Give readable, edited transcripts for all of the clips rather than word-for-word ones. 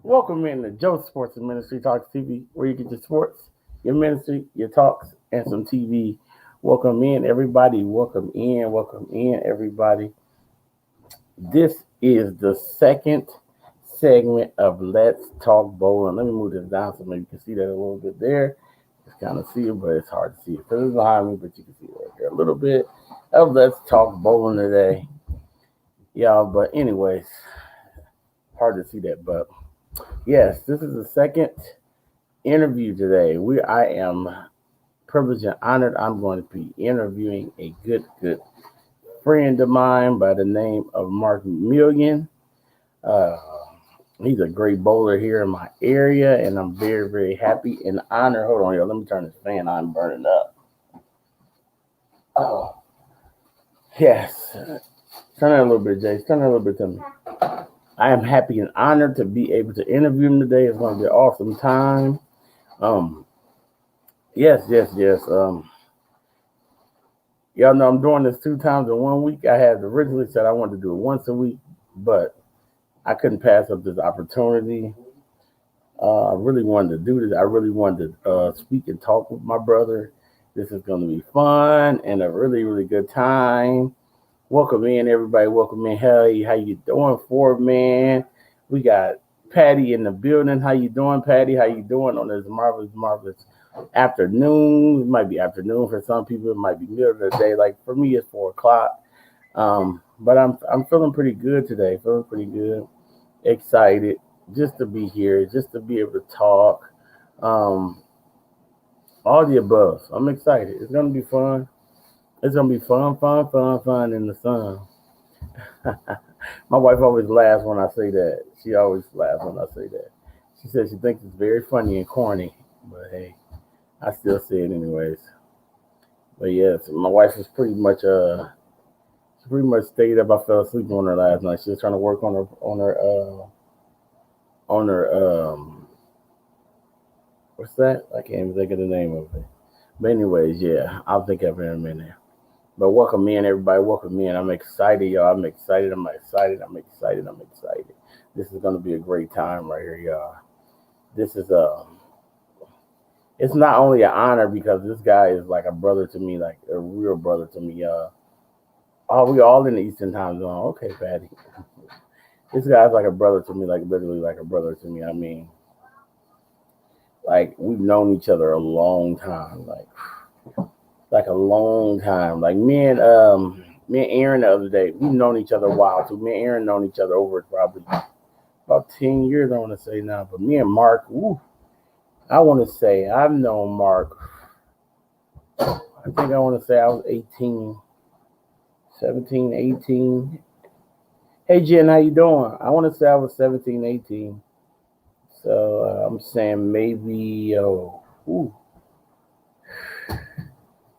Welcome in to Joe Sports and Ministry Talks TV, where you get your sports, your ministry, your talks, and some TV. Welcome in, everybody. Welcome in, everybody. This is the second segment of Let's Talk Bowling. Let me move this down so maybe you can see that a little bit there. Just kind of see it, but it's hard to see it because it's behind me, but you can see it right there a little bit of Let's Talk Bowling today. Y'all, but anyways, hard to see that, but yes, this is the second interview today. I am privileged and honored. I'm going to be interviewing a good friend of mine by the name of Mark Million. Uh, he's a great bowler here in my area, and I'm very happy and honored. Hold on, y'all. Let me turn this fan on. I'm burning up. Oh, yes. Turn that a little bit, Jace. Turn that a little bit to me. I am happy and honored to be able to interview him today. It's going to be an awesome time. Um, yes. Y'all know I'm doing this 2 times in 1 week. I had originally said I wanted to do it once a week, but I couldn't pass up this opportunity. I really wanted to do this. I really wanted to speak and talk with my brother. This is going to be fun and a really good time. Welcome in, everybody. Welcome in. Hey, how you doing, Ford man? We got Patty in the building. How you doing, Patty? How you doing on this marvelous afternoon? It might be afternoon for some people. It might be middle of the day. Like for me, it's 4 o'clock. But I'm feeling pretty good today. Feeling pretty good. Excited just to be here, just to be able to talk. Um, all the above. I'm excited. It's gonna be fun. It's gonna be fun in the sun. My wife always laughs when I say that. She always laughs when I say that. She says she thinks it's very funny and corny, but hey, I still say it anyways. But yes, my wife is pretty much she pretty much stayed up. I fell asleep on her last night. She was trying to work on her what's that? I can't even think of the name of it. But anyways, yeah, I'll think of it in a minute. But welcome in, everybody. Welcome in. I'm excited, y'all. I'm excited. I'm excited. This is gonna be a great time right here, y'all. This is it's not only an honor because this guy is like a brother to me, like a real brother to me, y'all. Oh, we all in the Eastern Time Zone. Okay, Patty. This guy's like a brother to me, like literally like a brother to me. I mean, like we've known each other a long time, like a long time. Like me and Aaron the other day, we've known each other a while too. Me and Aaron known each other over probably about 10 years. I want to say now, but me and Mark, ooh, I want to say I've known Mark. I think I want to say I was 18, 17, 18. Hey Jen, how you doing? I want to say I was 17, 18. So I'm saying maybe ooh,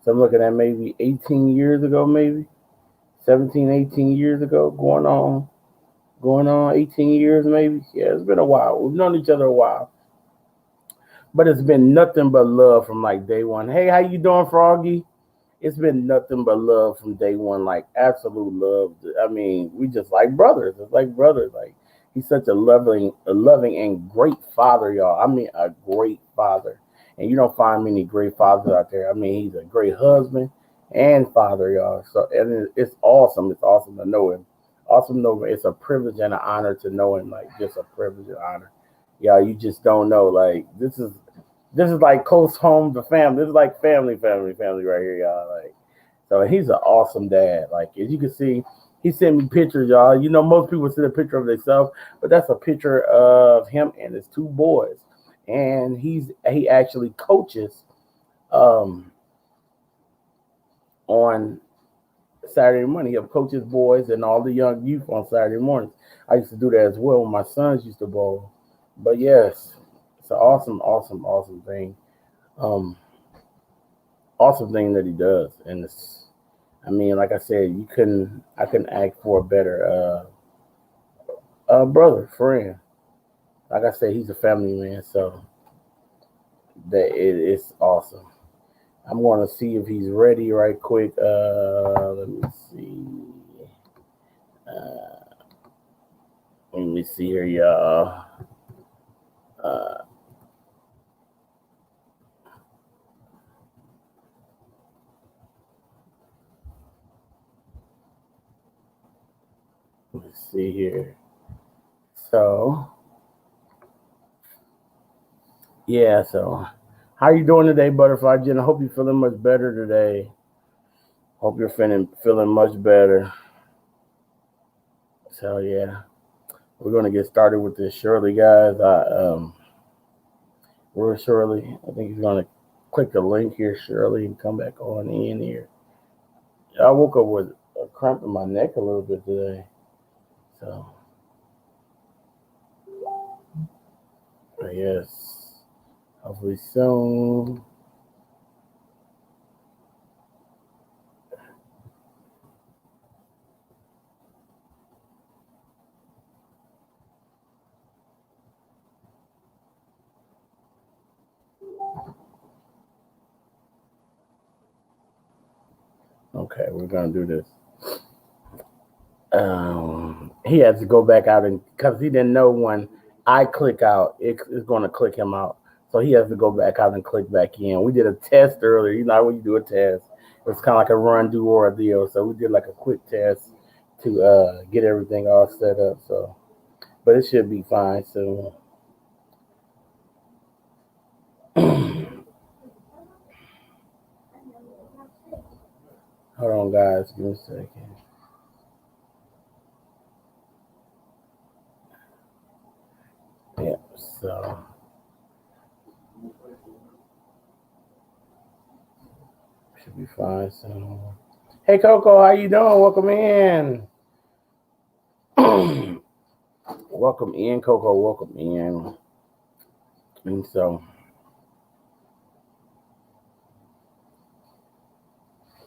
so I'm looking at maybe 18 years ago, maybe 17, 18 years ago, going on 18 years maybe. Yeah, it's been a while. We've known each other a while, but it's been nothing but love from like day one. Hey, how you doing, Froggy? It's been nothing but love from day one, like absolute love. I mean, we just like brothers. It's like brothers. Like he's such a loving and great father, y'all. I mean, a great father, and you don't find many great fathers out there. I mean, he's a great husband and father, y'all. So and it's awesome. It's awesome to know him. Awesome to know him. It's a privilege and an honor to know him. Like just a privilege and honor. Y'all, you just don't know. Like this is like close home to family. This is like family right here, y'all. Like, so he's an awesome dad. Like, as you can see, he sent me pictures, y'all. You know, most people send a picture of themselves, but that's a picture of him and his 2 boys. And he actually coaches um, on Saturday morning. He coaches boys and all the young youth on Saturday mornings. I used to do that as well when my sons used to bowl. But yes, it's an awesome thing. Um, awesome thing that he does, and it's, I mean, like I said, I couldn't ask for a better brother, friend. Like I said, he's a family man, so it's awesome. I'm going to see if he's ready right quick. Let me see. Uh, let me see here, y'all. see here. So, yeah, so how you doing today, Butterfly Jen? I hope you're feeling much better today. Hope you're feeling much better. So yeah, we're gonna get started with this shortly, guys. We're Shirley. I think he's gonna click the link here, Shirley, and come back on in here. I woke up with a cramp in my neck a little bit today, so yes, hopefully soon. Okay, we're gonna do this. He has to go back out and because he didn't know when I click out, it's going to click him out. So he has to go back out and click back in. We did a test earlier. You know when you do a test, it's kind of like a run, do, or a deal. So we did like a quick test to get everything all set up. So, but it should be fine soon. Hold on, guys. Give me a second. Yeah. So should be fine soon. Hey, Coco, how you doing? Welcome in. Welcome in, Coco. Welcome in. And so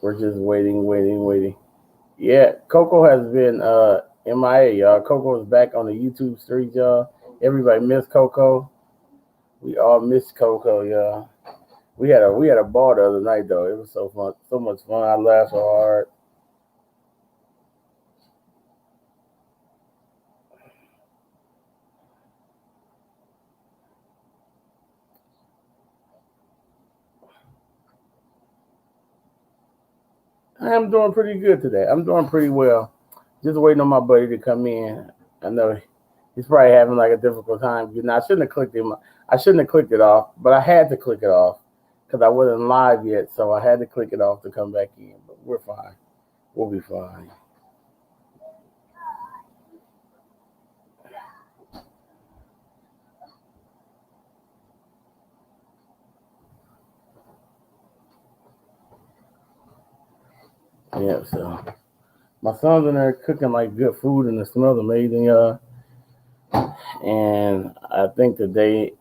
we're just waiting. Yeah, Coco has been MIA, y'all. Coco is back on the YouTube street, y'all. Everybody miss Coco. We all miss Coco, y'all. We had a ball the other night though. It was so fun, so much fun. I laughed so hard. I am doing pretty good today. I'm doing pretty well. Just waiting on my buddy to come in. I know he's probably having like a difficult time. You know, I shouldn't have clicked him. I shouldn't have clicked it off, but I had to click it off because I wasn't live yet, so I had to click it off to come back in. But we're fine. We'll be fine. Yeah. So my son's in there cooking like good food, and it smells amazing, y'all. And I think today,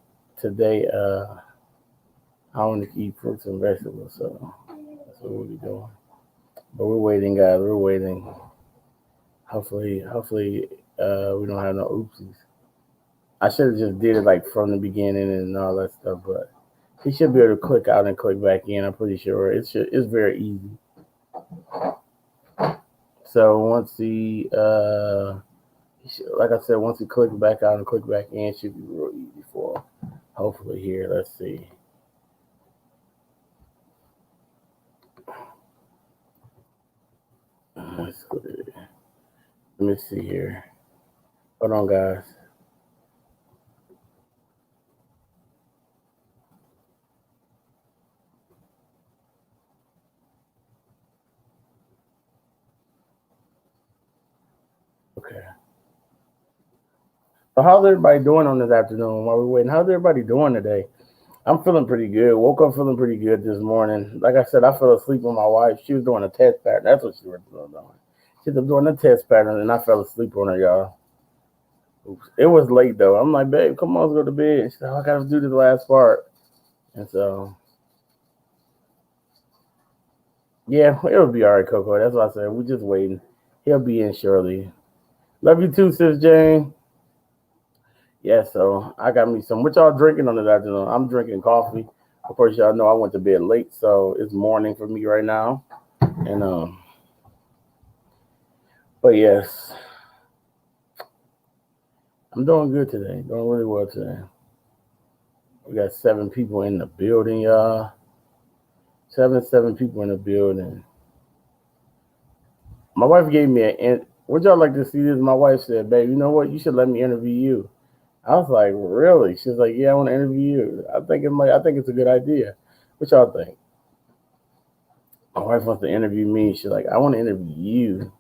I want to eat fruits and vegetables, so that's what we'll be doing. But we're waiting, guys. We're waiting. Hopefully, we don't have no oopsies. I should have just did it like from the beginning and all that stuff, but he should be able to click out and click back in. I'm pretty sure it's very easy. So once like I said, once he clicks back out and click back in, it should be real easy for him. Hopefully here, let's see. Let me see here. Hold on, guys. Okay. So how's everybody doing on this afternoon while we're waiting? How's everybody doing today? I'm feeling pretty good. Woke up feeling pretty good this morning. Like I said, I fell asleep with my wife. She was doing a test pattern. That's what she was doing. She was doing a test pattern, and I fell asleep on her, y'all. Oops. It was late though. I'm like, babe, come on, let's go to bed. She said, oh, I gotta do the last part. And so, yeah, it'll be all right, Coco. That's what I said. We're just waiting. He'll be in shortly. Love you too, sis Jane. Yeah, so I got me some. What y'all drinking on this afternoon? I'm drinking coffee. Of course, y'all know I went to bed late, so it's morning for me right now. And but yes, I'm doing good today. Doing really well today. We got 7 people in the building, y'all. Seven people in the building. My wife gave me Would y'all like to see this? My wife said, babe, you know what? You should let me interview you. I was like, really? She's like, yeah, I want to interview you. I think it's a good idea. What y'all think? My wife wants to interview me. She's like, I want to interview you.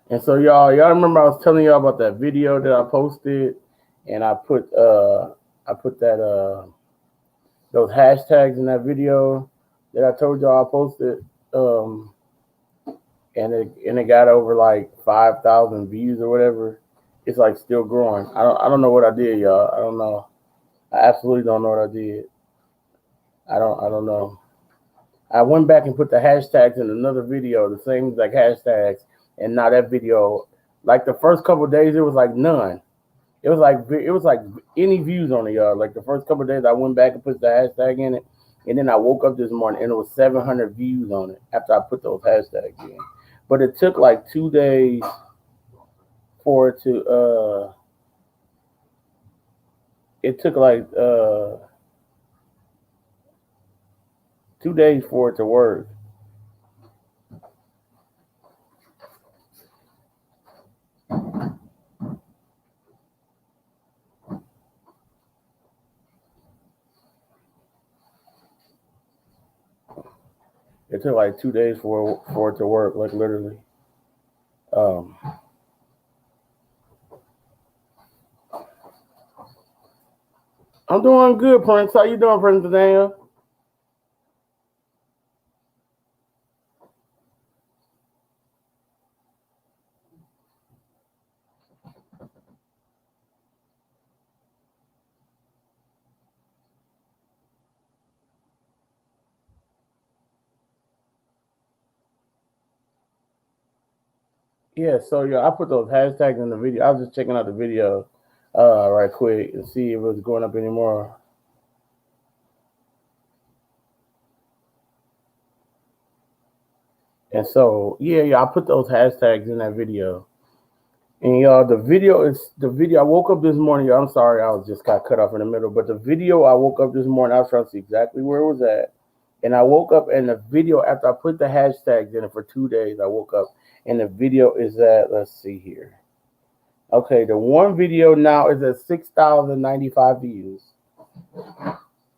And so y'all remember I was telling y'all about that video that I posted, and I put that those hashtags in that video that I told y'all I posted, um, and it got over like 5,000 views or whatever. It's like still growing. I don't know what I did, y'all. I don't know. I absolutely don't know what I did. I don't know. I went back and put the hashtags in another video, the same like hashtags, and now that video, like the first couple of days, it was like none. It was like any views on it, y'all. Like the first couple of days, I went back and put the hashtag in it, and then I woke up this morning and it was 700 views on it after I put those hashtags in. But it took like 2 days for it to. It took like 2 days for it to work. It took like 2 days for it to work, like literally. Um, I'm doing good, Prince. How you doing, Prince Daniel? Yeah, so yeah, I put those hashtags in the video. I was just checking out the video right quick and see if it was going up anymore. And so yeah, I put those hashtags in that video. And y'all, the video. I woke up this morning. Y'all, I'm sorry, I was just got cut off in the middle. But the video, I woke up this morning. I was trying to see exactly where it was at, and I woke up, and the video after I put the hashtags in it for 2 days, I woke up, and the video is at. Let's see here. Okay, the one video now is at 6,095 views,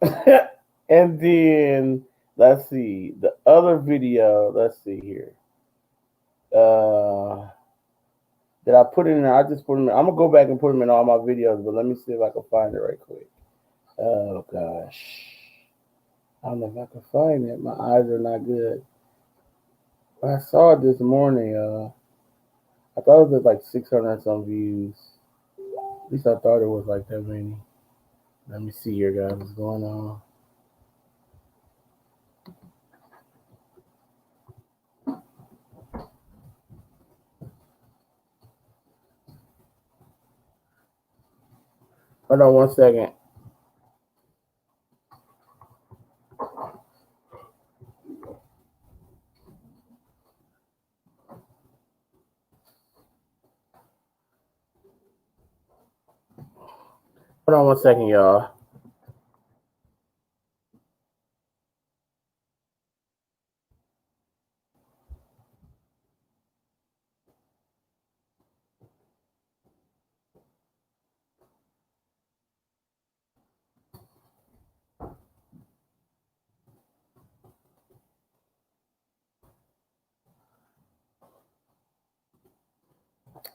and then let's see the other video. Let's see here. Uh, Did I put it in there? I just put them in. I'm gonna go back and put them in all my videos, but let me see if I can find it right quick. Oh gosh. I don't know if I can find it. My eyes are not good. I saw it this morning, I thought it was like 600 and some views. At least I thought it was like that many. Let me see here, guys. What's going on? Hold on 1 second. Hold on 1 second, y'all.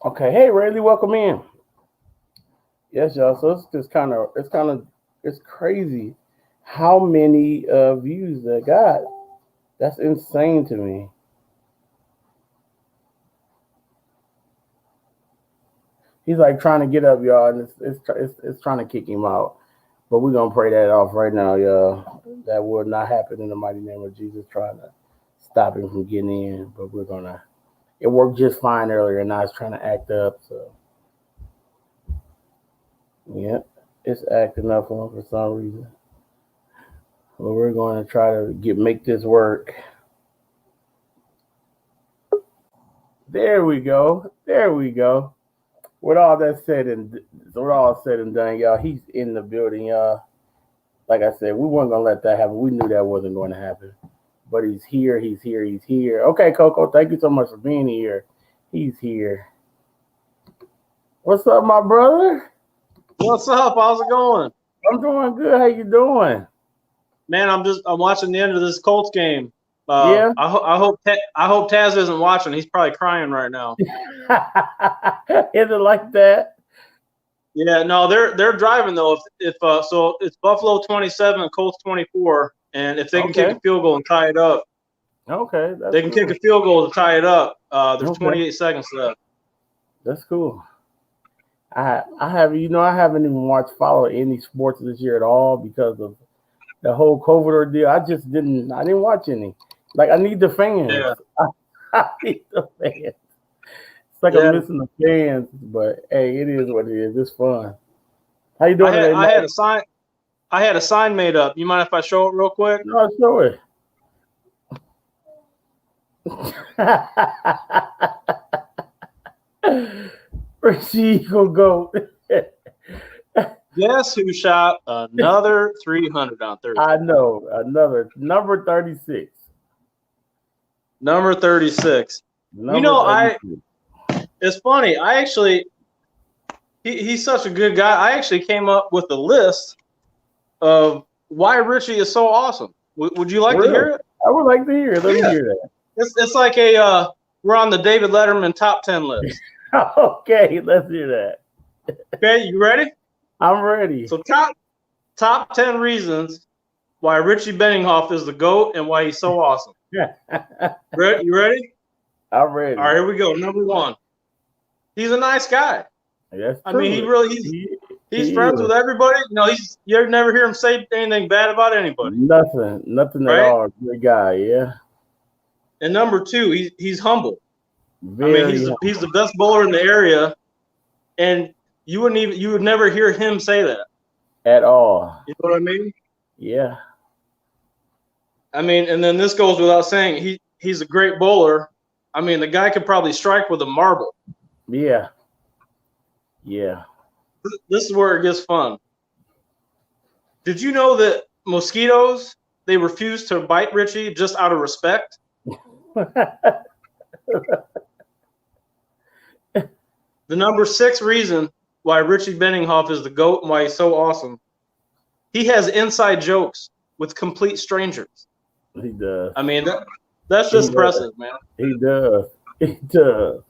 Okay, hey Rayleigh, welcome in. Yes, y'all. So it's crazy how many views that got. That's insane to me. He's like trying to get up, y'all, and it's trying to kick him out. But we're gonna pray that off right now, y'all. That will not happen in the mighty name of Jesus. Trying to stop him from getting in, but we're gonna. It worked just fine earlier, and now it's trying to act up. So, yeah, it's acting up for him for some reason. But we're going to try to make this work. There we go. There we go. With all that said and done, y'all, he's in the building, y'all. Like I said, we weren't gonna let that happen. We knew that wasn't going to happen. but he's here. He's here. He's here. Okay, Coco, thank you so much for being here. He's here. What's up, my brother? What's up? How's it going? I'm doing good. How you doing? Man, I'm watching the end of this Colts game. Yeah. I hope Taz isn't watching. He's probably crying right now. Is it like that? Yeah, no, they're driving though. So it's Buffalo 27, Colts 24, and if they can kick a field goal and tie it up, they can kick a field goal to tie it up. There's 28 seconds left. That's cool. I haven't even followed any sports this year at all because of the whole COVID ordeal. I didn't watch any. Like, I need the fans. Yeah. I need the fans. It's like I'm missing the fans, but hey, it is what it is. It's fun. How you doing today, I had a sign made up. You mind if I show it real quick? No, show it. Richie Eagle Goat. Guess who shot another 300 on Thursday? I know. Another number 36. Number 36. It's funny. He's such a good guy. I actually came up with a list of why Richie is so awesome. Would you like to hear it? I would like to hear it. Let me hear that. It's like we're on the David Letterman top 10 list. Okay, let's hear that. Okay, you ready? I'm ready. So top 10 reasons why Richie Benninghoff is the GOAT and why he's so awesome. You ready? I'm ready. All right, here we go. Number 1. He's a nice guy. Yes, I mean, he's friends with everybody. You never hear him say anything bad about anybody. Nothing at all. Good guy, yeah. And number 2, he's humble. He's the best bowler in the area, and you would never hear him say that at all. You know what I mean? Yeah. I mean, and then this goes without saying. He's a great bowler. I mean, the guy could probably strike with a marble. Yeah. Yeah. This is where it gets fun. Did you know that mosquitoes, they refuse to bite Richie just out of respect? The number 6 reason why Richie Benninghoff is the GOAT and why he's so awesome, he has inside jokes with complete strangers. He does. I mean, that's just impressive, man. He does. He does.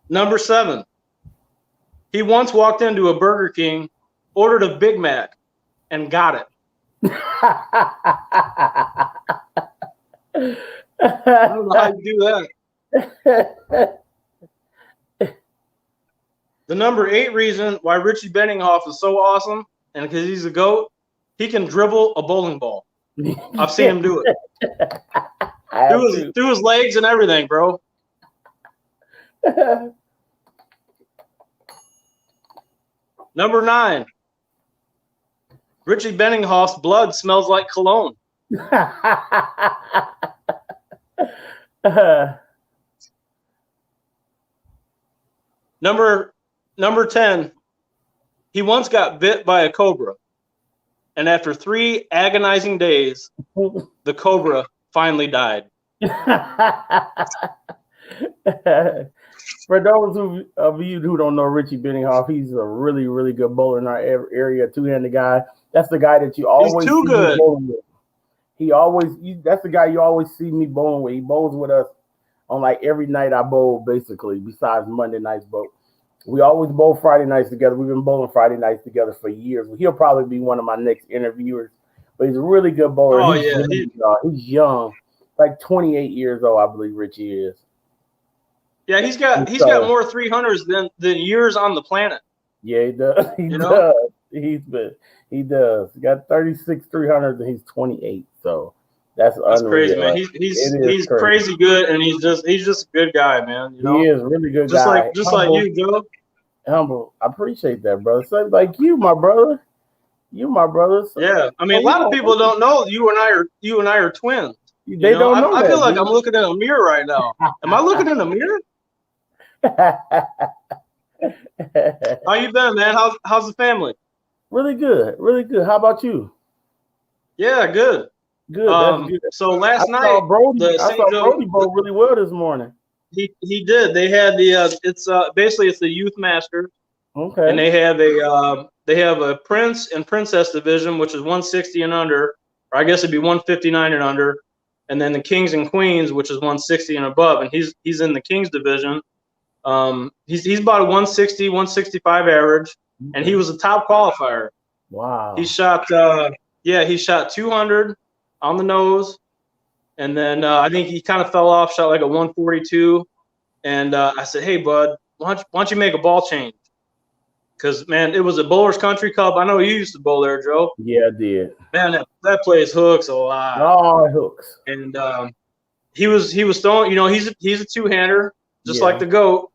Number 7, he once walked into a Burger King, ordered a Big Mac, and got it. I don't know how you do that. The number 8 reason why Richie Benninghoff is so awesome, and because he's a GOAT, he can dribble a bowling ball. I've seen him do it. Through his legs and everything, bro. Number 9, Richie Benninghoff's blood smells like cologne. Number 10, he once got bit by a cobra, and after 3 agonizing days, the cobra finally died. For those of you who don't know Richie Benninghoff, he's a really, really good bowler in our area, two-handed guy. That's the guy that you always see me bowling with. That's the guy you always see me bowling with. He bowls with us on like every night I bowl, basically, besides Monday nights. But we always bowl Friday nights together. We've been bowling Friday nights together for years. He'll probably be one of my next interviewers. But he's a really good bowler. Oh, he's young, like 28 years old, I believe Richie is. Yeah, he's got more 300s than years on the planet. Yeah, he does. He does. He got 36 300s and he's 28. So that's unreal. Crazy, man. He's crazy good, and he's just a good guy, man. He is a really good guy. Just like you, Joe. Humble. I appreciate that, brother. So like you, my brother. So, yeah, I mean, a lot of people don't know you and I are twins. They don't know. I feel like I'm looking in a mirror right now. Am I looking in a mirror? How you been, man? How's the family? Really good. How about you? Yeah, good. Good. That's good. So last night, I saw Brody bowl really well this morning. He did. They had the it's basically it's the youth masters. Okay. And they have a prince and princess division, which is 160 and under, or I guess it'd be 159 and under, and then the kings and queens, which is 160 and above. And he's in the kings division. He's about a 160, 165 average, and he was a top qualifier. Wow. He shot 200 on the nose, and then I think he kind of fell off, shot like a 142. And I said, hey, bud, why don't you make a ball change? Because, man, it was a Bowlers Country Cup. I know you used to bowl there, Joe. Yeah, I did. Man, that place hooks a lot. Oh, it hooks. And he was throwing. You know, he's a two-hander, just like the GOAT.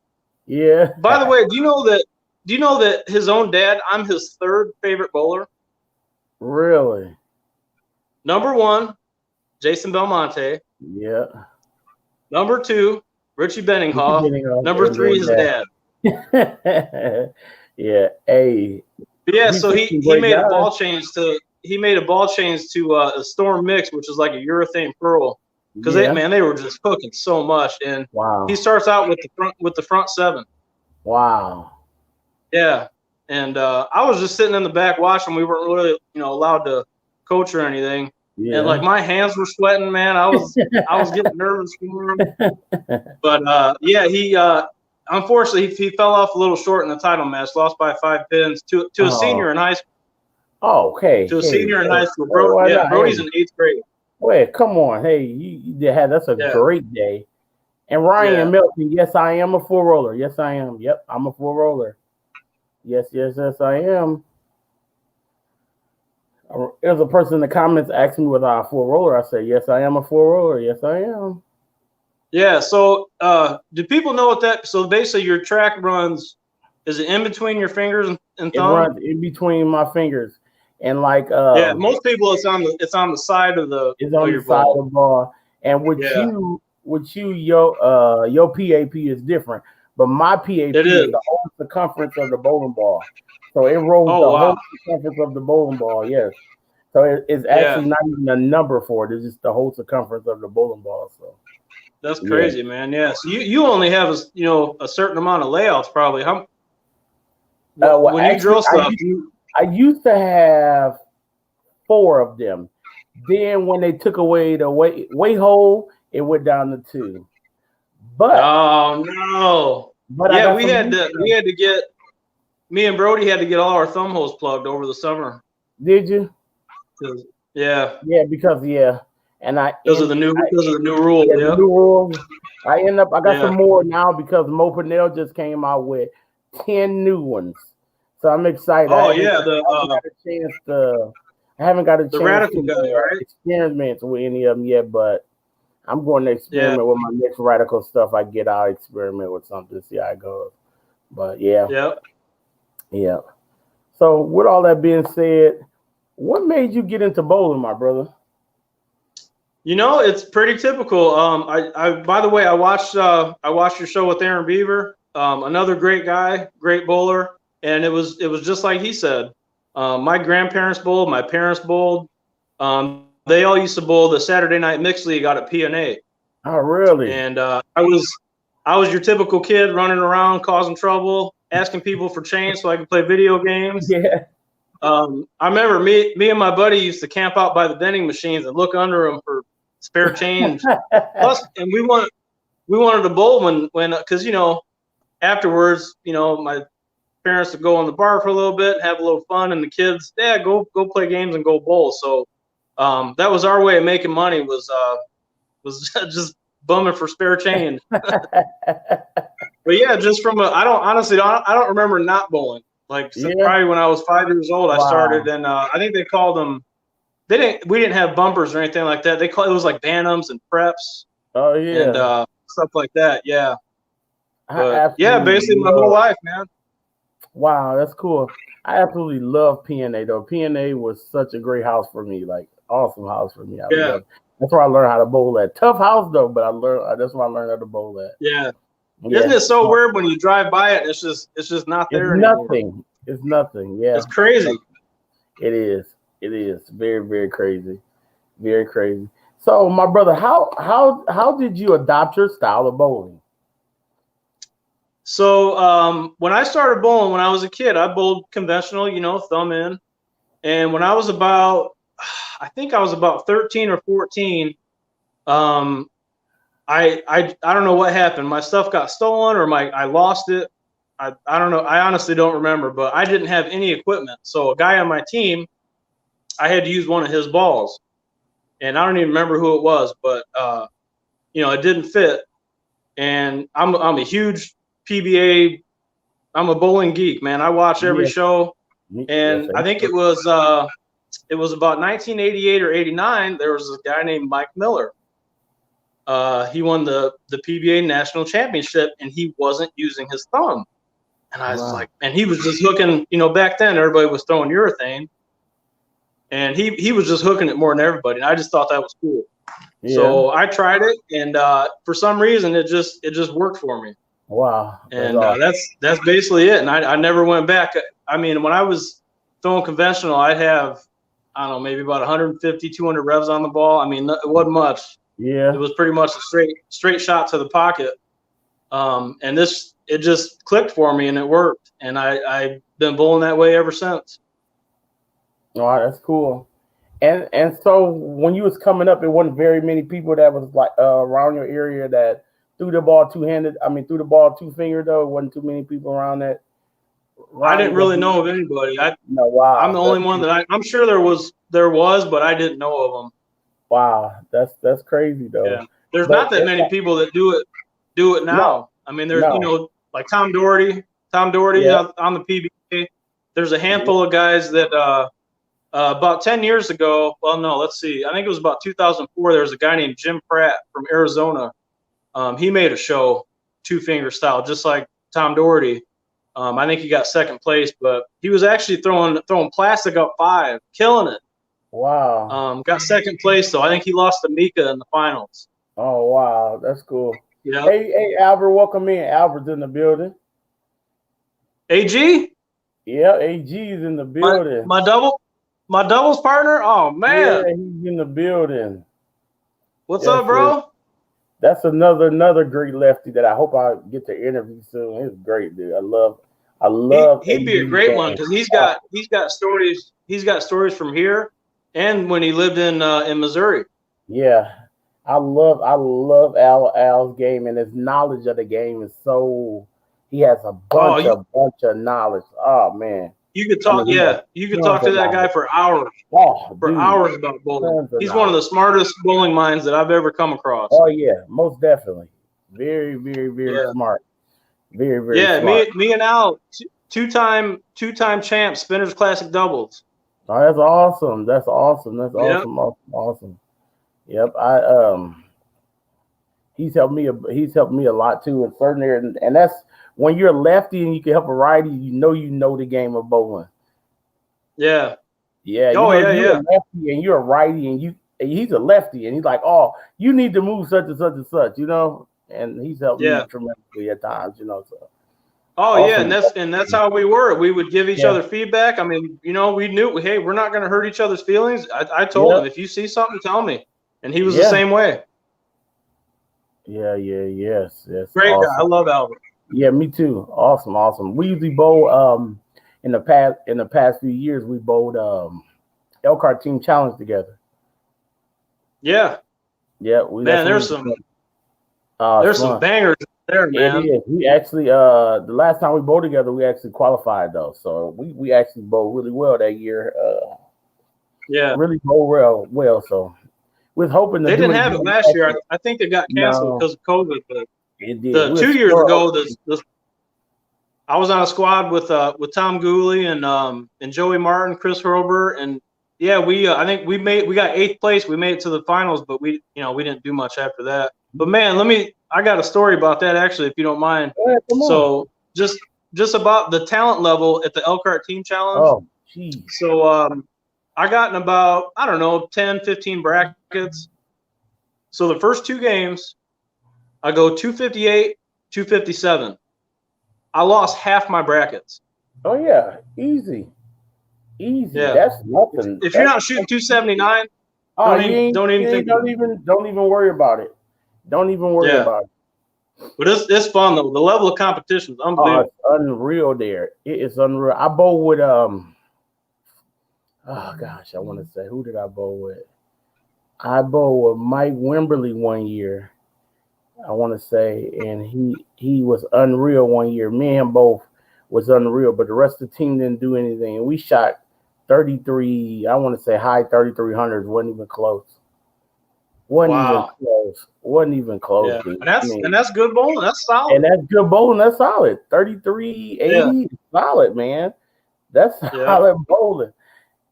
Yeah. By the way, do you know that his own dad? I'm his third favorite bowler. Really? Number 1, Jason Belmonte. Yeah. Number 2, Richie Benninghoff. Number 3, his dad. Yeah, hey. But yeah, so he made a ball change to a Storm Mix, which is like a urethane pearl, because they were just cooking so much. And he starts out with the front 7. Wow. Yeah, and I was just sitting in the back watching. We weren't really allowed to coach or anything. Yeah. And like my hands were sweating, man. I was getting nervous for him. But he unfortunately he fell off a little short in the title match, lost by 5 pins to a senior in high school. Oh, okay. To a senior in high school. Brody's in 8th grade. Wait, come on. Hey, that's a great day. And Ryan Melton, yes, I am a 4-roller. Yes, I am. Yep, I'm a 4-roller. Yes, I am. There's a person in the comments asking me whether I'm a 4-roller. I say, yes, I am a 4-roller. Yes, I am. Yeah, so do people know what that – so basically your track runs – is it in between your fingers and thumb? It runs in between my fingers. And like most people it's on the side of the it's on the side of the ball. And with you your PAP is different. But my PAP is the whole circumference of the bowling ball. So it rolls whole circumference of the bowling ball, yes. So it's actually not even a number for it. It's just the whole circumference of the bowling ball. So that's crazy, man. Yeah. So you only have a certain amount of layouts, probably. How? When you drill stuff, I used to have 4 of them. Then when they took away the weight hole, it went down to 2. But oh no! But we had to get. Me and Brody had to get all our thumb holes plugged over the summer. Did you? Yeah. Yeah, because and because of the new rule. Yeah, the new rule. I got some more now because Mo Purnell just came out with 10 new ones. So I'm excited. Oh I haven't got a chance the Radical guy, right? Experiment with any of them yet, but I'm going to experiment with my next Radical stuff. I get out, experiment with something, see how it goes. But yeah. So with all that being said, what made you get into bowling, my brother? It's pretty typical. I by the way, I watched your show with Aaron Beaver, another great guy, great bowler, and it was just like he said. My grandparents bowled, my parents bowled. They all used to bowl the Saturday Night Mixed League out at PNA. Oh, really? And I was your typical kid running around causing trouble, asking people for change so I could play video games. Yeah. I remember me and my buddy used to camp out by the vending machines and look under them for spare change. Plus, and we wanted to bowl when because afterwards my parents would go on the bar for a little bit, have a little fun, and the kids go play games and go bowl. So that was our way of making money was just bumming for spare change. But yeah, just from I don't remember not bowling. Like probably when I was 5 years old, I started, and I think they called them. We didn't have bumpers or anything like that. It was like Bantams and Preps. Oh yeah, and stuff like that. Yeah. But, basically my whole life, man. Wow, that's cool. I absolutely love PNA though. PNA was such a great house for me, like awesome house for me. That's where I learned how to bowl at. Tough house though, but that's where I learned how to bowl at. Yeah. Isn't it so weird when you drive by it? It's just not there anymore. Nothing. It's nothing. Yeah. It's crazy. It is. It is very, very crazy. Very crazy. So, my brother, how did you adopt your style of bowling? So when I started bowling when I was a kid, I bowled conventional, thumb in. And when I was I think I was about 13 or 14, I don't know what happened. My stuff got stolen or I lost it. I don't know. I honestly don't remember, but I didn't have any equipment. So a guy on my team, I had to use one of his balls, and I don't even remember who it was, but it didn't fit. And I'm a huge PBA. I'm a bowling geek, man. I watch every show, and I think it was about 1988 or 89. There was a guy named Mike Miller. He won the PBA national championship, and he wasn't using his thumb. And I was like, and he was just hooking. Back then everybody was throwing urethane, and he was just hooking it more than everybody. And I just thought that was cool. Yeah. So I tried it, and for some reason it just worked for me. Wow. And that's basically it. And I never went back. I mean, when I was throwing conventional, I'd have, I don't know, maybe about 150, 200 revs on the ball. I mean, it wasn't much. Yeah. It was pretty much a straight shot to the pocket. And it just clicked for me and it worked. And I've been bowling that way ever since. Oh, that's cool. And so when you was coming up, it wasn't very many people that was like around your area that threw the ball two-handed. I mean, threw the ball two-fingered though. It wasn't too many people around that. I didn't really know of anybody. No, wow. I'm the only one that I'm sure there was, but I didn't know of them. Wow, that's crazy though. Yeah. There's not that many people that do it now. No, I mean, there's like Tom Doherty on the PBA. There's a handful of guys that about 10 years ago. Well, no, let's see. I think it was about 2004. There was a guy named Jim Pratt from Arizona. He made a show two-finger style, just like Tom Doherty. I think he got second place, but he was actually throwing plastic up 5, killing it. Wow. Got second place though. I think he lost to Mika in the finals. Oh wow, that's cool. Yeah. Hey, Albert, welcome in. Albert's in the building. AG? Yeah, AG is in the building. My doubles partner? Oh man. Yeah, he's in the building. What's up, bro? That's another great lefty that I hope I get to interview soon. He's great, dude. I love he'd be a great one because he's got stories. He's got stories from here and when he lived in Missouri. Yeah. I love Al's game, and his knowledge of the game is so. He has a bunch of knowledge. Oh man, you could talk. You could talk to that guy for hours. Hours about bowling. He's one of the smartest bowling minds that I've ever come across. Oh yeah, most definitely. Very, very, very smart. Very, very. Yeah, smart. me and Al, two-time champs, Spinners Classic doubles. Oh, that's awesome. That's awesome. Awesome. Yep, he's helped me a lot too in certain areas, and that's when you're a lefty and you can help a righty. You know the game of bowling. Yeah. Yeah. You're a lefty and you're a righty, and he's a lefty, and he's like, oh, you need to move such and such and such, and he's helped me tremendously at times, So. Oh awesome. Yeah, and that's how we were. We would give each other feedback. I mean, we knew, hey, we're not going to hurt each other's feelings. I told him, if you see something, tell me. And he was the same way. Yes. Great awesome guy. I love Albert. Yeah, me too. Awesome. We usually bowl in the past few years we bowled Elkhart Team Challenge together. Yeah. Yeah. There's some bangers there, man. It is. We actually the last time we bowled together we actually qualified though. So we actually bowled really well that year. Really bowled well. So we're hoping they didn't have it last year. I think it got canceled because of COVID. But it did. 2 years ago, I was on a squad with Tom Gooley and Joey Martin, Chris Hurlbert, and I think we got 8th place. We made it to the finals, but we didn't do much after that. But man, I got a story about that actually, if you don't mind. So just about the talent level at the Elkhart Team Challenge. Oh, geez. So I got in about, 10, 15 brackets. So the first 2 games, I go 258, 257. I lost half my brackets. Oh, yeah. Easy. Yeah. That's nothing. If you're not shooting 279, Oh, don't even think. Don't even worry about it. Don't even worry about it. But it's fun though. The level of competition is unbelievable. Oh, it's unreal there. It is unreal. I bowl with oh gosh, I want to say, who did I bowl with? I bowled with Mike Wimberly one year. I want to say, and he was unreal one year. Me and him both was unreal, but the rest of the team didn't do anything. And we shot 33. I want to say high 3300s. Wasn't even close. Wasn't even close. Yeah. Dude. And that's good bowling. That's solid. And that's good bowling. That's solid. 33-80, solid, man. That's solid bowling.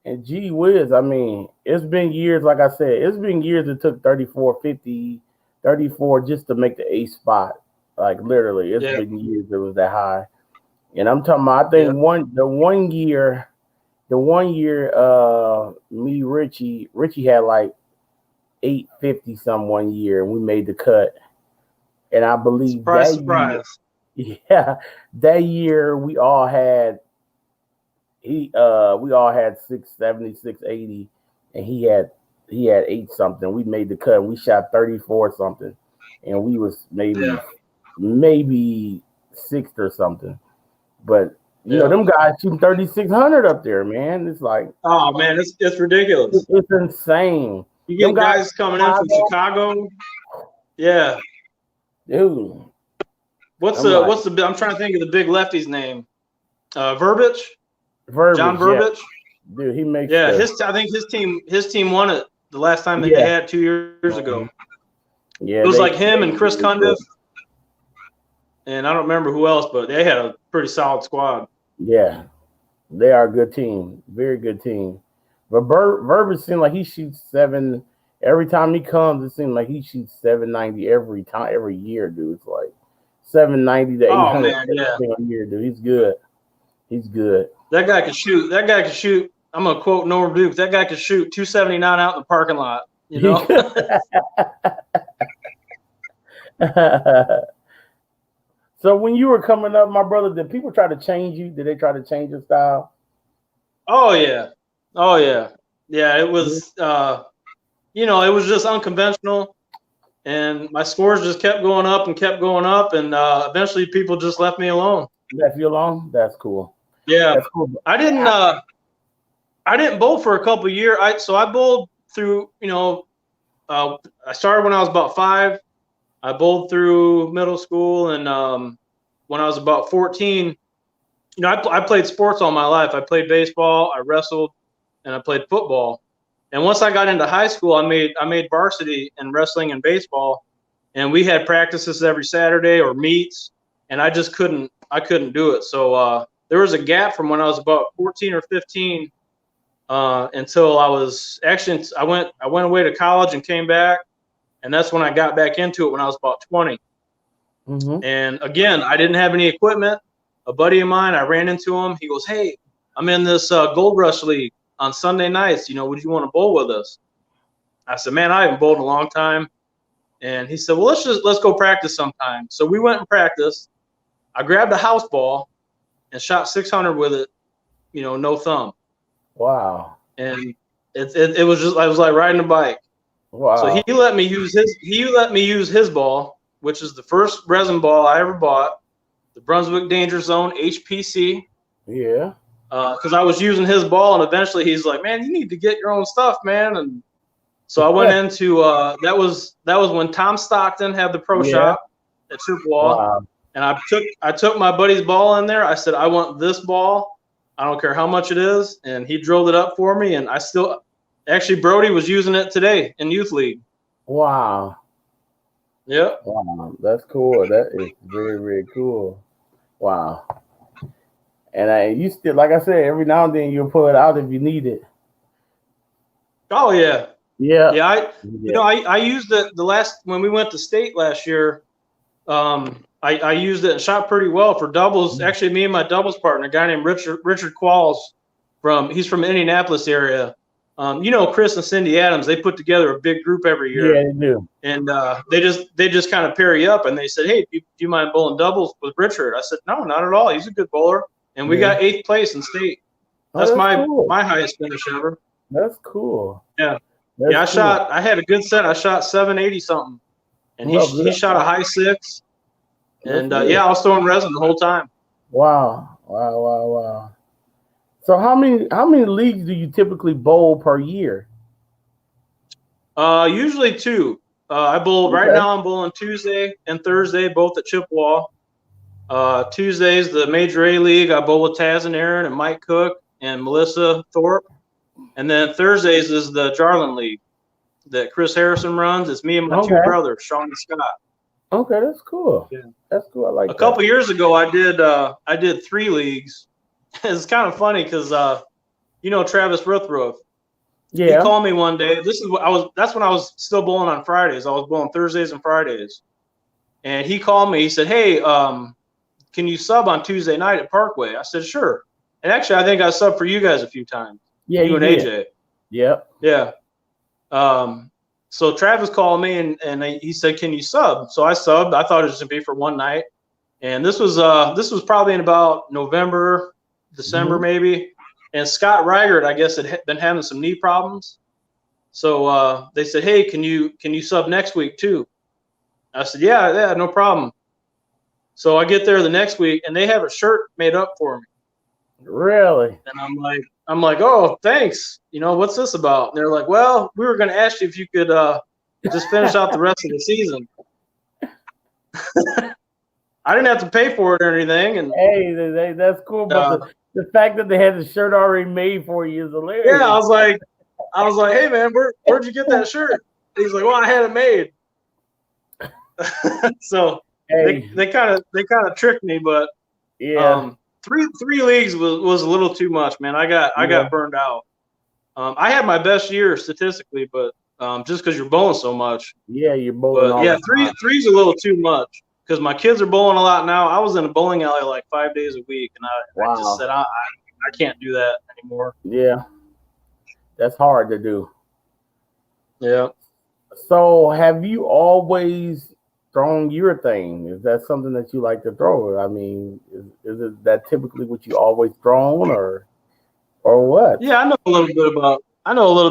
And gee whiz, I mean, it's been years, like I said, it's been years it took 34, 50, 34 just to make the 8th spot. Like literally, it's been years it was that high. And I'm talking about, I think the one year, me, Richie had like 850 some one year, and we made the cut. And I believe surprise. That year we all had 670, 680, and he had 8 something. We made the cut, and we shot 34 something, and we was maybe 6th or something. But you know, them guys shooting 3,600 up there, man. It's like, oh man, it's ridiculous. It's insane. You get guys coming in from Chicago. Yeah. Dude. What's the I'm trying to think of the big lefty's name. Verbic? John Verbic? Yeah. Dude, he makes I think his team won it the last time that they had 2 years ago. Yeah. It was like him and Chris Cundiff. And I don't remember who else, but they had a pretty solid squad. Yeah. They are a good team. Very good team. But Verbic seems like he shoots 7 every time he comes. It seems like he shoots 790 every year, dude. It's like 790 to 800 every year, dude. He's good. He's good. That guy can shoot. I'm gonna quote Norm Duke. That guy can shoot 279 out in the parking lot. You know. So when you were coming up, my brother, did people try to change you? Did they try to change your style? Oh yeah. Yeah, it was it was just unconventional, and my scores just kept going up, and eventually people just left me alone. Left you alone? That's cool. Yeah. That's cool. I didn't bowl for a couple of years. I bowled through, I started when I was about 5. I bowled through middle school, and when I was about 14, I played sports all my life. I played baseball, I wrestled, and I played football. And once I got into high school, I made varsity in wrestling and baseball, and we had practices every Saturday or meets, and I just couldn't do it. So there was a gap from when I was about 14 or 15 until I went away to college and came back. And that's when I got back into it when I was about 20. Mm-hmm. And again, I didn't have any equipment. A buddy of mine, I ran into him. He goes, "Hey, I'm in this Gold Rush League on Sunday nights. Would you want to bowl with us?" I said, "Man, I haven't bowled in a long time." And he said, "Well, let's go practice sometime." So we went and practiced. I grabbed a house ball and shot 600 with it, no thumb. Wow. And it was just, I was like riding a bike. Wow. So he let me use his ball, which is the first resin ball I ever bought, the Brunswick Danger Zone HPC. Yeah. Because I was using his ball, and eventually he's like, "Man, you need to get your own stuff, man." And so I went into that was when Tom Stockton had the pro shop at Chippewa. Wow. And I took my buddy's ball in there. I said, "I want this ball. I don't care how much it is." And he drilled it up for me, and actually, Brody was using it today in youth league. Wow. Yep. Wow, that's cool. That is very, very cool. Wow. And you still, like I said, every now and then you'll pull it out if you need it. Oh yeah. Yeah. Yeah. I used it when we went to state last year. I used it and shot pretty well for doubles. Mm-hmm. Actually, me and my doubles partner, a guy named Richard Qualls, he's from the Indianapolis area. Chris and Cindy Adams, they put together a big group every year. Yeah, they do. And they just kind of pair you up, and they said, "Hey, do you mind bowling doubles with Richard?" I said, "No, not at all. He's a good bowler." And we got 8th place in state. That's my highest finish ever. That's cool. Yeah. That's cool. I had a good set. I shot 780 something, and he shot a high 6. And I was throwing resin the whole time. Wow. So how many leagues do you typically bowl per year? Usually 2. I bowl right now. I'm bowling Tuesday and Thursday, both at Chippewa. Tuesday's the Major A League. I bowl with Taz and Aaron and Mike Cook and Melissa Thorpe. And then Thursdays is the Jarlin League that Chris Harrison runs. It's me and my 2 brothers, Sean and Scott. Okay, that's cool. Yeah. That's cool. I like that. A couple years ago, I did 3 leagues. It's kind of funny because Travis Ruthroth. Yeah. He called me one day. That's when I was still bowling on Fridays. I was bowling Thursdays and Fridays. And he called me. He said, "Hey, can you sub on Tuesday night at Parkway?" I said, "Sure." And actually, I think I subbed for you guys a few times. Yeah, you and AJ. Yep. Yeah. So Travis called me and he said, "Can you sub?" So I subbed. I thought it was going to be for one night. And this was probably in about November, December maybe. And Scott Reigert, I guess, had been having some knee problems. So they said, "Hey, can you sub next week too?" I said, yeah, no problem. So I get there the next week and they have a shirt made up for me. Really? And I'm like, "Oh, thanks. What's this about?" And they're like, "Well, we were going to ask you if you could just finish out the rest of the season." I didn't have to pay for it or anything. And hey, that's cool. But the fact that they had the shirt already made for you is hilarious. Yeah, I was like, "Hey man, where'd you get that shirt?" He's like, "Well, I had it made." So they kind of tricked me, but three leagues was a little too much, man. I got burned out. I had my best year statistically, but just because you're bowling so much. Yeah, you're bowling. But three's a little too much because my kids are bowling a lot now. I was in a bowling alley like 5 days a week, and I just said I can't do that anymore. Yeah, that's hard to do. Yeah. So have you always thrown urethane? Is that something that you like to throw? I mean, is it that typically what you always thrown or what? Yeah, I know a little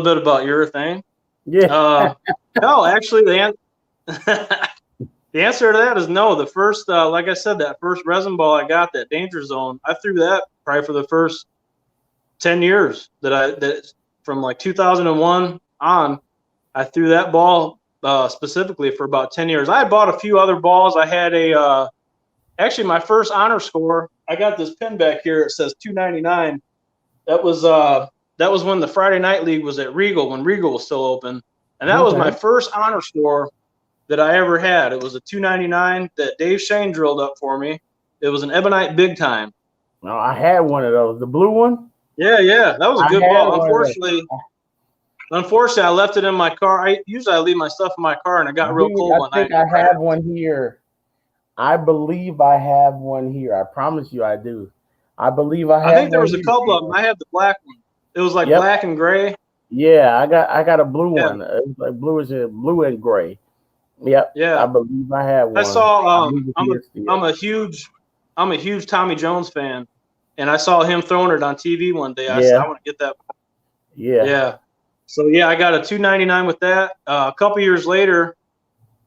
bit about urethane. Yeah. No, actually, the answer to that is no. The first, like I said, that first resin ball I got, that Danger Zone, I threw that probably for the first 10 years that from like 2001 on. I threw that ball specifically for about 10 years. I had bought a few other balls. I had actually my first honor score. I got this pin back here. It says 299. That was when the Friday Night League was at Regal, when Regal was still open. And that was my first honor score that I ever had. It was a 299 that Dave Shane drilled up for me. It was an Ebonite Big Time. No, I had one of those. The blue one? Yeah. That was a good ball. Unfortunately, I left it in my car. I usually leave my stuff in my car, and it got real cold one night. I have one here. I believe I have one here. I promise you I do. I believe I have. I think there was a couple of them. I had the black one. It was like black and gray. Yeah, I got a blue one. It was like blue and gray. Yep. Yeah. I believe I have one. I saw. I'm a huge Tommy Jones fan, and I saw him throwing it on TV one day. I said, I want to get that. Yeah. So I got a 299 with that. A couple years later,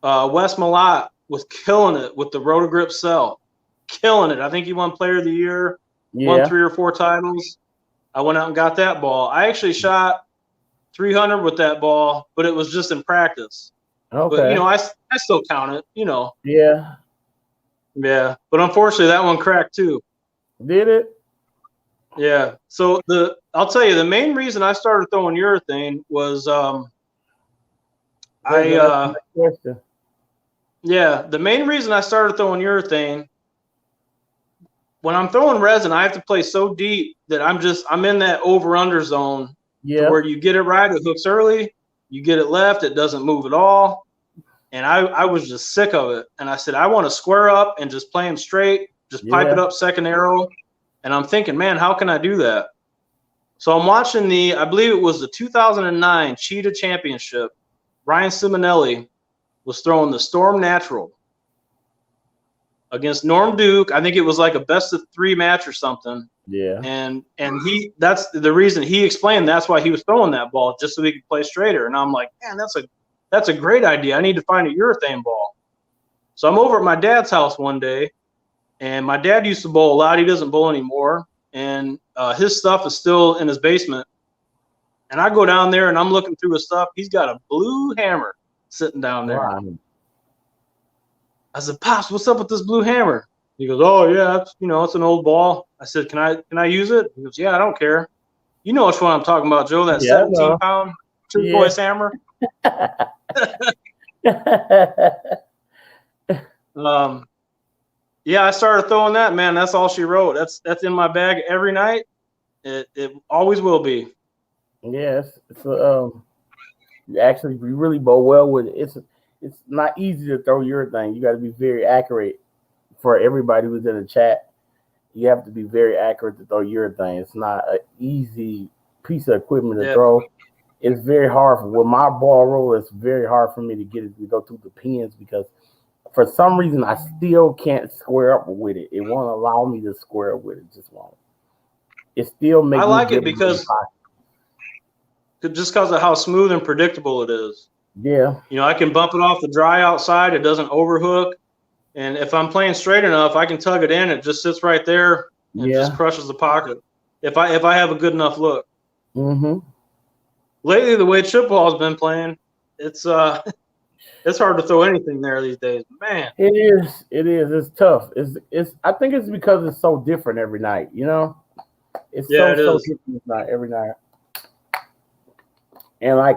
Wes Malott was killing it with the Rotogrip Cell, killing it. I think he won Player of the Year, won 3 or 4 titles. I went out and got that ball. I actually shot 300 with that ball, but it was just in practice. Okay. But I still count it. Yeah. Yeah, but unfortunately, that one cracked too. Did it? Yeah. So I'll tell you, the main reason I started throwing urethane was the main reason I started throwing urethane, when I'm throwing resin, I have to play so deep that I'm in that over-under zone where you get it right, it hooks early, you get it left, it doesn't move at all. And I was just sick of it. And I said, I want to square up and just play them straight, just pipe it up second arrow. And I'm thinking, man, how can I do that? So I'm watching I believe it was the 2009 Cheetah Championship. Ryan Simonelli was throwing the Storm Natural against Norm Duke. I think it was like a best of 3 match or something. Yeah. And that's the reason he explained that's why he was throwing that ball, just so he could play straighter. And I'm like, man, that's a great idea. I need to find a urethane ball. So I'm over at my dad's house one day, and my dad used to bowl a lot. He doesn't bowl anymore, and his stuff is still in his basement. And I go down there and I'm looking through his stuff. He's got a blue hammer sitting down there. Wow. I said, Pops, what's up with this blue hammer? He goes, oh yeah, it's an old ball. I said, can I use it? He goes, yeah, I don't care. You know which one I'm talking about, Joe, that 17-pound turquoise hammer. Yeah, I started throwing that, man. That's all she wrote. That's in my bag every night. It always will be. Yes, actually we really bowl well with it. It's not easy to throw urethane. You got to be very accurate. For everybody who's in the chat, you have to be very accurate to throw urethane. It's not an easy piece of equipment to throw. It's very hard. With my ball roll, it's very hard for me to get it to go through the pins because for some reason I still can't square up with it. It won't allow me to square up with it. Just won't. It still makes. I like it because just because of how smooth and predictable it is. Yeah. I can bump it off the dry outside. It doesn't overhook. And if I'm playing straight enough, I can tug it in. It just sits right there and just crushes the pocket. If I have a good enough look. Mm-hmm. Lately, the way Chippewa's been playing, it's hard to throw anything there these days. Man, it is. It's tough. It's. I think it's because it's so different every night. It's so different every night. And I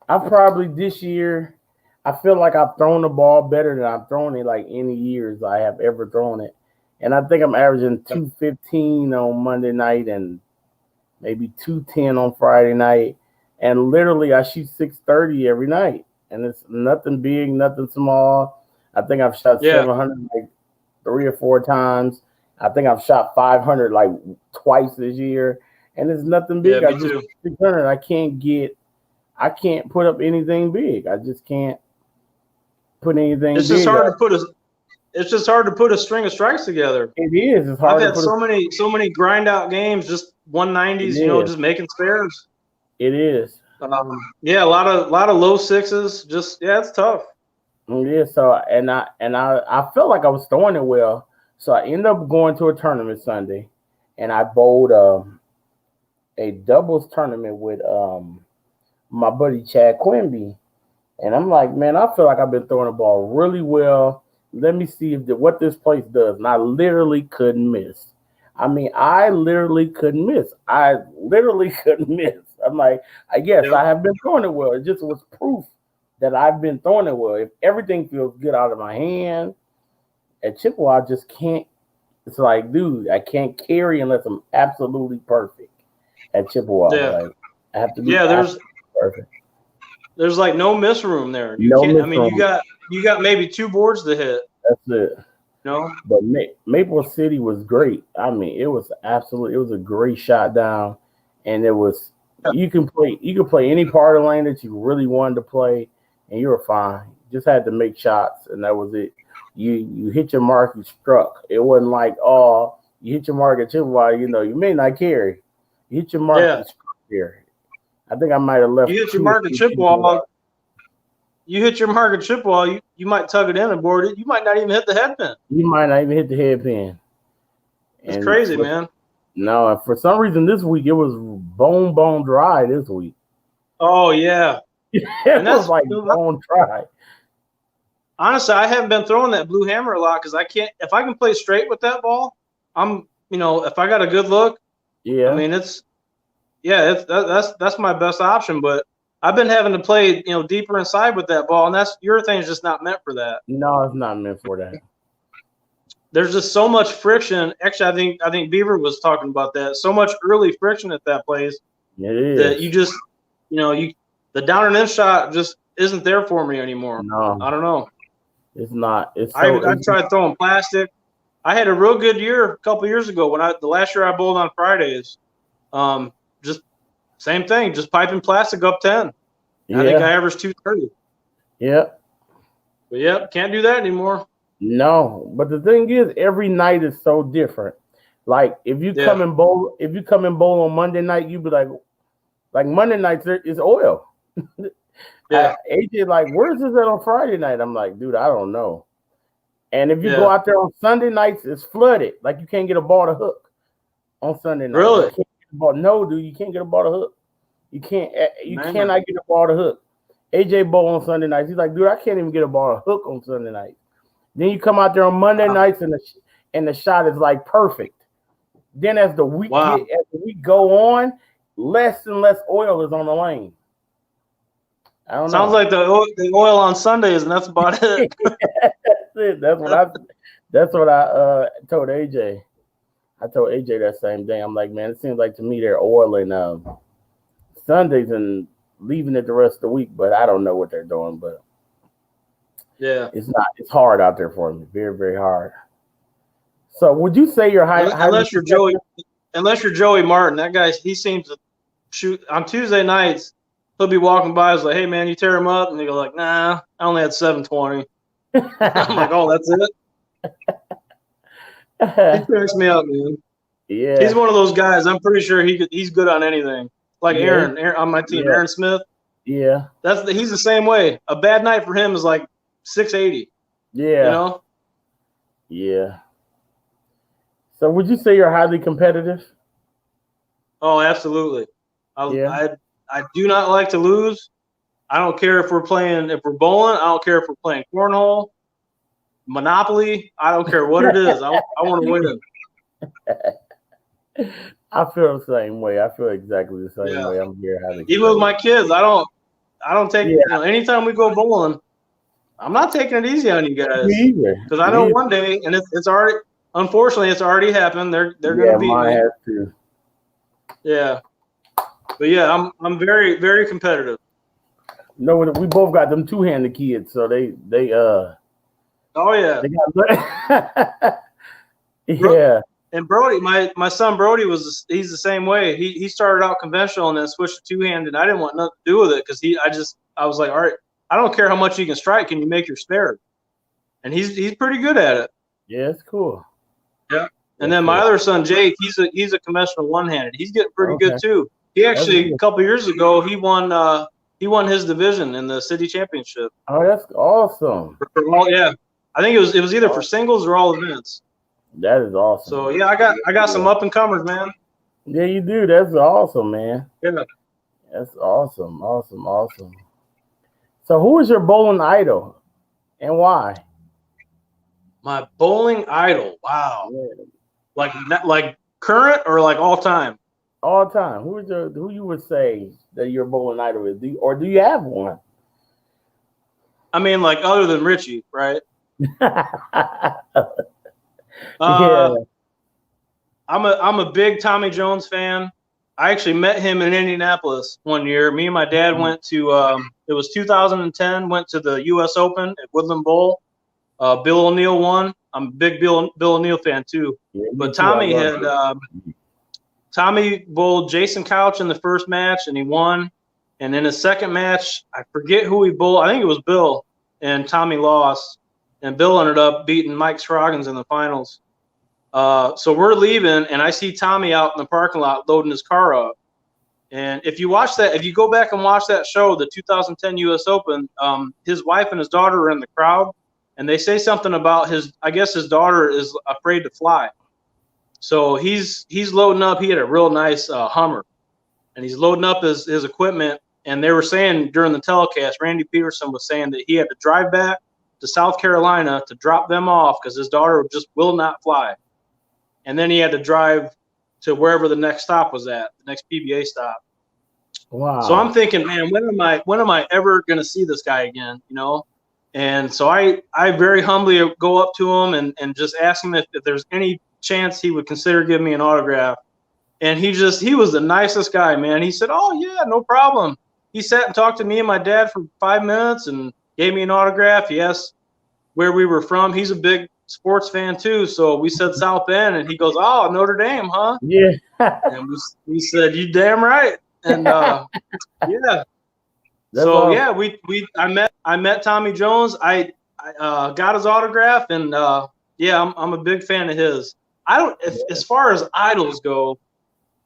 probably this year. I feel like I've thrown the ball better than I've thrown it like any years I have ever thrown it. And I think I'm averaging 215 on Monday night and maybe 210 on Friday night. And literally I shoot 630 every night. And it's nothing big, nothing small. I think I've shot 700 like 3 or 4 times. I think I've shot 500 like twice this year. And it's nothing big. I just 600. I can't put up anything big. I just can't put anything. It's just hard to put It's just hard to put a string of strikes together. It is. It's hard. I've had so many grind out games, just 190s. Just making spares. It is. A lot of low sixes. It's tough. Yeah. So I felt like I was throwing it well. So I ended up going to a tournament Sunday, and I bowled a doubles tournament with my buddy Chad Quimby. And I'm like, man, I feel like I've been throwing the ball really well. Let me see what this place does. And I literally couldn't miss. I'm like, I guess I have been throwing it well. It just was proof that I've been throwing it well. If everything feels good out of my hand, at Chippewa, I just can't. It's like, dude, I can't carry unless I'm absolutely perfect at Chippewa. Yeah. Like, I have to be perfect. There's like no miss room there. You got maybe 2 boards to hit. That's it. No. But Maple City was great. I mean, it was a great shot down, and you can play any part of the lane that you really wanted to play, and you were fine. You just had to make shots, and that was it. You hit your mark, you struck. It wasn't like, oh, you hit your mark at Chippewa, you may not carry. You hit your mark, you struck here. I think I might have left. You hit your mark at Chippewa. You might tug it in and board it. You might not even hit the headpin. You might not even hit the headpin. It's crazy, man. No, for some reason this week it was bone dry this week. Oh yeah. It was like bone dry. Honestly, I haven't been throwing that blue hammer a lot because I can't. If I can play straight with that ball, if I got a good look. Yeah. I mean, that's my best option, but I've been having to play, deeper inside with that ball, and urethane's just not meant for that. No, it's not meant for that. There's just so much friction. Actually, I think Beaver was talking about that. So much early friction at that place that you just, the down and in shot just isn't there for me anymore. No, I don't know. It's not. I tried throwing plastic. I had a real good year a couple years ago the last year I bowled on Fridays. Just same thing, just piping plastic up 10. Yeah. I think I averaged 230. Yep. But can't do that anymore. No, but the thing is, every night is so different. Like if you come and bowl on Monday night, you be like Monday nights is oil. Yeah. AJ like, where's this at on Friday night? I'm like, dude, I don't know. And if you go out there on Sunday nights, it's flooded. Like you can't get a ball to hook on Sunday night. Really? No, dude, you can't get a ball to hook. You cannot get a ball to hook. AJ bowl on Sunday nights. He's like, dude, I can't even get a ball to hook on Sunday night. Then you come out there on Monday nights and the shot is like perfect. Then as the week go on, less and less oil is on the lane. I don't know. Sounds like the oil on Sundays, and that's about it. That's it. That's what I told AJ. I told AJ that same day. I'm like, man, it seems like to me they're oiling Sundays and leaving it the rest of the week, but I don't know what they're doing. But yeah, it's hard out there for me. Very, very hard. So would you say you're high unless you're Joey Martin? That guy, he seems to shoot on Tuesday nights. He'll be walking by. I was like, "Hey man, you tear him up," and they go like, "Nah, I only had 720." I'm like, "Oh, that's it." He cracks me up, man. Yeah, he's one of those guys. I'm pretty sure he's good on anything. Like Aaron on my team, Aaron Smith. Yeah, he's the same way. A bad night for him is like 680. Yeah, you know. Yeah. So would you say you're highly competitive? Oh, absolutely. I do not like to lose. I don't care if we're bowling. I don't care if we're playing cornhole, Monopoly. I don't care what it is. I want to win. I feel the same way. I feel exactly the same way. I'm here having. Even with my kids, I don't take. Anytime we go bowling, I'm not taking it easy on you guys. Me either. Because I know one day, and it's already. Unfortunately, it's already happened. They're going to beat me. Has to. Yeah. But yeah, I'm very, very competitive. No, we both got them two-handed kids, so they oh yeah. They got yeah. And Brody, my son Brody he's the same way. He started out conventional and then switched to two-handed. I didn't want nothing to do with it because I was like, all right, I don't care how much you can strike, can you make your spare? And he's pretty good at it. Yeah, it's cool. Yeah. And then my other son Jake, he's a conventional one-handed. He's getting pretty good too. He actually a couple years ago he won his division in the city championship. Oh, that's awesome. I think it was either for singles or all events. That is awesome. So yeah, I got some up and comers, man. Yeah, you do. That's awesome, man. Yeah. That's awesome. Awesome. So who is your bowling idol and why? My bowling idol. Wow. Yeah. Like current or like all time? All time. Who you would say that your bowling idol is? Do you have one? I mean, like other than Richie, right? Yeah. I'm a big Tommy Jones fan. I actually met him in Indianapolis one year. Me and my dad went to it was 2010. Went to the U.S. Open at Woodland Bowl. Bill O'Neill won. I'm a big Bill O'Neill fan too. Yeah, but Tommy Tommy bowled Jason Couch in the first match and he won. And in his second match, I forget who he bowled. I think it was Bill, and Tommy lost. And Bill ended up beating Mike Scroggins in the finals. So we're leaving, and I see Tommy out in the parking lot loading his car up. And if you go back and watch that show, the 2010 U.S. Open, his wife and his daughter are in the crowd, and they say something about I guess his daughter is afraid to fly. So he's loading up. He had a real nice Hummer, and he's loading up his equipment. And they were saying during the telecast, Randy Peterson was saying that he had to drive back to South Carolina to drop them off because his daughter just will not fly. And then he had to drive to wherever the next stop was at, the next PBA stop. Wow. So I'm thinking, man, when am I ever going to see this guy again, you know? And so I very humbly go up to him and just ask him if there's any chance he would consider giving me an autograph. And he was the nicest guy, man. He said, oh, yeah, no problem. He sat and talked to me and my dad for 5 minutes and gave me an autograph. He asked where we were from. He's a big sports fan too. So we said South Bend, and he goes, oh, Notre Dame, huh? Yeah. And we said, you damn right. And yeah. That's awesome. Yeah, I met Tommy Jones. I got his autograph, and yeah, I'm a big fan of his. I don't. As far as idols go,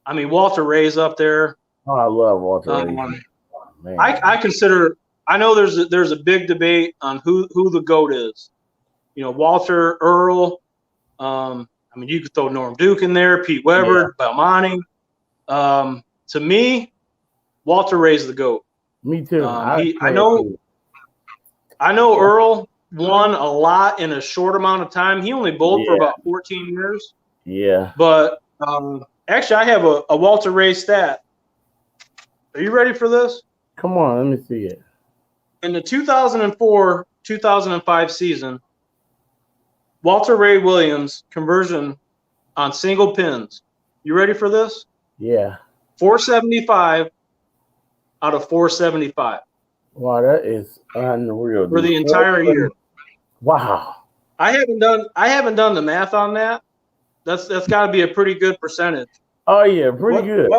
I mean, Walter Ray's up there. Oh, I love Walter Ray. Man. I consider. I know there's a big debate on who the GOAT is. You know, Walter, Earl. I mean, you could throw Norm Duke in there, Pete Weber, Belmonte. To me, Walter Ray's the GOAT. Me too. I know Earl won a lot in a short amount of time. He only bowled for about 14 years. Yeah. But actually, I have a Walter Ray stat. Are you ready for this? Come on, let me see it. In the 2004-2005 season, Walter Ray Williams conversion on single pins. You ready for this? Yeah. 475 out of 475. Wow, that is unreal. For the entire year. Wow. I haven't done the math on that. That's got to be a pretty good percentage. Oh yeah, pretty good.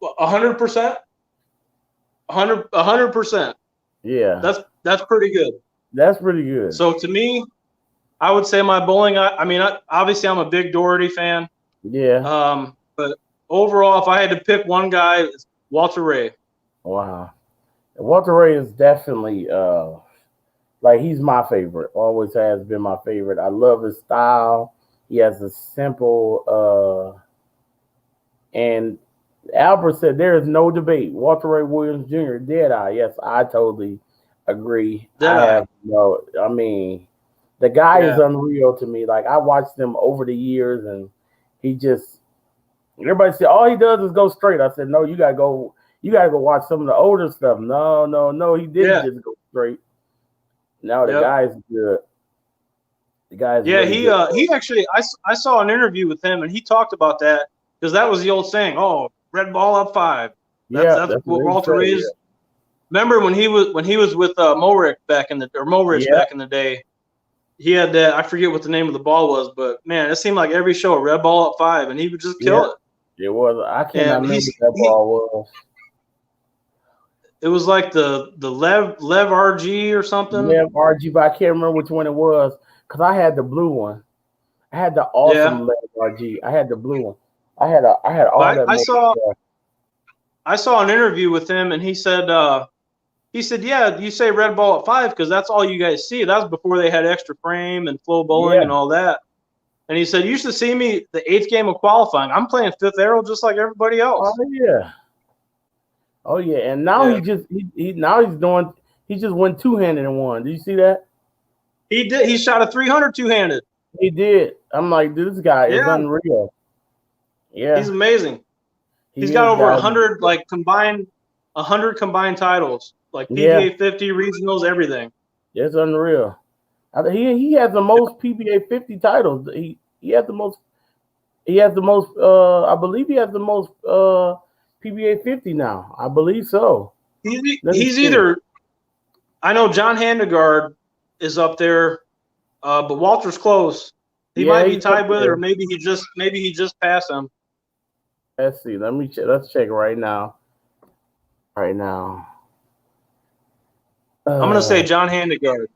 100%. 100%. Yeah. That's pretty good. That's pretty good. So to me, I would say my bowling. Obviously I'm a big Doherty fan. Yeah. But overall, if I had to pick one guy, it's Walter Ray. Wow. Walter Ray is definitely like he's my favorite. Always has been my favorite. I love his style. He has a simple and Albert said there is no debate. Walter Ray Williams Jr. Deadeye. Yes, I totally agree. The guy is unreal to me. Like I watched him over the years, and he just everybody said all he does is go straight. I said no, you gotta go watch some of the older stuff. No, he didn't just go straight. No, the guy's good. The guy's he actually I saw an interview with him, and he talked about that because that was the old saying. Oh, red ball up 5. That's what Walter Ray is. Yeah. Remember when he was with Mohrick back in the day. He had that. I forget what the name of the ball was, but man, it seemed like every show a red ball up 5, and he would just kill it. It was. I can't remember what that ball was. It was like the Lev RG or something. Lev RG, but I can't remember which one it was because I had the blue one. I had the awesome Lev RG. I had the blue one. I had all that. I saw an interview with him, and he said, yeah, you say red ball at 5 because that's all you guys see. That was before they had extra frame and flow bowling and all that. And he said, you should see me the 8th game of qualifying. I'm playing 5th arrow just like everybody else. Oh yeah. And now he just went two-handed and won. Did you see that? He did. He shot a 300 two-handed. He did. I'm like, dude, this guy is unreal. Yeah, he's amazing. He's got over 100 combined titles, like PBA 50 regionals, everything. It's unreal. He has the most PBA 50 titles. He has the most. He has the most. I believe he has the most PBA 50 now. I believe so. He's either. I know John Handegard is up there, but Walter's close. He might be tied with it, or maybe he just passed him. Let's see. Let's check right now. I'm gonna say John Handegard.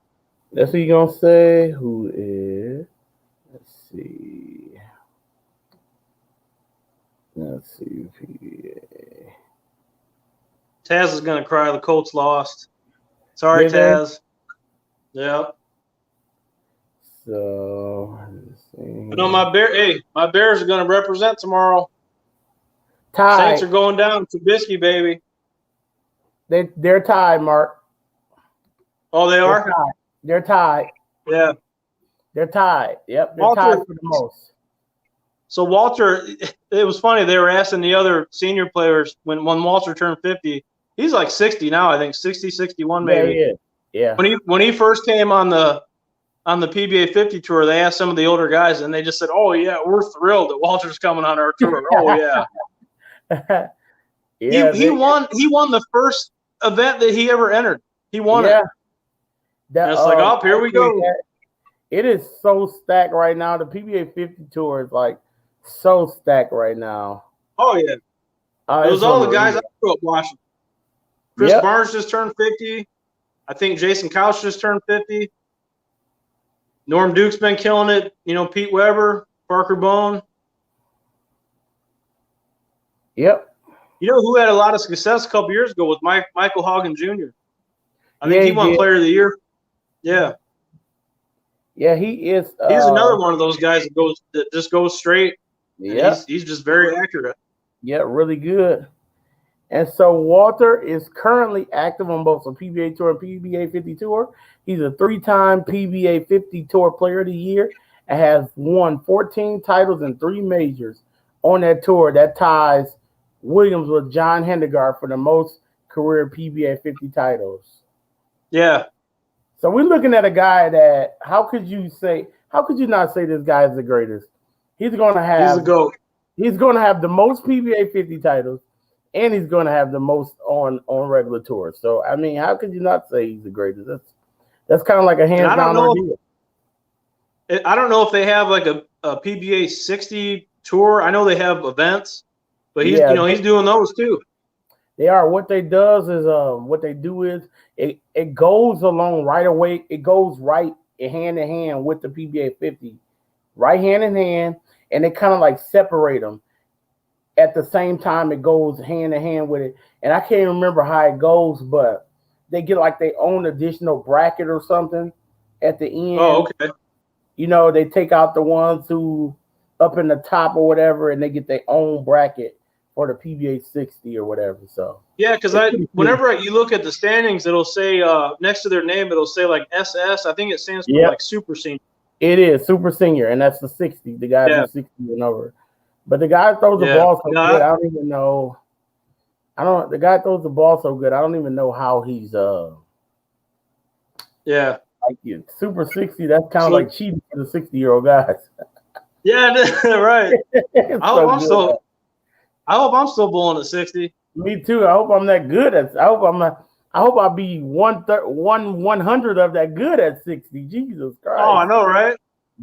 That's what you're gonna say. Who is? Let's see. Taz is gonna cry. The Colts lost. Sorry, Taz. Yep. So, my Bears are gonna represent tomorrow. Tied. Saints are going down. Trubisky, baby. They're tied, Mark. Oh, they are? They're tied. Yeah. They're tied. Yep. They're tied for the most. So Walter, it was funny. They were asking the other senior players when Walter turned 50. He's like 60 now, I think 60, 61 maybe. Yeah. When he first came on the PBA 50 tour, they asked some of the older guys, and they just said, "Oh yeah, we're thrilled that Walter's coming on our tour." Oh yeah. He won the first event that he ever entered. He won it. And it's like, oh, here we go. It is so stacked right now. The PBA 50 tour is like so stacked right now. Oh yeah. It was all the guys I grew up watching. Chris Barnes just turned 50. I think Jason Couch just turned 50. Norm Duke's been killing it. Pete Weber. Parker Bone. Yep. You know who had a lot of success a couple years ago was Michael Hogan Jr. I think he won Player of the Year. Yeah. Yeah, he is. He's another one of those guys that just goes straight. Yeah. He's just very accurate. Yeah, really good. And so Walter is currently active on both the PBA Tour and PBA 50 Tour. He's a 3-time PBA 50 Tour Player of the Year and has won 14 titles and 3 majors on that tour. That ties Williams with John Hendegaard for the most career PBA 50 titles. Yeah. So we're looking at a guy that how could you not say this guy is the greatest? He's going to have he's a GOAT. He's going to have the most PBA 50 titles, and he's going to have the most on regular tours. So I mean, how could you not say he's the greatest? That's kind of like a hands down idea. I don't know if they have like a PBA 60 tour. I know they have events, but he's he's doing those too. They are. What they do is it goes along right away. It goes right hand in hand with the PBA 50, right hand in hand, and they kind of like separate them. At the same time, it goes hand in hand with it. And I can't remember how it goes, but they get like their own additional bracket or something at the end. Oh, okay. You know, they take out the ones who up in the top or whatever, and they get their own bracket for the PBA 60 or whatever. So yeah, because whenever you look at the standings, it'll say next to their name, it'll say like SS. I think it stands for like Super Senior. It is Super Senior, and that's the 60. The guys are 60 and over. But the guy throws the ball so good. I don't even know. The guy throws the ball so good. I don't even know how he's like you. Super 60. That's kind of like cheating for the 60-year-old guys. Yeah, right. I hope I'm still bowling at 60. Me too. I hope I'm that good at. I hope I'll be 1/100 of that good at 60. Jesus Christ. Oh, I know, right?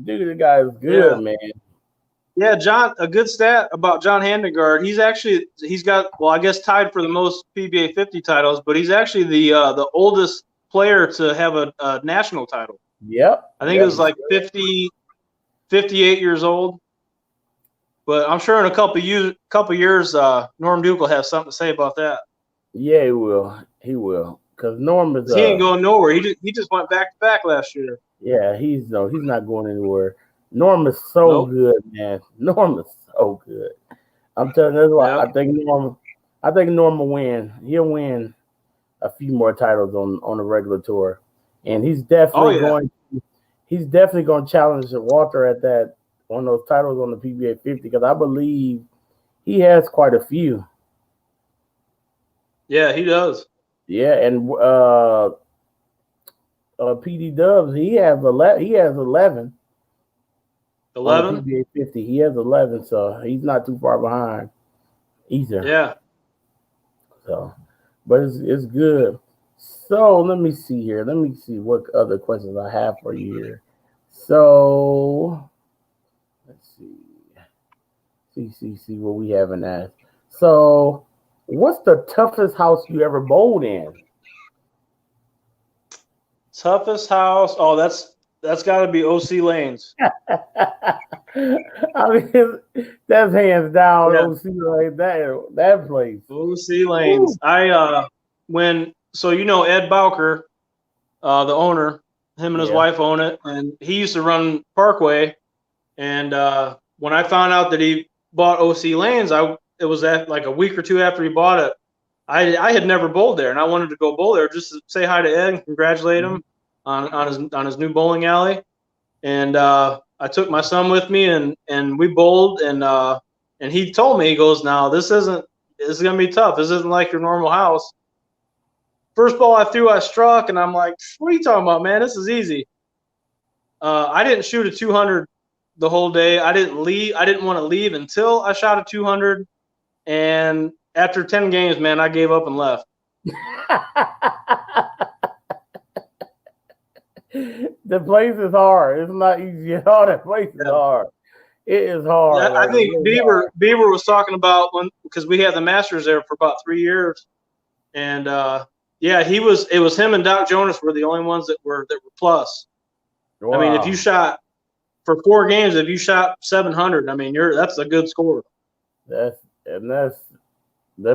Dude, the guy is good, man. Yeah, John. A good stat about John Hendegaard. He's got I guess tied for the most PBA 50 titles, but he's actually the oldest player to have a national title. Yep. I think it was like 58 years old. But I'm sure in a couple years, Norm Duke will have something to say about that. Yeah, he will. He will, because Norm is. He ain't going nowhere. He just went back to back last year. Yeah, he's not going anywhere. Norm is so good, man. Norm is so good. I'm telling you, I think Norm will win. He'll win a few more titles on the regular tour, and he's definitely going. He's definitely going to challenge Walter at that on those titles on the PBA 50 because I believe he has quite a few. Yeah, he does. Yeah, and PD Dubs, he has 11. 11? PBA 50. He has 11, so he's not too far behind either. Yeah. So, but it's good. So let me see here. Let me see what other questions I have for you here. So let's see what we haven't asked. So, what's the toughest house you ever bowled in? Toughest house? Oh, that's got to be OC Lanes. I mean, that's hands down. OC Lanes, that place. OC Lanes. Ooh. So you know Ed Bowker, the owner, him and his wife own it, and he used to run Parkway. And when I found out that he bought OC Lanes, it was like a week or two after he bought it. I had never bowled there, and I wanted to go bowl there just to say hi to Ed and congratulate him on his new bowling alley. And I took my son with me, and we bowled, and he told me, he goes, "Now this is gonna be tough. This isn't like your normal house." First ball I threw, I struck, and I'm like, "What are you talking about, man? This is easy." I didn't shoot a 200 the whole day. I didn't want to leave until I shot a 200. And after 10 games, man, I gave up and left. The place is hard. It's not easy at all. That place is hard. It is hard. I think Beaver was talking about because we had the Masters there for about 3 years, and it was him and Doc Jonas were the only ones that were plus. Wow. I mean, if you shot for 4 games, if you shot 700, I mean, that's a good score. That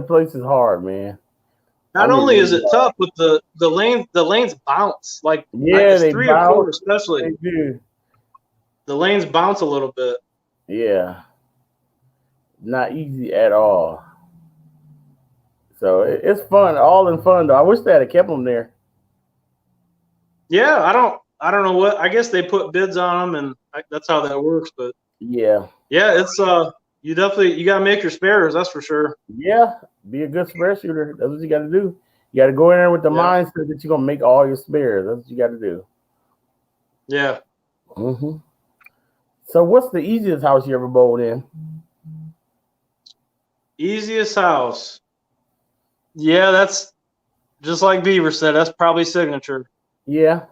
place is hard, man. Not only is it tough, but the lanes bounce. Like it's 3 or 4 especially. They do. The lanes bounce a little bit. Yeah. Not easy at all. So it's fun, all in fun though. I wish they had kept them there. Yeah, I don't know what. I guess they put bids on them, and that's how that works. But yeah, it's you gotta make your spares. That's for sure. Yeah, be a good spare shooter. That's what you got to do. You got to go in there with the mindset that you're gonna make all your spares. That's what you got to do. Yeah. Mm-hmm. So, what's the easiest house you ever bowled in? Easiest house. Yeah, that's just like Beaver said. That's probably Signature. Yeah.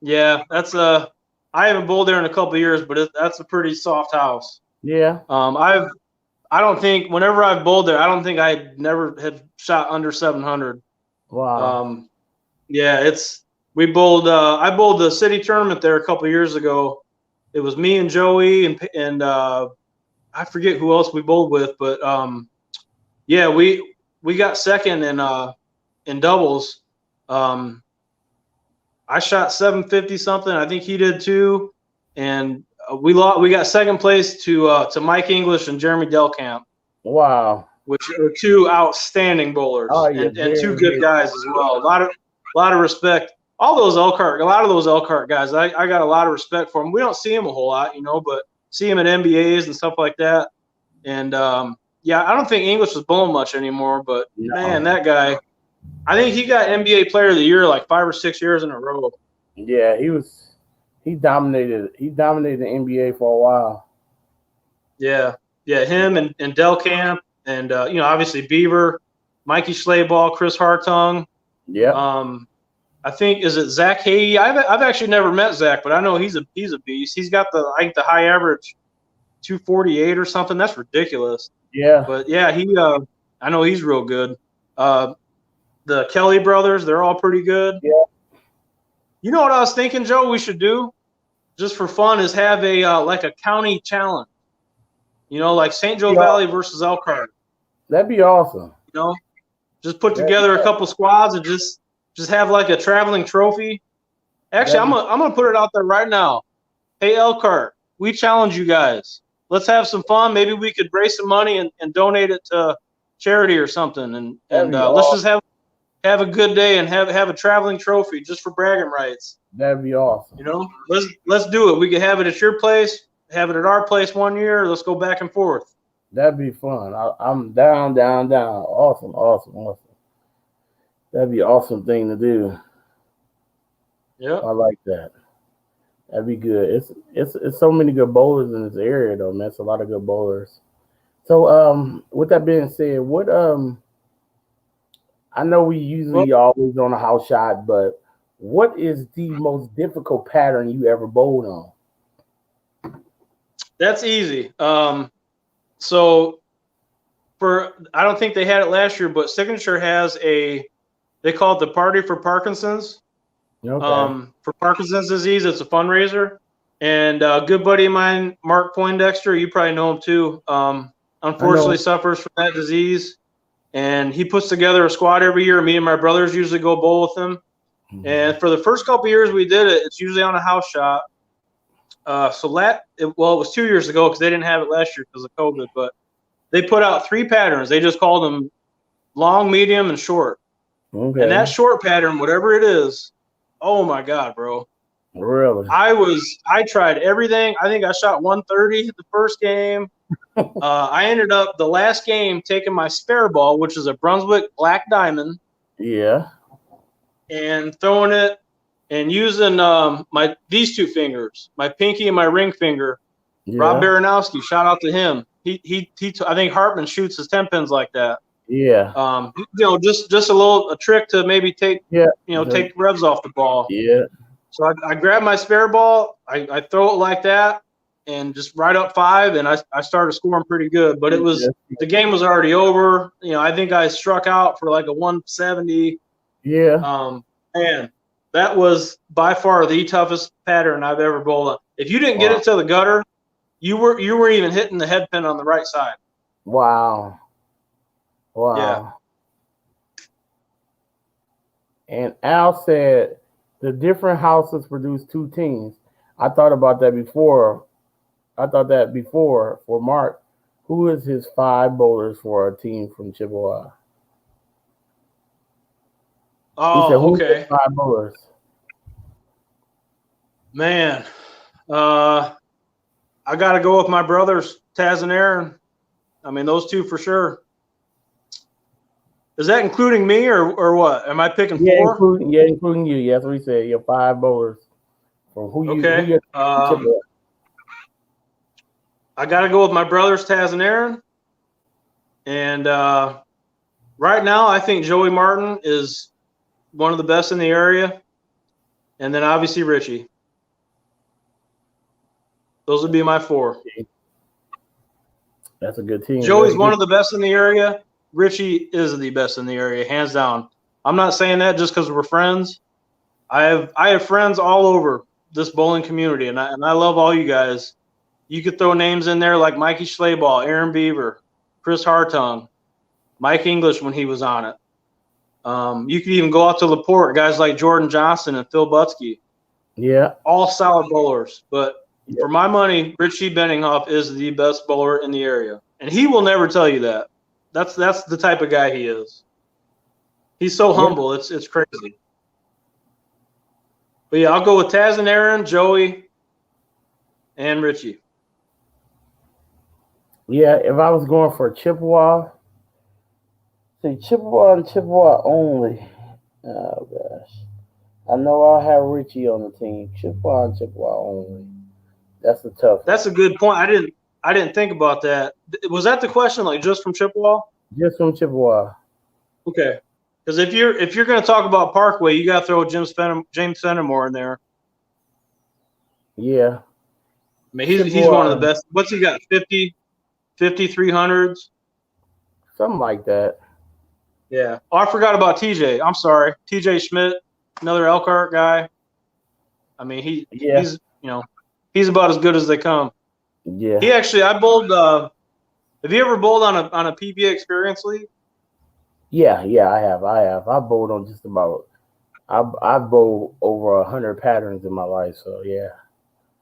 Yeah, that's I haven't bowled there in a couple of years, but that's a pretty soft house. Yeah. I don't think whenever I've bowled there, I don't think I never had shot under 700. Wow. Yeah, we bowled. I bowled the city tournament there a couple of years ago. It was me and Joey and I forget who else we bowled with, but yeah, we got second in doubles. I shot 750 something. I think he did too, and we got second place to Mike English and Jeremy Delcamp. Wow. Which are 2 outstanding bowlers and 2 good guys as well. A lot of respect. A lot of those Elkhart guys, I got a lot of respect for them. We don't see them a whole lot, but see them at NBAs and stuff like that. And yeah, I don't think English was bowling much anymore, but man, that guy, I think he got NBA Player of the Year like 5 or 6 years in a row. Yeah, he dominated the NBA for a while. Yeah, him and Delcamp and obviously Beaver, Mikey Schleybaugh, Chris Hartung. Yeah. I think is it Zach Hagy? I've actually never met Zach, but I know he's a beast. He's got the high average 248 or something. That's ridiculous. Yeah. But yeah, I know he's real good. The Kelly brothers, they're all pretty good. Yeah. You know what I was thinking, Joe? We should do just for fun is have a like a county challenge. Like St. Joe Valley versus Elkhart. That'd be awesome. Just put together a couple squads and just have like a traveling trophy. Actually, I'm gonna put it out there right now. Hey Elkhart, we challenge you guys. Let's have some fun. Maybe we could raise some money and donate it to charity or something. And let's just have a good day and have a traveling trophy just for bragging rights. That'd be awesome. Let's do it. We could have it at your place, have it at our place one year. Let's go back and forth. That'd be fun. I'm down. Awesome. That'd be an awesome thing to do. Yeah, I like that. That'd be good. It's so many good bowlers in this area though, man. It's a lot of good bowlers. So with that being said, what I know we usually always on a house shot, but what is the most difficult pattern you ever bowled on? That's easy. So I don't think they had it last year, but Signature has they call it the Party for Parkinson's. Okay. For Parkinson's disease, it's a fundraiser. And a good buddy of mine, Mark Poindexter, you probably know him too, unfortunately suffers from that disease. And he puts together a squad every year. Me and my brothers usually go bowl with him. Mm-hmm. And for the first couple of years we did it, it's usually on a house shot. It was 2 years ago because they didn't have it last year because of COVID. But they put out 3 patterns. They just called them long, medium, and short. Okay. And that short pattern, whatever it is, oh my God, bro. Really? I tried everything. I think I shot 130 the first game. I ended up the last game taking my spare ball, which is a Brunswick Black Diamond. Yeah. And throwing it and using these 2 fingers, my pinky and my ring finger. Yeah. Rob Baranowski, shout out to him. He I think Hartman shoots his 10 pins like that. Yeah. Just a trick to maybe take take revs off the ball. Yeah. So I grab my spare ball, I throw it like that, and just right up 5, and I started scoring pretty good. But the game was already over. I think I struck out for like a 170. Yeah. And that was by far the toughest pattern I've ever bowled on. If you didn't get it to the gutter, you weren't even hitting the head pin on the right side. Wow. Yeah. And Al said the different houses produce 2 teams. I thought about that before. For Mark. Who is his 5 bowlers for a team from Chippewa? Oh, he said, okay. 5 bowlers. Man, I got to go with my brothers, Taz and Aaron. I mean, those 2 for sure. Is that including me or what? Am I picking 4? Including you. Yes, we said your 5 bowlers. From who you I got to go with my brothers, Taz and Aaron. And right now, I think Joey Martin is one of the best in the area. And then obviously Richie. Those would be my 4. That's a good team. Joey's one of the best in the area. Richie is the best in the area, hands down. I'm not saying that just because we're friends. I have friends all over this bowling community, and I love all you guys. You could throw names in there like Mikey Schlaball, Aaron Beaver, Chris Hartung, Mike English when he was on it. You could even go out to LaPorte, guys like Jordan Johnson and Phil Butsky. Yeah. All solid bowlers. But for my money, Richie Benninghoff is the best bowler in the area. And he will never tell you that. That's the type of guy he is. He's so humble. It's crazy. But yeah, I'll go with Taz and Aaron, Joey, and Richie. Yeah, if I was going for Chippewa, Chippewa and Chippewa only. Oh gosh, I know I'll have Richie on the team. Chippewa and Chippewa only. That's a tough. That's a good point. I didn't think about that. Was that the question? Like just from Chippewa? Just from Chippewa. Okay. Because if you're going to talk about Parkway, you got to throw James Fenimore in there. Yeah. I mean, he's one of the best. What's he got? 50, 300s? Something like that. Yeah. Oh, I forgot about TJ. I'm sorry. TJ Schmidt, another Elkhart guy. I mean, he's about as good as they come. Yeah. I bowled. Have you ever bowled on a PBA Experience League? Yeah, I have. I bowled on just about. I've bowled over 100 patterns in my life, so yeah.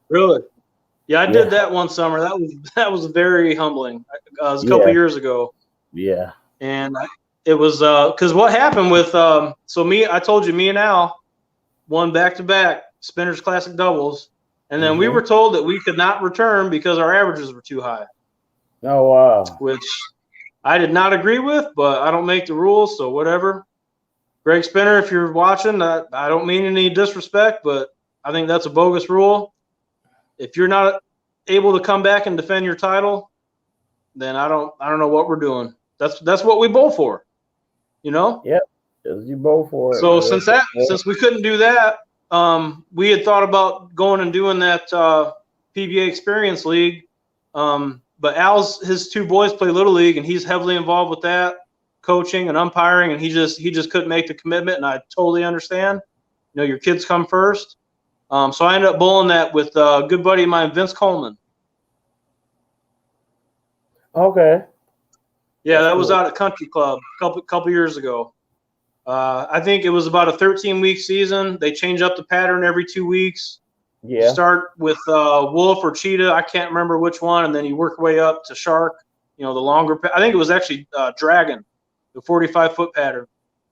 Really? Yeah, I did that one summer. That was very humbling. It was a couple years ago. Yeah. And it was because what happened with I told you, me and Al won back-to-back Spinners Classic doubles, and then we were told that we could not return because our averages were too high. Oh wow! Which I did not agree with, but I don't make the rules, so whatever. Greg Spinner, if you're watching, I don't mean any disrespect, but I think that's a bogus rule. If you're not able to come back and defend your title, then I don't know what we're doing. That's what we bowl for, you know? Yep, you bowl for it. So since we couldn't do that, we had thought about going and doing that PBA Experience League. But his 2 boys play Little League, and he's heavily involved with that, coaching and umpiring, and he just couldn't make the commitment, and I totally understand. You know, your kids come first. So I ended up bowling that with a good buddy of mine, Vince Coleman. Okay. Yeah, that was out at Country Club a couple years ago. I think it was about a 13-week season. They change up the pattern every 2 weeks. Yeah. Start with wolf or cheetah. I can't remember which one, and then you work your way up to shark. You know, the longer. I think it was actually dragon, the 45-foot pattern.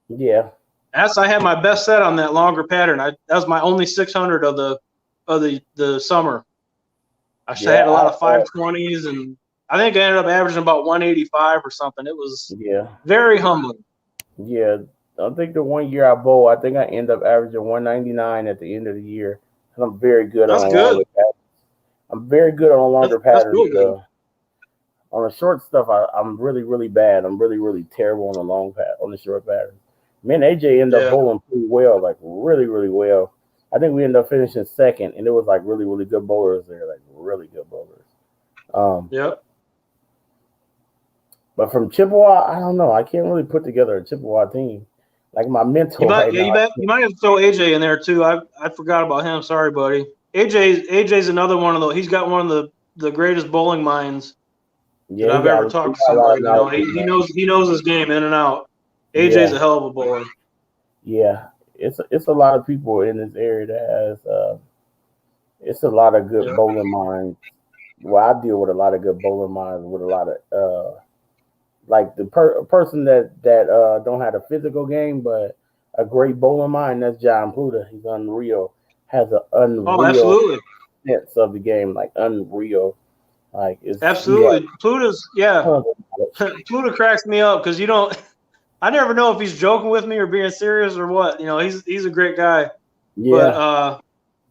Yeah. I had my best set on that longer pattern. That was my only 600 of the summer. I had a lot of 520s, and I think I ended up averaging about 185 or something. It was very humbling. Yeah, I think the one year I bowled, I think I ended up averaging 199 at the end of the year. I'm very good on longer patterns. I'm very good on longer patterns. On the short stuff, I'm really, really bad. I'm really, really terrible on the short patterns. Me and AJ ended up bowling pretty well, like really, really well. I think we ended up finishing second, and it was like really, really good bowlers there, like really good bowlers. Yep. But from Chippewa, I don't know. I can't really put together a Chippewa team. Like my mentor. You might have to throw AJ in there too. I forgot about him. Sorry, buddy. AJ's another one of those. He's got one of the greatest bowling minds that I've ever talked to somebody. You know, he knows his game in and out. AJ's a hell of a bowler. Yeah, it's a lot of people in this area that has it's a lot of good bowling minds. Well, I deal with a lot of good bowling minds with a lot of like the person that don't have a physical game, but a great bowling mind. That's John Pluta. He's unreal. Has an unreal sense of the game, like unreal. Like it's absolutely. Pluta's Pluta cracks me up because you don't. I never know if he's joking with me or being serious or what. You know, he's a great guy. Yeah. But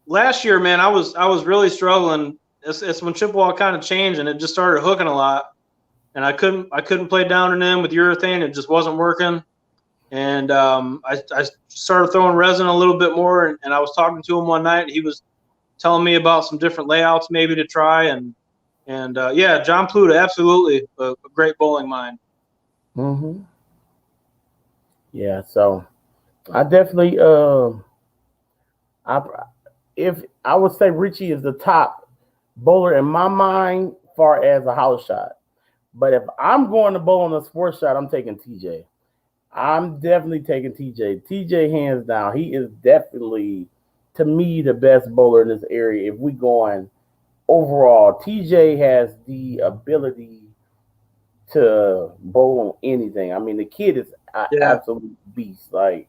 last year, man, I was really struggling. It's when Chippewa kind of changed and it just started hooking a lot, and I couldn't play down and in with urethane. It just wasn't working, and I started throwing resin a little bit more. And I was talking to him one night. He was telling me about some different layouts maybe to try, and John Pluta, absolutely a great bowling mind. Mm-hmm. Yeah, so I definitely if I would say Richie is the top bowler in my mind far as a house shot. But if I'm going to bowl on a sports shot, I'm taking TJ. I'm definitely taking TJ. TJ hands down. He is definitely, to me, the best bowler in this area. If we going overall, TJ has the ability to bowl on anything. I mean, the kid is an absolute beast. Like,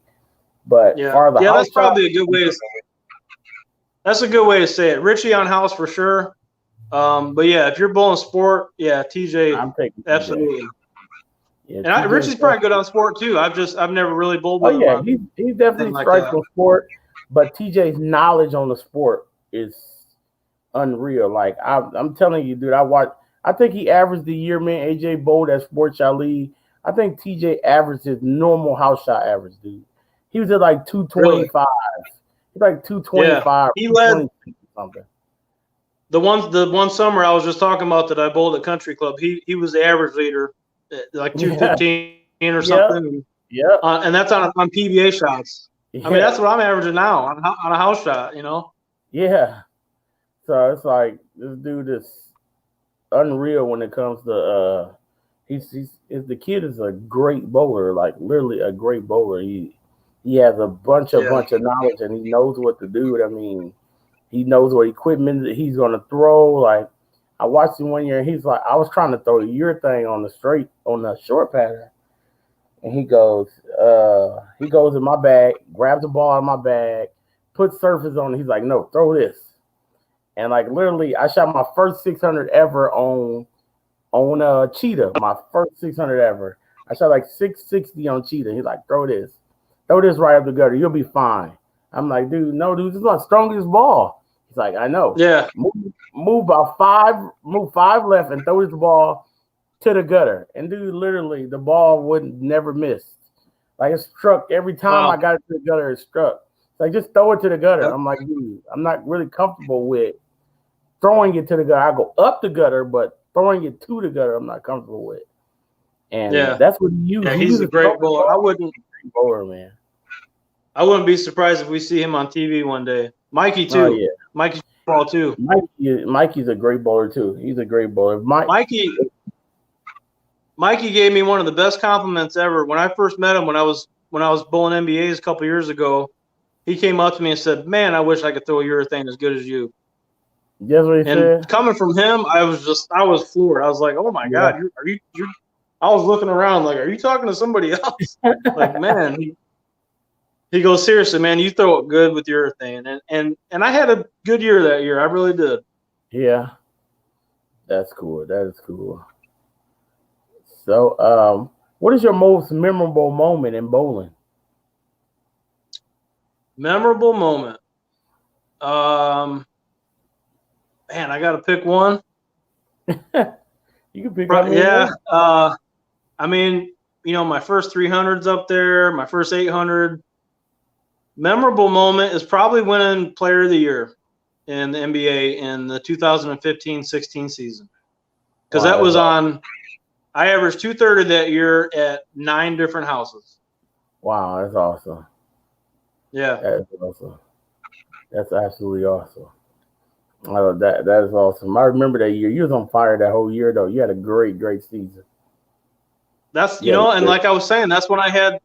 but that's probably a good way to say it. That's a good way to say it. Richie on house for sure. But yeah, if you're bowling sport, TJ, I'm taking TJ. Absolutely. Yeah, and Richie's probably good on sport too. I've never really bowled with him. He's definitely strikes on sport, but TJ's knowledge on the sport is unreal. Like I'm telling you, dude, I think he averaged the year, man. AJ bowled at Sports Shot League. I think TJ averaged his normal house shot average, dude. He was at like 225. Really? He's like 225. Yeah. He led something. The one summer I was just talking about that I bowled at Country Club. He was the average leader, like 215 or something. Yeah. And that's on PBA shots. Yeah. I mean, that's what I'm averaging now on a house shot. You know. Yeah. So it's like this dude is unreal when it comes to the kid is a great bowler, like literally a great bowler. He has a bunch of knowledge and he knows what to do. I mean, he knows what equipment he's gonna throw. Like I watched him one year and he's like, I was trying to throw a urethane on the short pattern. And he goes in my bag, grabs the ball out of my bag, puts surface on it. He's like, no, throw this. And like literally, I shot my first 600 ever on Cheetah. My first 600 ever. I shot like 660 on Cheetah. He's like, throw this right up the gutter. You'll be fine. I'm like, dude, no, dude, this is my strongest ball. He's like, I know. Yeah. Move five left and throw this ball to the gutter. And dude, literally, the ball would never miss. Like it struck every time I got it to the gutter. It struck. Like just throw it to the gutter. I'm like, dude, I'm not really comfortable with throwing it to the gutter. I go up the gutter, but throwing it to the gutter, I'm not comfortable with. And that's what he used. Yeah, he's a great bowler. I wouldn't be surprised if we see him on TV one day. Mikey too. Yeah. Mikey's ball too. Mikey's a great bowler too. He's a great bowler. Mikey gave me one of the best compliments ever. When I first met him, when I was bowling NBAs a couple years ago, he came up to me and said, "Man, I wish I could throw a urethane as good as you." That's what he said. Coming from him, I was floored. I was like, "Oh my God, are you?" I was looking around like, "Are you talking to somebody else?" Like, man, he goes, "Seriously, man, you throw it good with urethane." And I had a good year that year. I really did. Yeah, that's cool. That is cool. So, what is your most memorable moment in bowling? Memorable moment. Man, I got to pick one. You can pick one. Yeah. I mean, my first 300s up there, my first 800. Memorable moment is probably winning Player of the Year in the NBA in the 2015-16 season. Because that was I averaged 230 that year at 9 different houses. Wow, that's awesome. Yeah. That's awesome. That's absolutely awesome. Oh, that is awesome. I remember that year. You was on fire that whole year, though. You had a great season. That's and like I was saying, that's when I had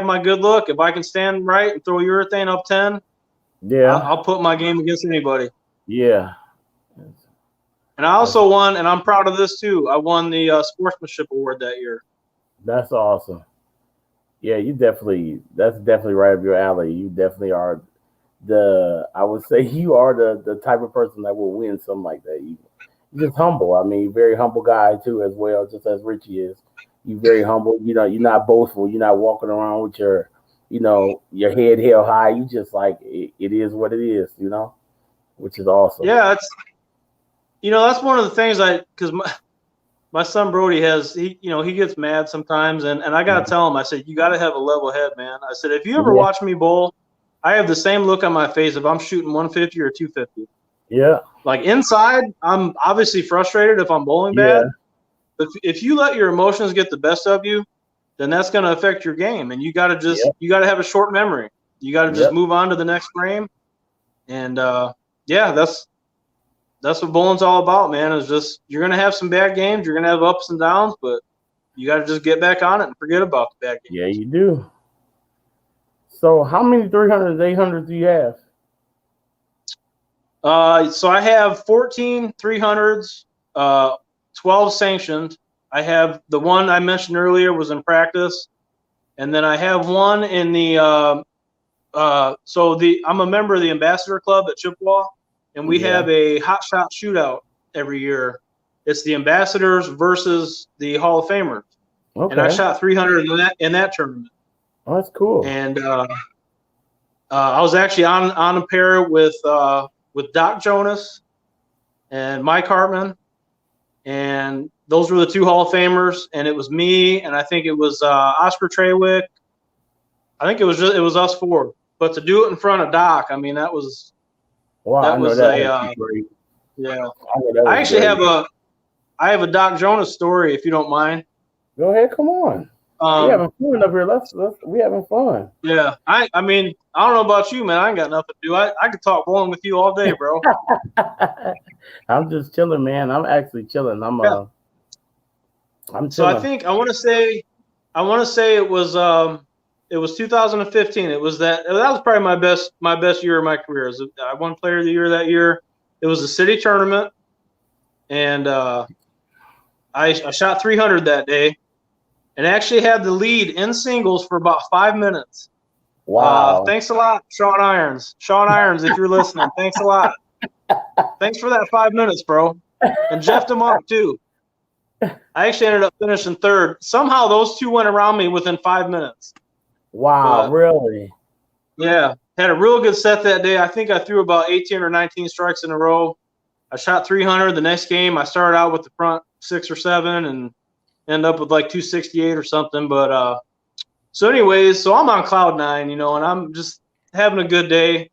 my good look. If I can stand right and throw urethane up 10, I'll put my game against anybody. Yeah. And I also won, and I'm proud of this too. I won the sportsmanship award that year. That's awesome. Yeah, that's definitely right up your alley. You definitely are I would say you are the type of person that will win something like that. You're just humble. I mean, very humble guy too, as well, just as Richie is. You're very humble. You're not boastful. You're not walking around with your head held high. You just like it is what it is, which is awesome. Yeah, it's that's one of the things because my son Brody he gets mad sometimes, and I gotta tell him, I said, you gotta have a level head, man. I said, if you ever watch me bowl, I have the same look on my face if I'm shooting 150 or 250. Yeah. Like inside, I'm obviously frustrated if I'm bowling bad. But if you let your emotions get the best of you, then that's going to affect your game. And you got to have a short memory. You got to just move on to the next frame. And that's what bowling's all about, man. Is just you're going to have some bad games, you're going to have ups and downs, but you got to just get back on it and forget about the bad games. Yeah, you do. So how many 300s, 800s do you have? So I have 14 300s, 12 sanctioned. I have the one I mentioned earlier was in practice. And then I have one in the I'm a member of the Ambassador Club at Chippewa, and we have a hot shot shootout every year. It's the Ambassadors versus the Hall of Famers. Okay. And I shot 300 in that tournament. Oh, that's cool. And I was actually on a pair with Doc Jonas and Mike Hartman, and those were the two Hall of Famers. And it was me, and I think it was Oscar Trawick. I think it was us four. But to do it in front of Doc, I mean, that was great. Yeah. I actually have a Doc Jonas story, if you don't mind. Go ahead, come on. We having fun up here. We having fun. Yeah, I mean, I don't know about you, man. I ain't got nothing to do. I could talk bowling with you all day, bro. I'm just chilling, man. I'm actually chilling. I'm chilling. So I think I want to say it was 2015. It was that was probably my best year of my career. I won Player of the Year that year. It was a city tournament, and I shot 300 that day. And actually had the lead in singles for about 5 minutes. Wow. Thanks a lot, Sean Irons. Sean Irons, if you're listening, thanks a lot. Thanks for that 5 minutes, bro. And Jeff DeMark, too. I actually ended up finishing third. Somehow those two went around me within 5 minutes. Wow, really? Yeah. Had a real good set that day. I think I threw about 18 or 19 strikes in a row. I shot 300. The next game, I started out with the front 6 or 7 and end up with like 268 or something. But so anyways, so I'm on cloud 9, and I'm just having a good day.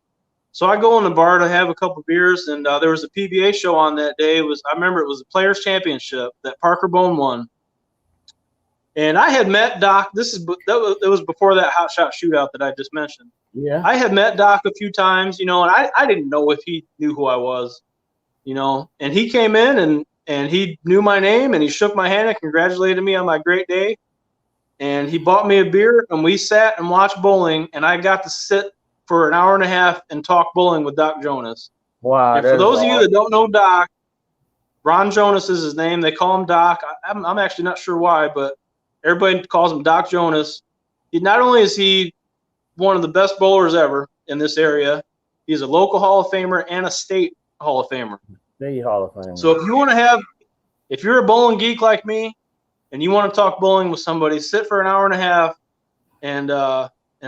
So I go in the bar to have a couple beers, and there was a PBA show on that day. I remember it was the Players Championship that Parker Bone won. And I had met Doc. That was before that hot shot shootout that I just mentioned. Yeah. I had met Doc a few times, and I didn't know if he knew who I was, and he came in and he knew my name, and he shook my hand and congratulated me on my great day. And he bought me a beer, and we sat and watched bowling, and I got to sit for an hour and a half and talk bowling with Doc Jonas. Wow. And for those of you that don't know Doc, Ron Jonas is his name. They call him Doc. I'm actually not sure why, but everybody calls him Doc Jonas. Not only is he one of the best bowlers ever in this area, he's a local Hall of Famer and a state Hall of Famer. Hall of Fame. So if you're a bowling geek like me, and you want to talk bowling with somebody, sit for an hour and a half, and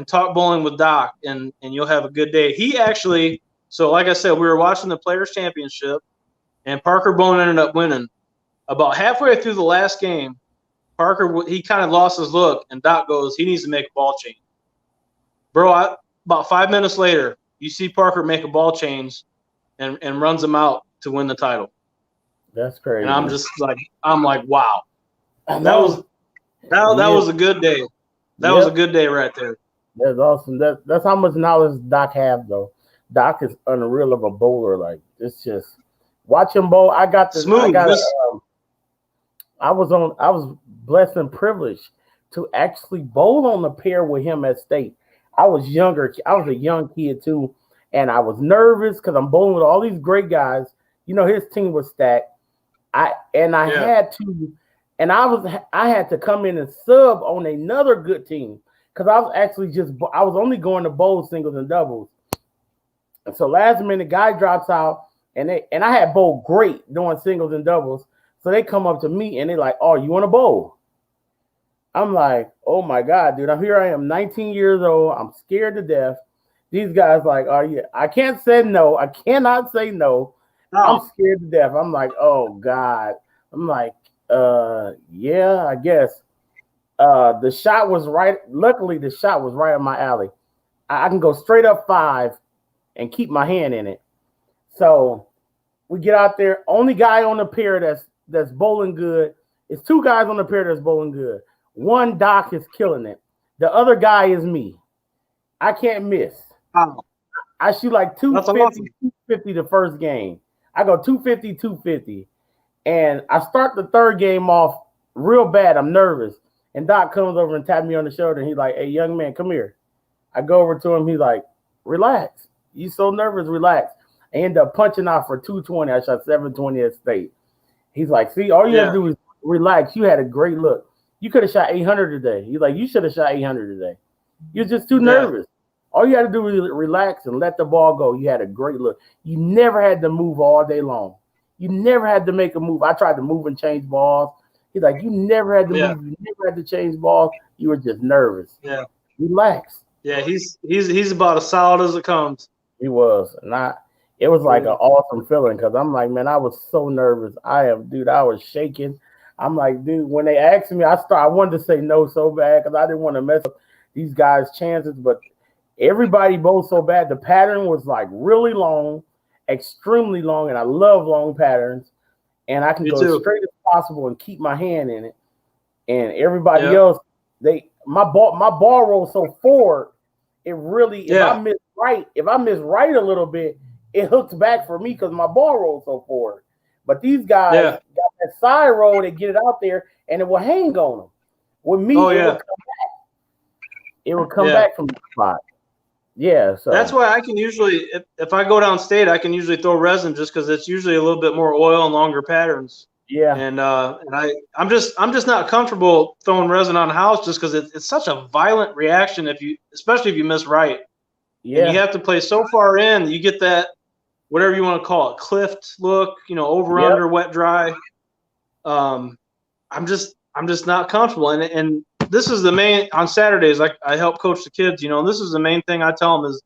talk bowling with Doc, and you'll have a good day. He actually, so like I said, we were watching the Players Championship, and Parker Bone ended up winning. About halfway through the last game, Parker he kind of lost his look, and Doc goes, he needs to make a ball change. Bro, about 5 minutes later, you see Parker make a ball change, and runs him out to win the title. That's crazy. And I'm just like, wow. That was a good day. That was a good day right there. That's awesome. That's how much knowledge Doc have, though. Doc is unreal of a bowler. Like, it's just Watch him bowl. I got this. Smooth. I was blessed and privileged to actually bowl on the pair with him at state. I was younger. I was a young kid too, and I was nervous because I'm bowling with all these great guys. You know, his team was stacked. I had to come in and sub on another good team because I was only going to bowl singles and doubles. And so last minute, guy drops out, and I had bowled great doing singles and doubles. So they come up to me and they're like, "Oh, you want to bowl?" I'm like, "Oh my God, dude! Here I am, 19 years old. I'm scared to death." These guys like, "Oh yeah, I can't say no. I cannot say no. I'm scared to death." I'm like, "Oh God." I'm like, yeah, I guess. The shot was right. Luckily, the shot was right up my alley. I can go straight up 5 and keep my hand in it. So we get out there. Only guy on the pair that's bowling good. It's 2 guys on the pair that's bowling good. One, Doc, is killing it. The other guy is me. I can't miss. Wow. I shoot like 250, 250 the first game. I go 250, 250. And I start the third game off real bad. I'm nervous. And Doc comes over and taps me on the shoulder. And he's like, "Hey, young man, come here." I go over to him. He's like, "Relax. You so nervous, relax." I end up punching out for 220. I shot 720 at state. He's like, "See, all you have to do is relax. You had a great look. You could have shot 800 today." He's like, "You should have shot 800 today. You're just too nervous. All you had to do was relax and let the ball go. You had a great look. You never had to move all day long. You never had to make a move. I tried to move and change balls." He's like, "You never had to move. You never had to change balls. You were just nervous. Relax." Yeah, he's about as solid as it comes. He was. And it was like an awesome feeling because I'm like, man, I was so nervous. I was shaking. I'm like, dude, when they asked me, I wanted to say no so bad because I didn't want to mess up these guys' chances, but everybody bowled so bad. The pattern was like really long, extremely long, and I love long patterns. And I can go as straight as possible and keep my hand in it. And everybody else, my ball rolls so forward, it really if I miss right a little bit, it hooks back for me because my ball rolls so forward. But these guys got that side roll, they get it out there, and it will hang on them. With me, it would come back from the spot. Yeah, so that's why I can usually, if I go downstate, I can usually throw resin just because it's usually a little bit more oil and longer patterns. Yeah, and I'm just not comfortable throwing resin on house just because it's such a violent reaction especially if you miss right. Yeah, and you have to play so far in, you get that whatever you want to call it, cliffed look, over under wet dry. I'm just not comfortable, and this is the main on Saturdays. I help coach the kids, and this is the main thing I tell them is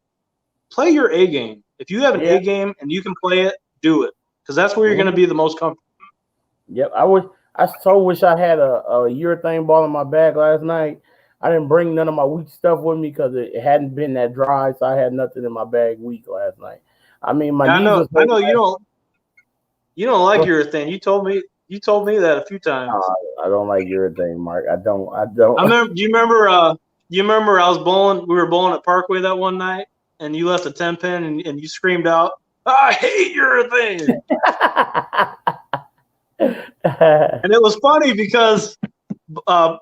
play your A game. If you have an A game and you can play it, do it because that's where you're going to be the most comfortable. Yep, I so wish I had a urethane ball in my bag last night. I didn't bring none of my weak stuff with me because it hadn't been that dry, so I had nothing in my bag weak last night. I mean, I know you don't like urethane. You told me that a few times. I don't like urethane, Mark. I don't. Do you remember I was bowling? We were bowling at Parkway that one night, and you left a 10 pin, and you screamed out, "I hate urethane!" And it was funny because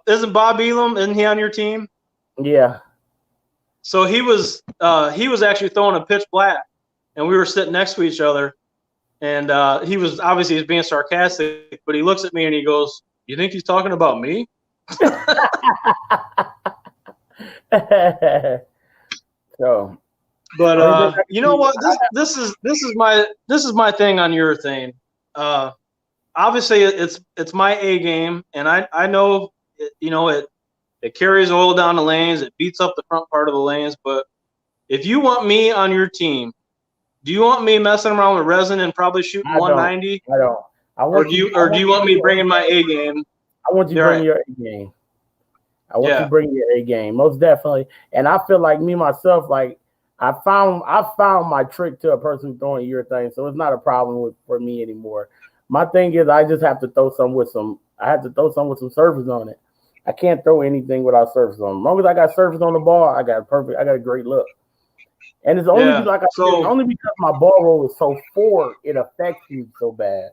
isn't Bob Elam? Isn't he on your team? Yeah. So he was actually throwing a pitch black, and we were sitting next to each other. And he was being sarcastic, but he looks at me and he goes, "You think he's talking about me?" So, but you know what? This is my thing on urethane. Obviously, it's my A game, and I know it carries oil down the lanes, it beats up the front part of the lanes. But if you want me on your team, do you want me messing around with resin and probably shooting 190? I don't. Or do you want me bringing my A game? I want you to bring your A game. I want you to bring your A game, most definitely. And I feel like me myself, like I found my trick to a person who's throwing urethane, so it's not a problem for me anymore. My thing is, I just have to throw some with some. I have to throw some with some surface on it. I can't throw anything without surface on. As long as I got surface on the ball, I got a great look. And it's only only because my ball roll is so forward, it affects me so bad.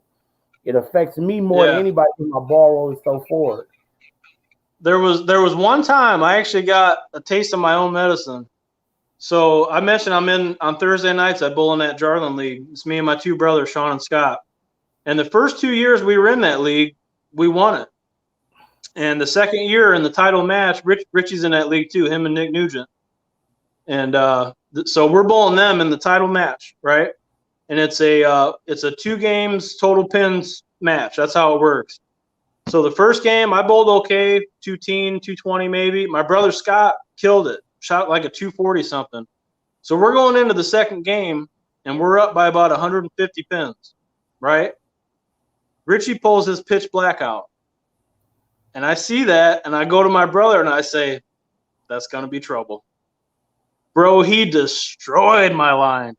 It affects me more than anybody when my ball roll is so forward. There was one time I actually got a taste of my own medicine. So I mentioned on Thursday nights I bowl in that Jarlin League. It's me and my two brothers, Sean and Scott. And the first 2 years we were in that league, we won it. And the second year in the title match, Richie's in that league too, him and Nick Nugent. And so we're bowling them in the title match, right? And it's a 2 games total pins match. That's how it works. So the first game I bowled okay, 210, 220 maybe. My brother Scott killed it, shot like a 240 something. So we're going into the second game and we're up by about 150 pins, right? Richie pulls his pitch black out. And I see that and I go to my brother and I say, that's going to be trouble. Bro, he destroyed my line.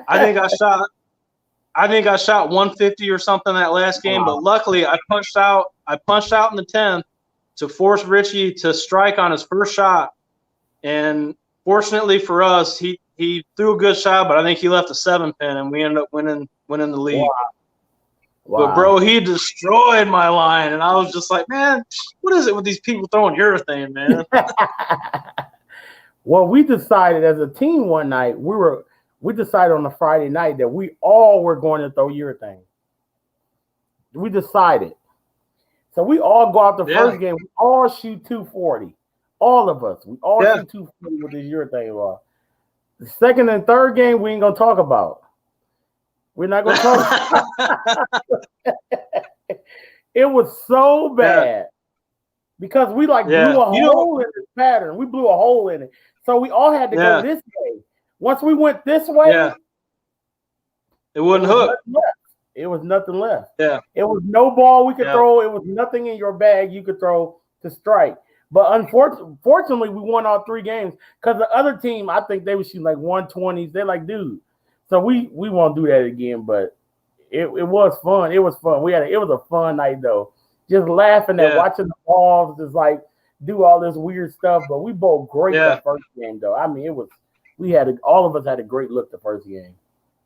I think I shot 150 or something that last game, but luckily I punched out in the 10th to force Richie to strike on his first shot. And fortunately for us, he threw a good shot, but I think he left a 7-pin and we ended up winning the league. Wow. But bro, he destroyed my line and I was just like, man, what is it with these people throwing urethane, man? Well, we decided as a team one night, we decided on a Friday night that we all were going to throw urethane. We decided. So we all go out the first game. We all shoot 240. All of us. We all shoot 240 with this urethane ball. The second and third game, we ain't going to talk about. We're not going to talk about it. Was so bad because we blew a hole in this pattern. We blew a hole in it. So we all had to go this way. Once we went this way, it wouldn't hook. It was nothing left. Yeah. It was no ball we could throw. It was nothing in your bag you could throw to strike. But unfortunately, we won all 3 games because the other team, I think they were shooting like 120s. They're like, dude. So we won't do that again. But it was fun. It was fun. It was a fun night though. Just laughing at watching the balls, just like do all this weird stuff. But we bowled great that first game though. I mean, all of us had a great look the first game.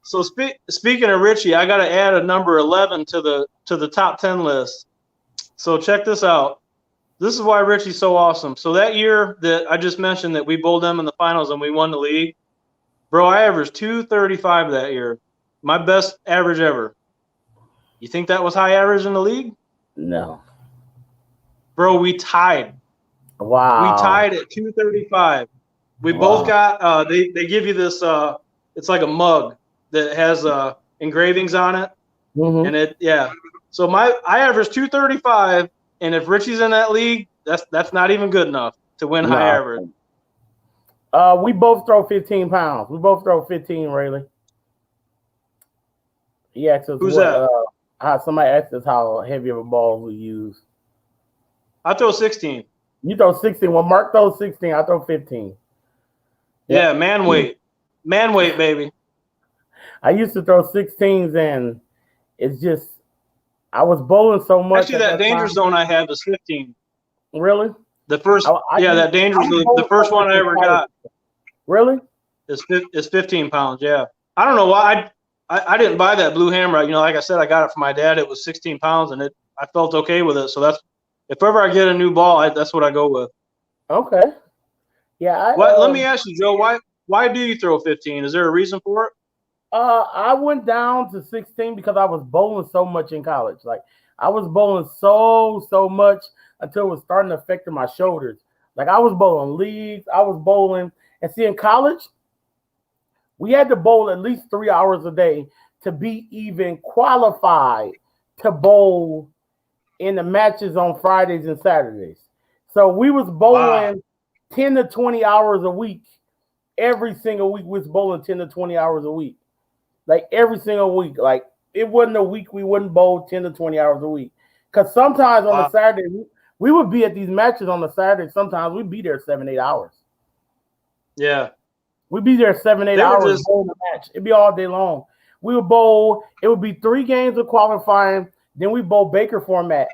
So speaking of Richie, I got to add a number 11 to the top 10 list. So check this out. This is why Richie's so awesome. So that year that I just mentioned that we bowled them in the finals and we won the league, bro, I averaged 235 that year. My best average ever. You think that was high average in the league? No. Bro, we tied. Wow. We tied at 235. We both got they give you this it's like a mug that has engravings on it. Mm-hmm. And so I averaged 235, and if Richie's in that league, that's not even good enough to win high average. We both throw 15 pounds. We both throw 15, Rayleigh. He asked us Who's that? Somebody asked us how heavy of a ball we use. I throw 16. You throw 16. When Mark throws 16, I throw 15. Yeah, man weight. Man weight, baby. I used to throw 16s, and it's just I was bowling so much. Actually, that danger zone I had was 15. Really? The first, that danger zone, the first one I ever got. Really? It's 15 pounds. Yeah. I don't know why I didn't buy that blue hammer. You know, like I said, I got it from my dad. It was 16 pounds, and I felt okay with it. So that's if ever I get a new ball, that's what I go with. Okay. Yeah. Let me ask you, Joe. Why do you throw 15? Is there a reason for it? I went down to 16 because I was bowling so much in college. Like I was bowling so much until it was starting to affect my shoulders. Like I was bowling leagues, I was bowling, and see in college, we had to bowl at least 3 hours a day to be even qualified to bowl in the matches on Fridays and Saturdays. So we was bowling 10 to 20 hours a week. Every single week we was bowling 10 to 20 hours a week. Like every single week. Like it wasn't a week we wouldn't bowl 10 to 20 hours a week. Because sometimes on the Saturday, we would be at these matches on the Saturday. Sometimes we'd be there 7-8 hours. Yeah. We'd be there 7-8 hours bowling the match. It'd be all day long. We would bowl. It would be 3 games of qualifying. Then we bowl Baker format.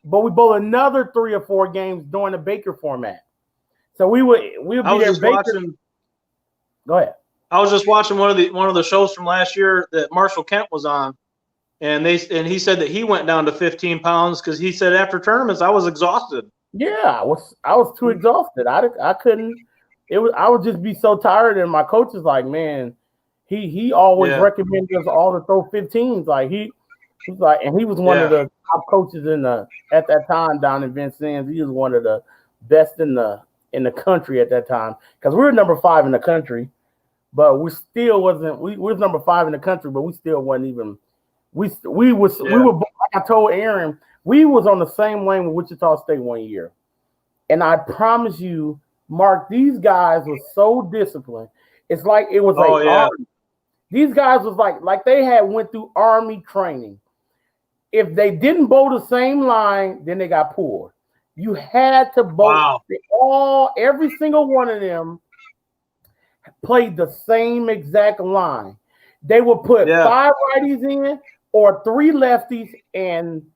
But we bowl another 3 or 4 games during the Baker format. So we would be there. Go ahead. I was just watching one of the shows from last year that Marshall Kent was on, and he said that he went down to 15 pounds because he said after tournaments I was exhausted. Yeah, I was too exhausted. I couldn't. I would just be so tired, and my coach is like, man, he always recommended us all to throw 15s. Like he's like, and he was one of the top coaches at that time down in Vincennes. He was one of the best in the country at that time because we were number 5 in the country, but we still wasn't. We was number 5 in the country, but we still wasn't even. We were like I told Aaron, we was on the same lane with Wichita State one year, and I promise you, Mark, these guys were so disciplined. It's like it was Army. These guys was like they had went through Army training. If they didn't bowl the same line, then they got pulled. You had to bowl. Wow. Every single one of them played the same exact line. They would put 5 righties in, or 3 lefties and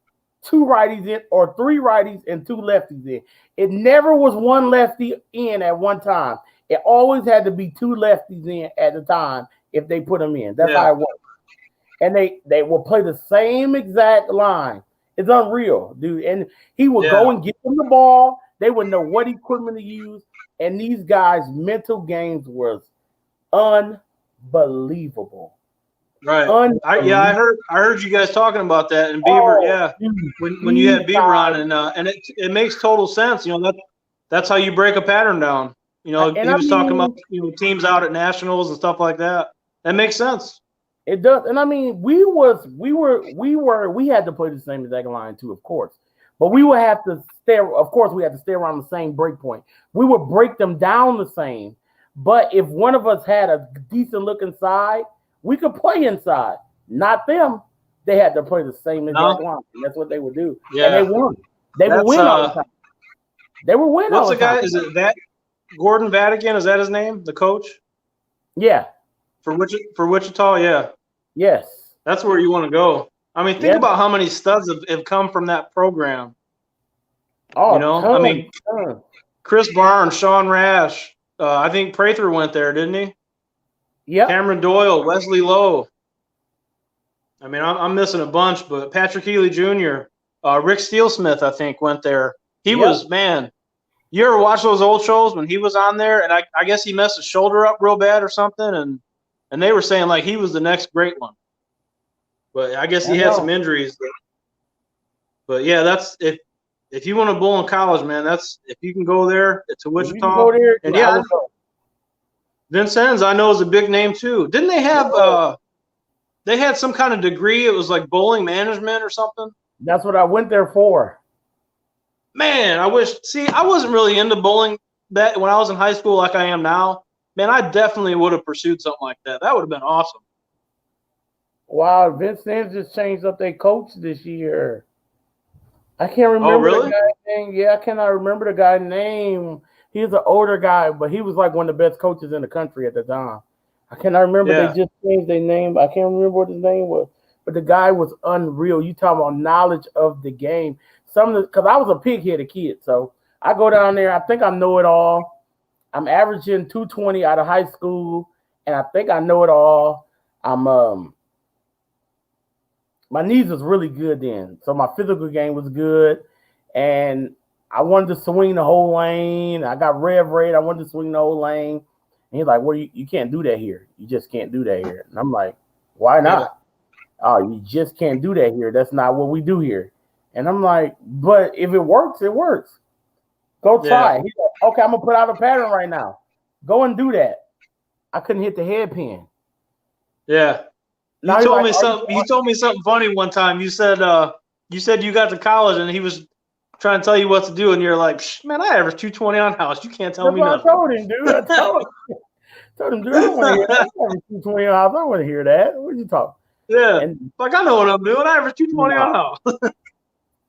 2 righties in, or 3 righties and 2 lefties in. It never was 1 lefty in at one time. It always had to be 2 lefties in at a time if they put them in. That's how it works. And they will play the same exact line. It's unreal, dude. And he would go and get them the ball. They would know what equipment to use. And these guys' mental games was unbelievable. Right. I heard you guys talking about that. And Beaver, when you had Beaver on, and it makes total sense. You know, that's how you break a pattern down. You know, he was talking about teams out at nationals and stuff like that. That makes sense. It does, and I mean, we had to play the same exact line too, of course. But we would have to stay. Of course, we had to stay around the same break point. We would break them down the same. But if one of us had a decent look inside, we could play inside. Not them. They had to play the same exact line. And that's what they would do. Yeah. And they won. They would win all the time. They would win all the time. What's the guy? Is it that Gordon Vatican? Is that his name? The coach? Yeah. For Wichita, yeah. Yes. That's where you want to go. I mean, think about how many studs have come from that program. Oh, I mean, Chris Barnes, Sean Rash. I think Prather went there, didn't he? Yeah. Cameron Doyle, Wesley Lowe. I mean, I'm missing a bunch, but Patrick Healy Jr., Rick Steelsmith, I think, went there. He was, man. You ever watch those old shows when he was on there? And I guess he messed his shoulder up real bad or something, and they were saying like he was the next great one. But I guess he had some injuries. But yeah, that's if you want to bowl in college, man, if you can go there to Wichita. Go there, and Vincennes, I know, is a big name too. Didn't they have they had some kind of degree? It was like bowling management or something. That's what I went there for. Man, I wasn't really into bowling when I was in high school like I am now. Man, I definitely would have pursued something like that. That would have been awesome. Wow, Vincennes just changed up their coach this year. I can't remember the guy's name. Yeah, I cannot remember the guy's name. He's an older guy, but he was like one of the best coaches in the country at the time. I cannot remember. They just changed their name. I can't remember what his name was. But the guy was unreal. You talking about knowledge of the game. Because I was a pig-headed kid, so I go down there. I think I know it all. I'm averaging 220 out of high school, and I think I know it all. My knees was really good then, so my physical game was good, and I wanted to swing the whole lane. I got rev rate. I wanted to swing the whole lane, and he's like, "Well, you can't do that here. You just can't do that here." And I'm like, "Why not?" "Oh, you just can't do that here. That's not what we do here." And I'm like, "But if it works, it works. Go try." He's like, "Okay, I'm gonna put out a pattern right now. Go and do that." I couldn't hit the headpin. Yeah. You told me something. You told me something funny one time. You said you got to college and he was trying to tell you what to do, and you're like, "Man, I average 220 on house. You can't tell me nothing." I told him, dude. I told him, dude, I don't want to hear that. I average 220 on house. I don't want to hear that. What are you talking? Yeah. Like, I know what I'm doing. I average 220 on house.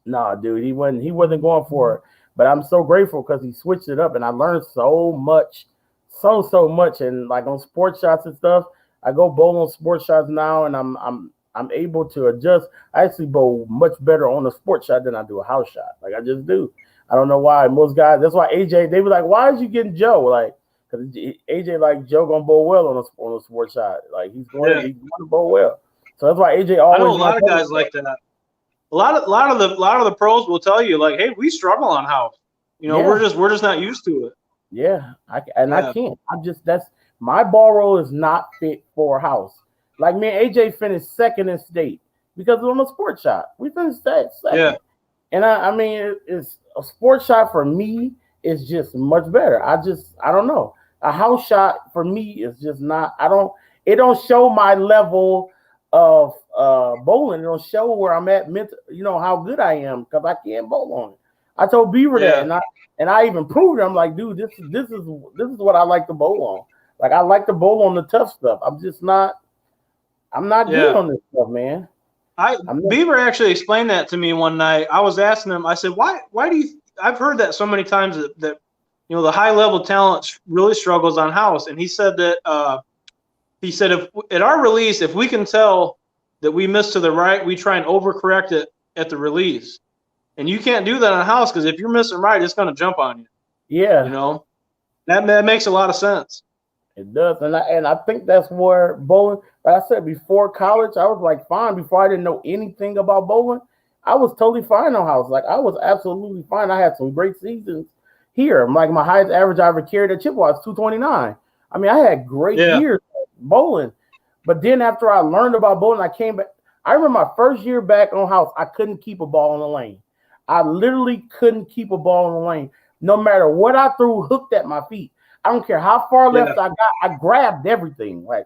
No, dude, he wasn't going for it. But I'm so grateful because he switched it up, and I learned so much, so much. And like on sports shots and stuff, I go bowl on sports shots now, and I'm able to adjust. I actually bowl much better on a sports shot than I do a house shot. Like I just do. I don't know why. Most guys, that's why AJ, they were like, "Why is you getting Joe?" Like, because AJ like Joe gonna bowl well on a sports shot. Like he's going to bowl well. So that's why AJ always. I know a lot of guys like that. A lot of the pros will tell you like, hey, we struggle on house. You know, we're just not used to it. Yeah, I can't. That's my ball roll is not fit for a house. Like me and AJ finished second in state because on a sports shot. We finished second. Yeah. And I mean, it's a sports shot for me is just much better. I don't know. A house shot for me is just not. It don't show my level of bowling. It don't show where I'm at. You know how good I am because I can't bowl on it. I told Beaver that, and I even proved it. I'm like, dude, this is what I like to bowl on. Like I like to bowl on the tough stuff. I'm not good on this stuff, man. Beaver actually explained that to me one night. I was asking him, I said, why do you, I've heard that so many times that you know, the high level talent really struggles on house. And he said that, if at our release, if we can tell that we miss to the right, we try and overcorrect it at the release. And you can't do that on house because if you're missing right, it's going to jump on you. Yeah. You know, that makes a lot of sense. It does. And I think that's where bowling, like I said, before college, I was like fine. Before I didn't know anything about bowling, I was totally fine on house. Like I was absolutely fine. I had some great seasons here. Like my highest average I ever carried at Chippewa was 229. I mean, I had great years bowling. But then after I learned about bowling, I came back. I remember my first year back on house, I couldn't keep a ball in the lane. I literally couldn't keep a ball in the lane. No matter what I threw, hooked at my feet. I don't care how far left I got. I grabbed everything. Like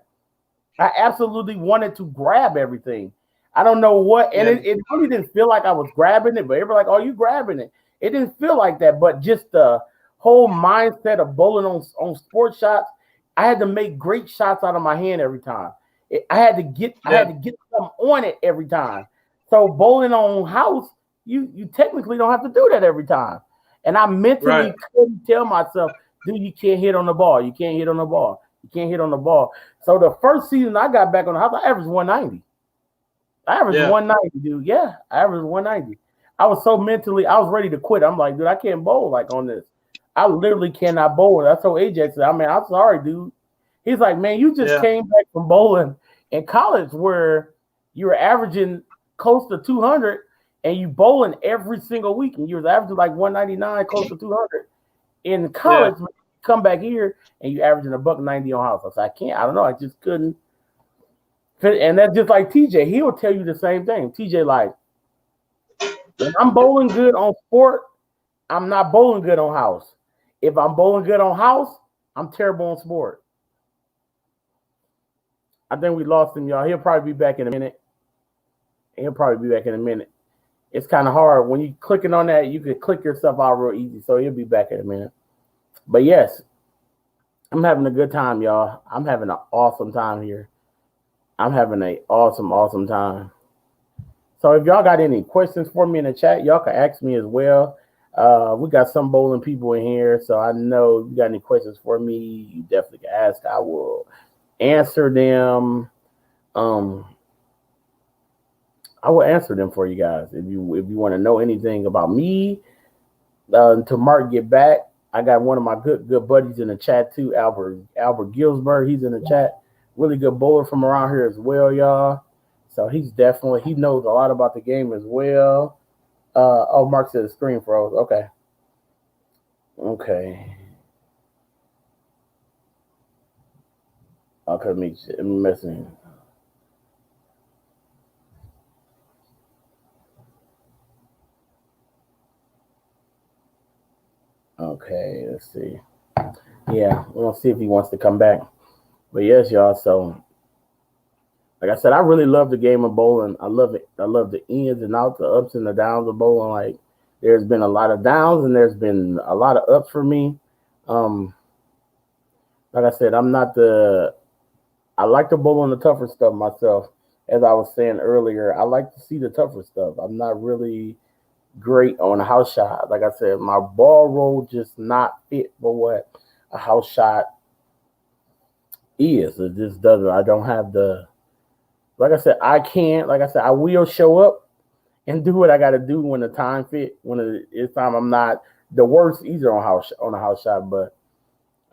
I absolutely wanted to grab everything. I don't know what, and it really didn't feel like I was grabbing it, but everybody like, "Oh, you grabbing it?" It didn't feel like that, but just the whole mindset of bowling on sports shots, I had to make great shots out of my hand every time. I had to get something on it every time. So bowling on house, you technically don't have to do that every time. And I mentally couldn't tell myself, dude, you can't hit on the ball. You can't hit on the ball. You can't hit on the ball. So the first season I got back on the house, I averaged 190. I averaged 190, dude. Yeah, I averaged 190. I was so mentally, I was ready to quit. I'm like, dude, I can't bowl like on this. I literally cannot bowl. I told AJ, I mean, I'm sorry, dude. He's like, man, you just came back from bowling in college where you were averaging close to 200 and you bowling every single week. And you was averaging like 199, close to 200. In college, you come back here and you averaging $190 on house. I said, I can't. I don't know. I just couldn't fit. And that's just like TJ. He will tell you the same thing. TJ, like, when I'm bowling good on sport, I'm not bowling good on house. If I'm bowling good on house, I'm terrible on sport. I think we lost him, y'all. He'll probably be back in a minute. It's kind of hard. When you clicking on that, you can click yourself out real easy. So he'll be back in a minute. But yes, I'm having a good time, y'all. I'm having an awesome time here. I'm having an awesome time. So if y'all got any questions for me in the chat, y'all can ask me as well. We got some bowling people in here, so I know if you got any questions for me, you definitely can ask. I will answer them. I will answer them for you guys. If you want to know anything about me, until Mark get back, I got one of my good buddies in the chat too, Albert Gilsberg. He's in the chat. Really good bowler from around here as well, y'all. So he knows a lot about the game as well. Mark said the screen froze. Okay. I'm messing. Okay, let's see. Yeah, we'll see if he wants to come back. But yes, y'all. So, like I said, I really love the game of bowling. I love it. I love the ins and outs, the ups and the downs of bowling. Like, there's been a lot of downs and there's been a lot of ups for me. Like I said, I like to bowl on the tougher stuff myself. As I was saying earlier, I like to see the tougher stuff. I'm not really great on a house shot. Like I said, my ball roll just not fit for what a house shot is. It just doesn't. I don't have the, like I said, I will show up and do what I got to do when the time fit. When it's time, I'm not the worst either on a house shot, but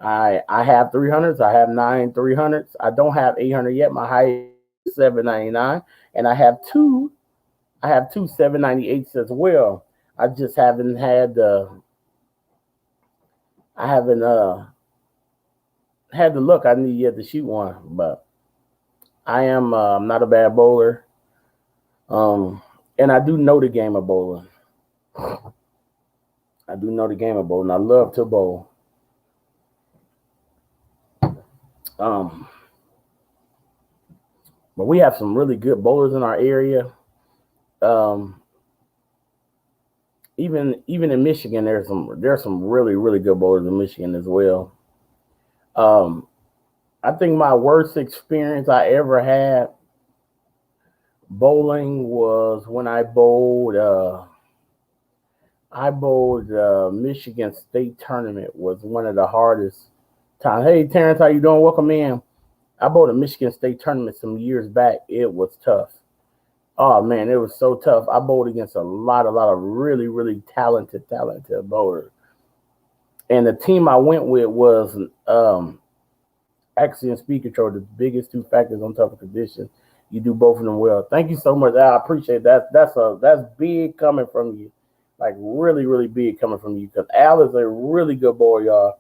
I have 300s. I have 9 300s. I don't have 800 yet. My height is 799, and I have two 798s as well. I just haven't had I haven't had the look I need yet to shoot one, but I am not a bad bowler. And I do know the game of bowling. I do know the game of bowling. I love to bowl. But we have some really good bowlers in our area. Even in Michigan, there's some really, really good bowlers in Michigan as well. I think my worst experience I ever had bowling was when I bowled Michigan State tournament. Was one of the hardest times. Hey Terrence, how you doing? Welcome in. I bowled a Michigan State tournament some years back. It was tough. Oh man, it was so tough. I bowled against a lot of really, really talented bowlers. And the team I went with was accuracy and speed control, the biggest two factors on top of condition. You do both of them well. Thank you so much. I appreciate that. That's big coming from you. Like really, really big coming from you. Because Al is a really good bowler, y'all.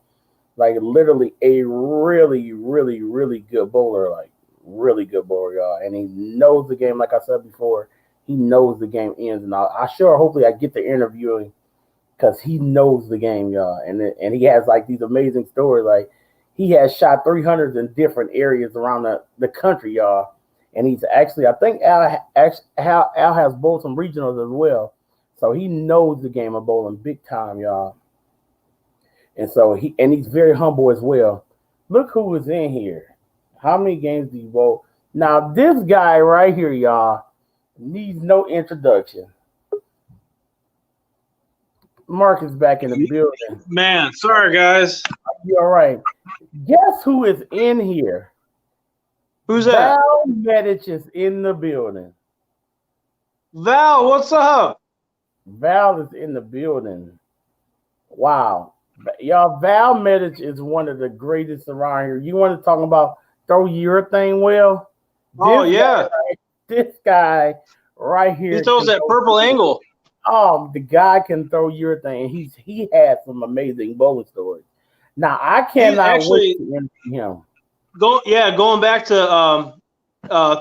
Like literally a really, really, really good bowler. Like really good bowler, y'all. And he knows the game. Like I said before, he knows the game ins and out. Hopefully I get to interview him because he knows the game, y'all. And he has like these amazing stories. Like he has shot 300s in different areas around the country, y'all. And he's actually, I think Al has bowled some regionals as well. So he knows the game of bowling big time, y'all. And so he's very humble as well. Look who is in here. How many games do you bowl? Now, this guy right here, y'all, needs no introduction. Mark is back in the building. Man, sorry, guys. You all right? Guess who is in here? Who's that? Val Medich is in the building. Val, what's up? Val is in the building. Wow. Y'all, Val Medich is one of the greatest around here. You want to talk about throw urethane well? Oh, yeah. This guy right here. He throws that purple angle. The guy can throw urethane. He had some amazing bowling stories. Now, I cannot wait to interview him. Going back to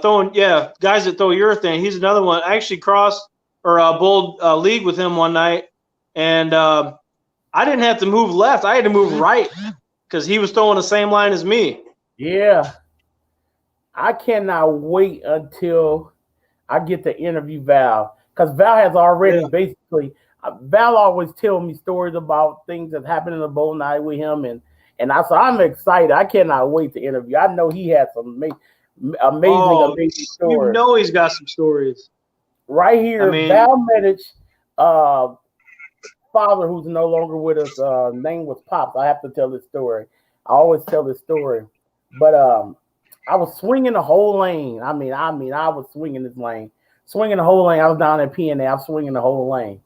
throwing, guys that throw urethane. He's another one. I actually bowled league with him one night, and I didn't have to move left. I had to move right because he was throwing the same line as me. Yeah. I cannot wait until I get to interview Val because Val has already basically Val always tells me stories about things that happened in the bowl night with him, and I'm excited. I cannot wait to interview. I know he has some amazing stories. You know he's got some stories. Right here, Val Medich, father who's no longer with us, name was Pops. I have to tell this story. I always tell this story, but I was swinging the whole lane. I was swinging this lane, swinging the whole lane. I was down at PNA. I was swinging the whole lane,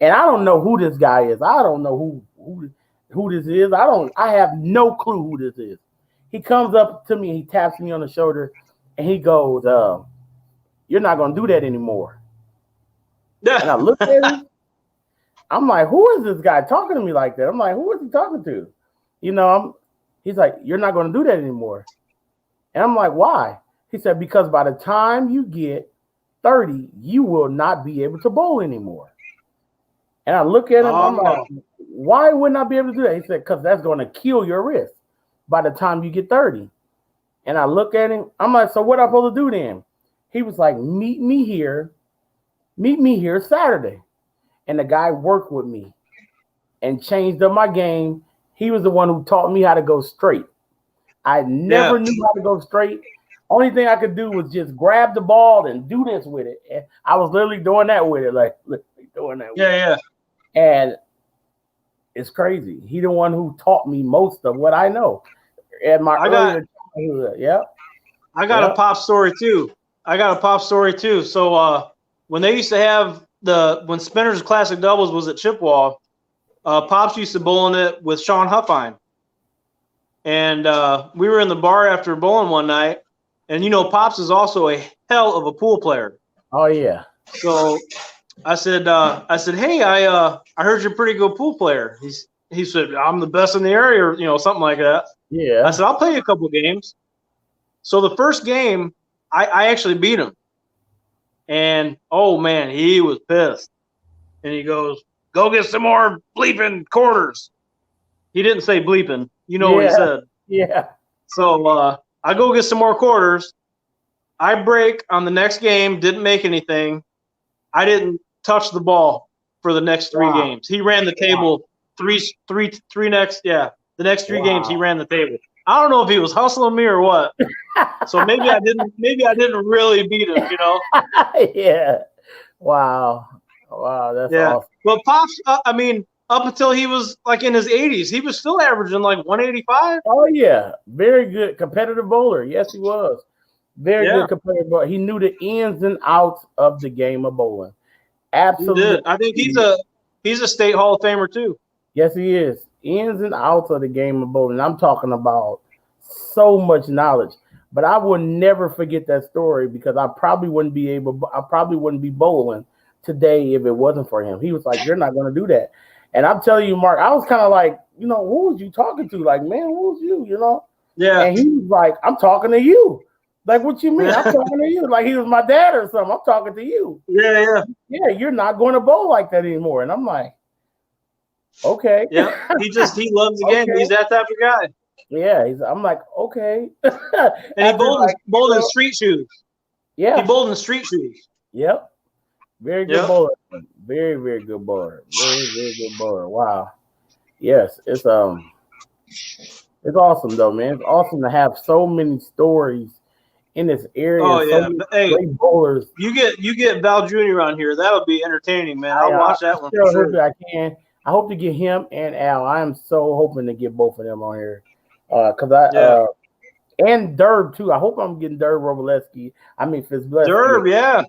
and I don't know who this guy is. I don't know who this is. I have no clue who this is. He comes up to me, he taps me on the shoulder, and he goes, "You're not gonna do that anymore." And I look at him. I'm like, who is this guy talking to me like that? I'm like, who is he talking to? He's like, "You're not gonna do that anymore." And I'm like, why? He said, because by the time you get 30, you will not be able to bowl anymore. And I look at him, I'm like, why wouldn't I be able to do that? He said, because that's going to kill your wrist by the time you get 30. And I look at him, I'm like, so what am I supposed to do then? He was like, meet me here Saturday. And the guy worked with me and changed up my game. He was the one who taught me how to go straight. I never knew how to go straight. Only thing I could do was just grab the ball and do this with it. And I was literally doing that with it, like literally doing that with it. Yeah. And it's crazy. He the one who taught me most of what I know. At my earlier childhood. I got a pop story too. So when they used to have when Spinners Classic Doubles was at Chippewa, Pops used to bowl in it with Sean Huffine. And we were in the bar after bowling one night, and Pops is also a hell of a pool player. Oh yeah. So I said, hey, I heard you're a pretty good pool player. He said, I'm the best in the area, or something like that. Yeah. I said, I'll play you a couple games. So the first game, I actually beat him. And, oh, man, he was pissed. And he goes, go get some more bleeping quarters. He didn't say bleeping. You know what he said. Yeah. So I go get some more quarters. I break on the next game, didn't make anything. I didn't touch the ball for the next 3 games. He ran the table the next 3 games he ran the table. I don't know if he was hustling me or what. So maybe I didn't really beat him, Yeah. Wow, that's awesome. But Pops, up until he was like in his 80s, he was still averaging like 185. Oh yeah, very good competitive bowler. Yes, he was. Very good competitive bowler. He knew the ins and outs of the game of bowling. Absolutely. He did. I think he's a state Hall of Famer too. Yes, he is. Ins and outs of the game of bowling. I'm talking about so much knowledge. But I will never forget that story because I probably wouldn't be bowling today if it wasn't for him. He was like, you're not going to do that. And I'm telling you, Mark, I was kind of like, who was you talking to? Like, man, who was you, Yeah. And he was like, I'm talking to you. Like, what you mean? I'm talking to you. Like he was my dad or something. I'm talking to you. Yeah. Yeah, you're not going to bowl like that anymore. And I'm like, okay. Yeah, he loves the game. He's that type of guy. Yeah, I'm like, okay. And he bowled in street shoes. Yeah. He bowled in street shoes. Yep. Very good bowler. Very, very good bowler. Very, very good bowler. Wow. Yes, it's awesome though, man. It's awesome to have so many stories in this area. Oh yeah. Hey, great bowlers. You get Val Jr. on here. That'll be entertaining, man. I'll watch that one for sure. I can. I hope to get him and Al. I am so hoping to get both of them on here. And Derb too. I hope I'm getting Derb Robleski. Fitzblesky. Derb, yeah.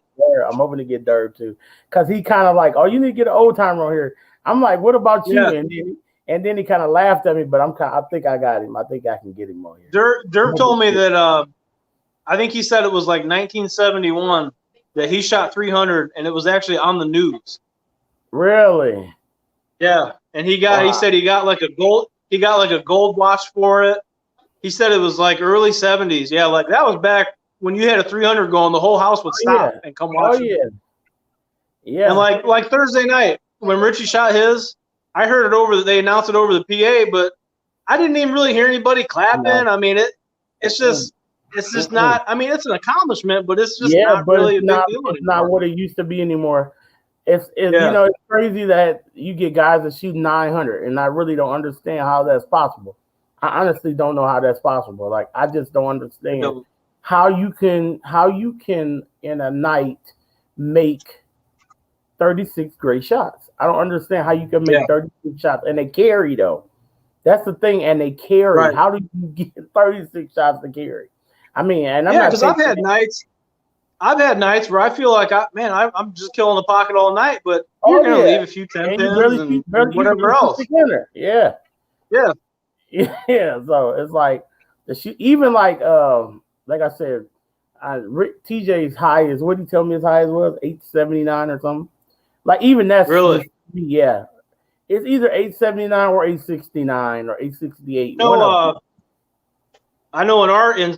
I'm hoping to get Derb too, because he kind of like, oh, you need to get an old timer on here. I'm like, what about you? And then he kind of laughed at me, but I think I got him. I think I can get him on here. Derb told me that I think he said it was like 1971 that he shot 300, and it was actually on the news. Really? Yeah, and he said he got like a gold watch for it. He said it was like early 70s. Yeah, like that was back when you had a 300 going, the whole house would stop and come watch. Oh yeah. Yeah. And like Thursday night when Richie shot his, I heard it they announced it over the PA, but I didn't even really hear anybody clapping. No. It's just not. It's an accomplishment, but it's just not really a big deal anymore. It's not what it used to be anymore. It's it's crazy that you get guys that shoot 900, and I really don't understand how that's possible. I honestly don't know how that's possible. Like I just don't understand how you can in a night make 36 great shots. I don't understand how you can make 36 shots and they carry though. That's the thing, and they carry. Right. How do you get 36 shots to carry? Because I've had nights where I feel like I'm just killing the pocket all night, but you're gonna leave a few 10 pins and whatever else. Yeah. Yeah. So it's like even like I said, TJ's highest. What did he tell me his highest was? 879 or something. Like even that's really It's either 879 or 869 or 868. No, I know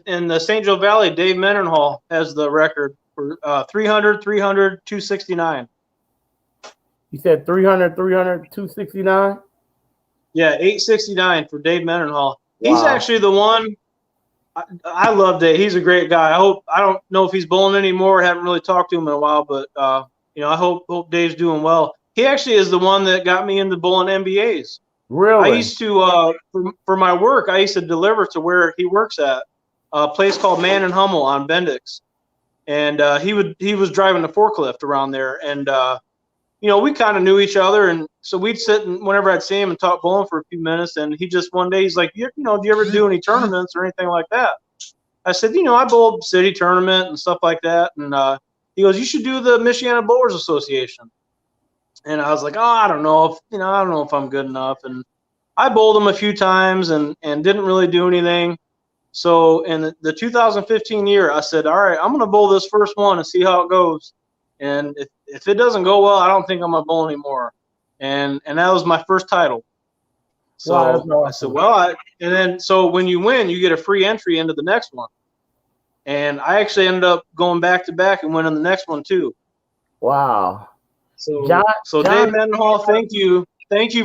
in the St. Joe Valley, Dave Mendenhall has the record for 300, 269. You said 300, 269? Yeah, 869 for Dave Mendenhall. Wow. He's actually the one. I love Dave. He's a great guy. I don't know if he's bowling anymore. I haven't really talked to him in a while, but I hope Dave's doing well. He actually is the one that got me into bowling MBAs. Really? I used to for my work, I used to deliver to where he works at, a place called Man and Hummel on Bendix, and he was driving the forklift around there, and we kind of knew each other, and so we'd sit and whenever I'd see him and talk bowling for a few minutes, and he just one day he's like, do you ever do any tournaments or anything like that? I said, I bowled city tournament and stuff like that, and he goes, you should do the Michiana Bowlers Association. And I was like, I don't know if I'm good enough. And I bowled them a few times and didn't really do anything. So in the 2015 year, I said, all right, I'm going to bowl this first one and see how it goes. And if it doesn't go well, I don't think I'm going to bowl anymore. And that was my first title. So wow, I said, well, and then so when you win, you get a free entry into the next one. And I actually ended up going back to back and winning the next one too. Wow. So Dave Mendenhall, thank you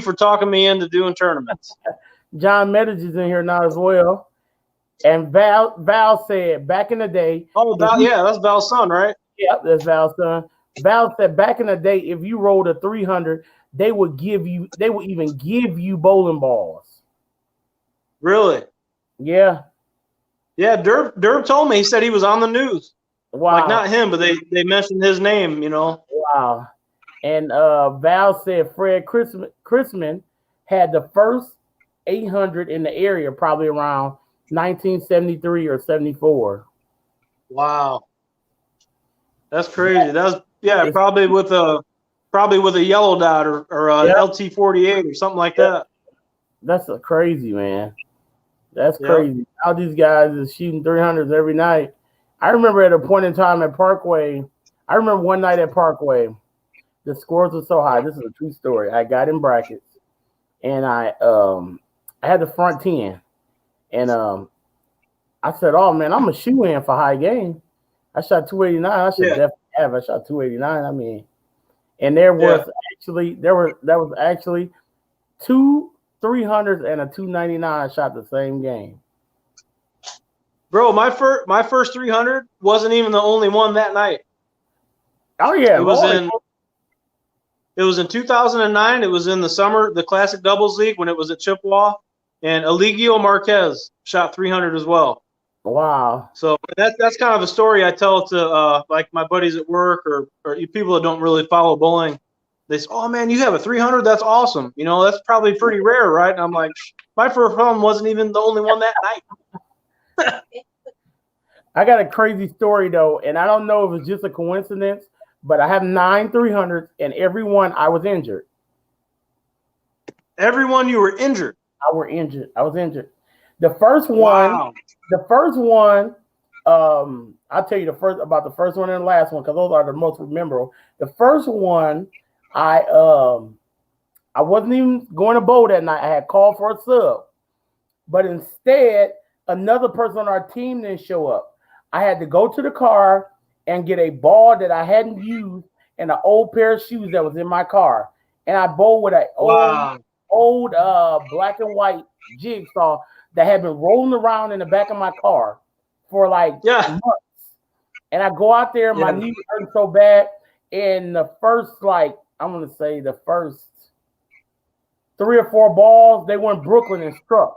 for talking me into doing tournaments. John Metters is in here now as well. And Val said back in the day. Oh, that's Val's son, right? Yep, that's Val's son. Val said back in the day, if you rolled a 300, they would even give you bowling balls. Really? Yeah. Yeah, Derb told me. He said he was on the news. Wow. Like not him, but they mentioned his name, you know. Wow. And Val said Fred Chrisman had the first 800 in the area, probably around 1973 or 74. Wow. That's crazy. That's probably with a yellow dot or a LT48 or something like that. That's crazy, man. That's crazy. All these guys is shooting 300s every night. I remember at a point in time at Parkway, I remember one night at Parkway, the scores were so high. This is a true story. I got in brackets, and I had the front 10, and I said, "Oh man, I'm a shoe in for high game." I shot 289. I should definitely have. I shot 289. I mean, and there was actually two 300s and a 299 shot the same game. Bro, my first 300 wasn't even the only one that night. Oh yeah, it was in 2009. It was in the summer, the Classic Doubles League when it was at Chippewa, and Eligio Marquez shot 300 as well. Wow. So that's kind of a story I tell to like my buddies at work or people that don't really follow bowling. They say, "Oh man, you have a 300? That's awesome. You know, that's probably pretty rare, right?" And I'm like, "My first one wasn't even the only one that night." I got a crazy story though, and I don't know if it's just a coincidence, but I have 9 300s, and every one I was injured. Every one you were injured? I was injured. The first one, I'll tell you about the first one and the last one because those are the most memorable. The first one, I wasn't even going to bowl that night. I had called for a sub, but instead, another person on our team didn't show up. I had to go to the car and get a ball that I hadn't used and an old pair of shoes that was in my car. And I bowled with an old black and white jigsaw that had been rolling around in the back of my car for like months. And I go out there, my knee hurt so bad. And the first, the first 3 or 4 balls, they went Brooklyn and struck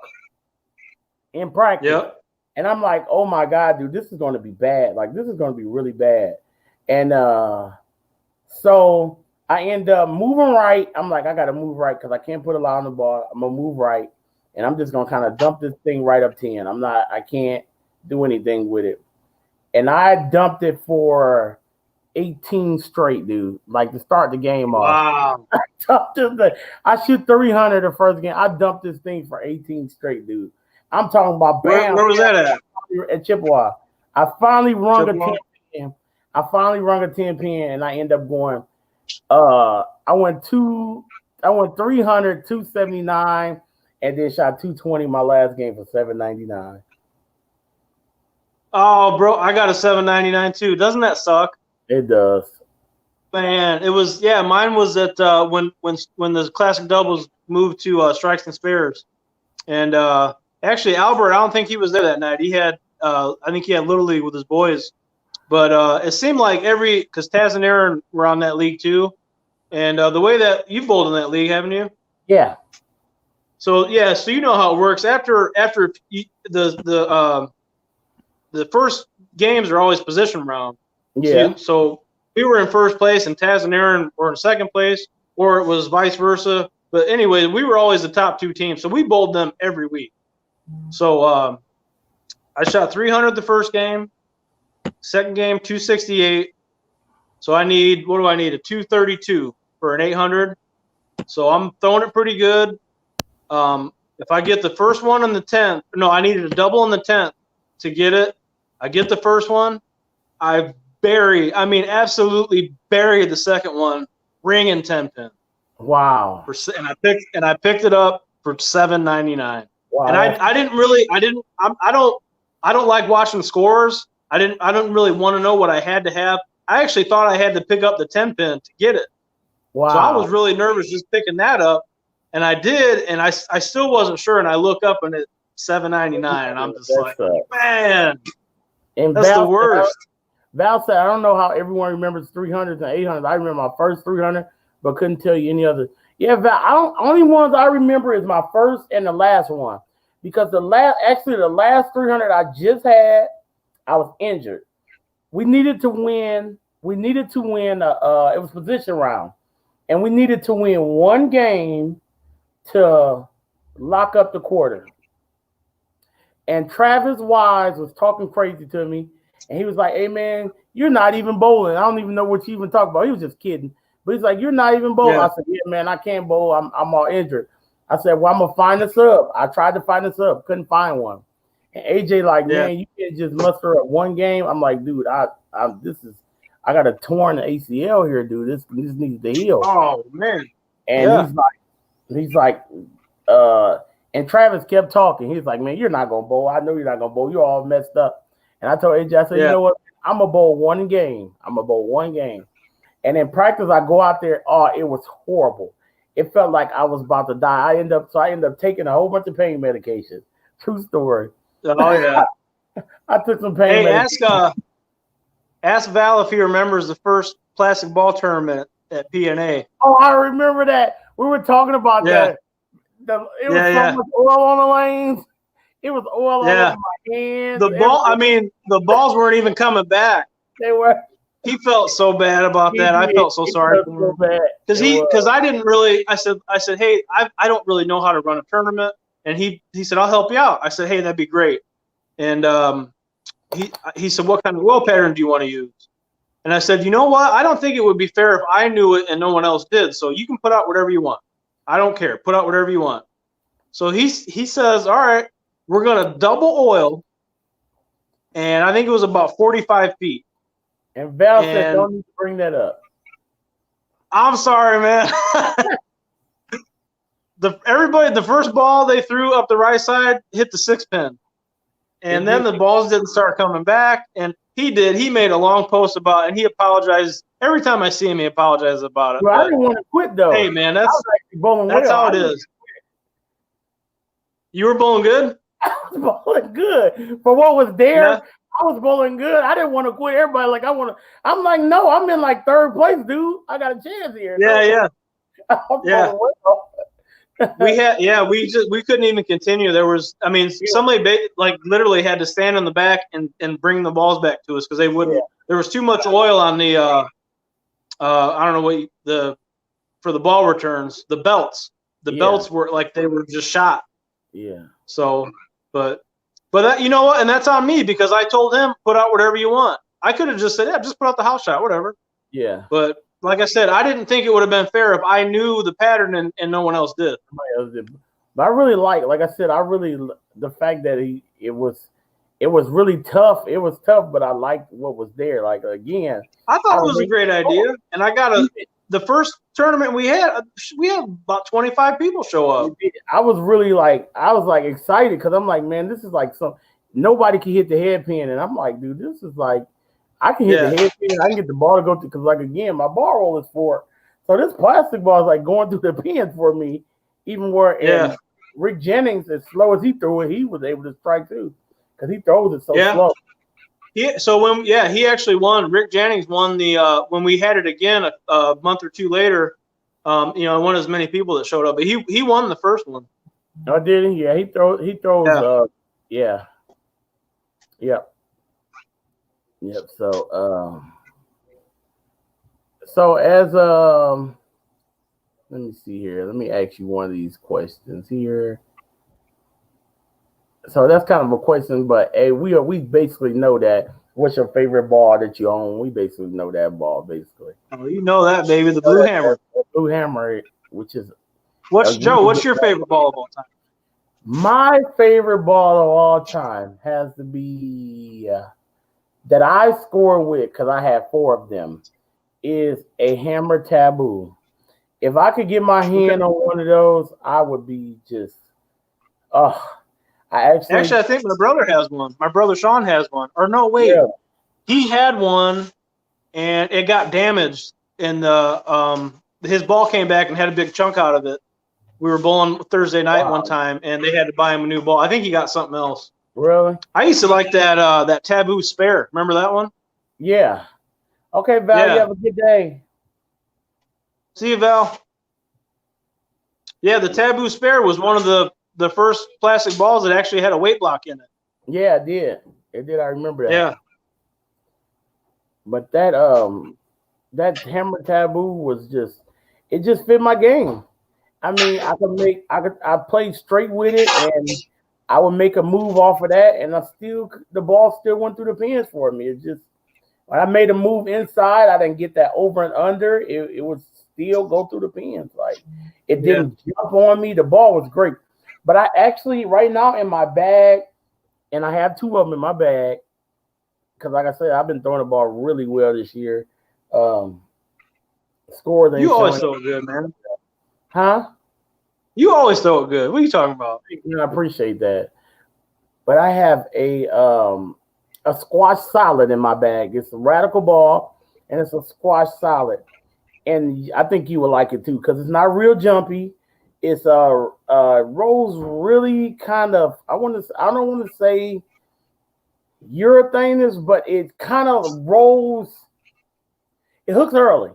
in practice. Yep. And I'm like, oh my God, dude, this is going to be bad. Like, this is going to be really bad. And so I end up moving right. I'm like, I got to move right because I can't put a lot on the ball. I'm going to move right. And I'm just going to kind of dump this thing right up 10. I can't do anything with it. And I dumped it for 18 straight, dude. Like, to start the game off. Wow. I shoot 300 the first game. I dumped this thing for 18 straight, dude. I'm talking about bam. Where was that at? At Chippewa. I finally rung a 10 pin. And I end up going. I went 300, 279, and then shot 220 my last game for 799. Oh, bro, I got a 799 too. Doesn't that suck? It does. Man, it was mine was at when the Classic Doubles moved to Strikes and Spares, and actually Albert, I don't think he was there that night. He had I think he had Little League with his boys, but it seemed like because Taz and Aaron were on that league too, and the way that you've bowled in that league, haven't you? Yeah. So you know how it works. After the first games are always position round. Yeah. So we were in first place and Taz and Aaron were in second place, or it was vice versa. But anyway, we were always the top 2 teams. So we bowled them every week. So I shot 300 the first game, second game 268. So what do I need? A 232 for an 800. So I'm throwing it pretty good. If I get the first one on the 10th, no, I needed a double on the 10th to get it. I get the first one. Absolutely buried the second one, ring and 10 pin. Wow. And I picked it up for $7.99. Wow. And I don't like watching scores. I didn't really want to know what I had to have. I actually thought I had to pick up the 10 pin to get it. Wow. So I was really nervous just picking that up. And I did, and I still wasn't sure. And I look up and it's $7.99, and I'm just man, and that's the worst. Val said, I don't know how everyone remembers 300s and 800s. I remember my first 300, but couldn't tell you any other. Yeah, Val, only ones I remember is my first and the last one. Because the last 300 I just had, I was injured. We needed to win. It was position round. And we needed to win one game to lock up the quarter. And Travis Wise was talking crazy to me. And he was like, hey, man, you're not even bowling. I don't even know what you even talk about. He was just kidding. But he's like, you're not even bowling. Yeah. I said, yeah, man, I can't bowl. I'm all injured. I said, well, I'm going to find a sub. I tried to find a sub. Couldn't find one. And AJ like, man, you can't just muster up one game. I'm like, dude, I got a torn ACL here, dude. This needs to heal. Oh, man. And he's like, and Travis kept talking. He's like, man, you're not going to bowl. I know you're not going to bowl. You're all messed up. And I told AJ, I said, you know what? I'm going to bowl one game. And in practice, I go out there. Oh, it was horrible. It felt like I was about to die. I end up taking a whole bunch of pain medication. True story. Oh, yeah. I took some pain medication. Ask Val if he remembers the first plastic ball tournament at PNA. Oh, I remember that. We were talking about that. It was so much oil on the lanes. It was oil all over my hands. The balls weren't even coming back. They were. He felt so bad about that. I felt so sorry for him. Because I didn't really. I said, hey, I don't really know how to run a tournament. And he said, I'll help you out. I said, hey, that'd be great. And he said, what kind of oil pattern do you want to use? And I said, you know what? I don't think it would be fair if I knew it and no one else did. So you can put out whatever you want. I don't care. Put out whatever you want. So he says, all right, we're going to double oil. And I think it was about 45 feet. And Val said, don't need to bring that up. I'm sorry, man. The first ball they threw up the right side hit the 6-pin. And then the balls didn't start coming back. And he did. He made a long post about it, and he apologized. Every time I see him, he apologizes about it. Well, I didn't want to quit, though. Hey, man, that's how it is. You were bowling good? I was bowling good. For what was there, I was bowling good. I didn't want to quit. Everybody like, I'm like, no, I'm in like third place, dude. I got a chance here. Yeah. We couldn't even continue. There was, somebody like literally had to stand in the back and bring the balls back to us because they wouldn't. Yeah. There was too much oil on the I don't know for the ball returns, the belts. The belts were like they were just shot. Yeah. So, but that, you know what? And that's on me because I told him put out whatever you want. I could have just said, just put out the house shot, whatever. Yeah. But like I said, I didn't think it would have been fair if I knew the pattern and no one else did. But I really like I said, the fact that it was really tough. It was tough, but I liked what was there. Like, again, I thought it was a great idea. And I got the first tournament we had about 25 people show up. I was really excited because I'm like, man, this is like nobody can hit the headpin. And I'm like, dude, this is like, I can hit the headpin. I can get the ball to go through because, like, again, my ball roll is 4. So this plastic ball is like going through the pins for me, even where Rick Jennings, as slow as he threw it, he was able to strike too because he throws it so slow. He actually won. Rick Jennings won the when we had it again a month or two later. I won as many people that showed up, but he won the first one. Oh, did he? Yeah, he throws. Yep. So as let me see here. Let me ask you one of these questions here. So that's kind of a question, but hey, we basically know that. What's your favorite ball that you own? We basically know that ball, basically. Oh, you know that, baby, the Blue Hammer. The Blue Hammer, which is What's your favorite ball of all time? My favorite ball of all time has to be that I score with, because I have 4 of them, is a Hammer Taboo. If I could get my hand on one of those, I would be just, I think my brother has one. My brother Sean has one. Or no, wait, yeah. He had one, and it got damaged, and his ball came back and had a big chunk out of it. We were bowling Thursday night one time, and they had to buy him a new ball. I think he got something else. Really? I used to like that Taboo Spare. Remember that one? Yeah. Okay, Val, you have a good day. See you, Val. Yeah, the Taboo Spare was one of the first plastic balls that actually had a weight block in it. Yeah, it did. It did. I remember that. Yeah. But that Hammer Taboo was it just fit my game. I mean, I played straight with it, and I would make a move off of that, and the ball still went through the pins for me. It just, when I made a move inside, I didn't get that over and under. It would still go through the pins. Like, it didn't jump on me. The ball was great. But I actually, right now in my bag, and I have 2 of them in my bag, because like I said, I've been throwing the ball really well this year. Scores. You always throw it good, man. Huh? You always throw it good. What are you talking about? I appreciate that. But I have a squash solid in my bag. It's a Radical ball, and it's a squash solid. And I think you would like it too, because it's not real jumpy. It's rolls really kind of, I don't want to say urethane, but it kind of rolls. It hooks early.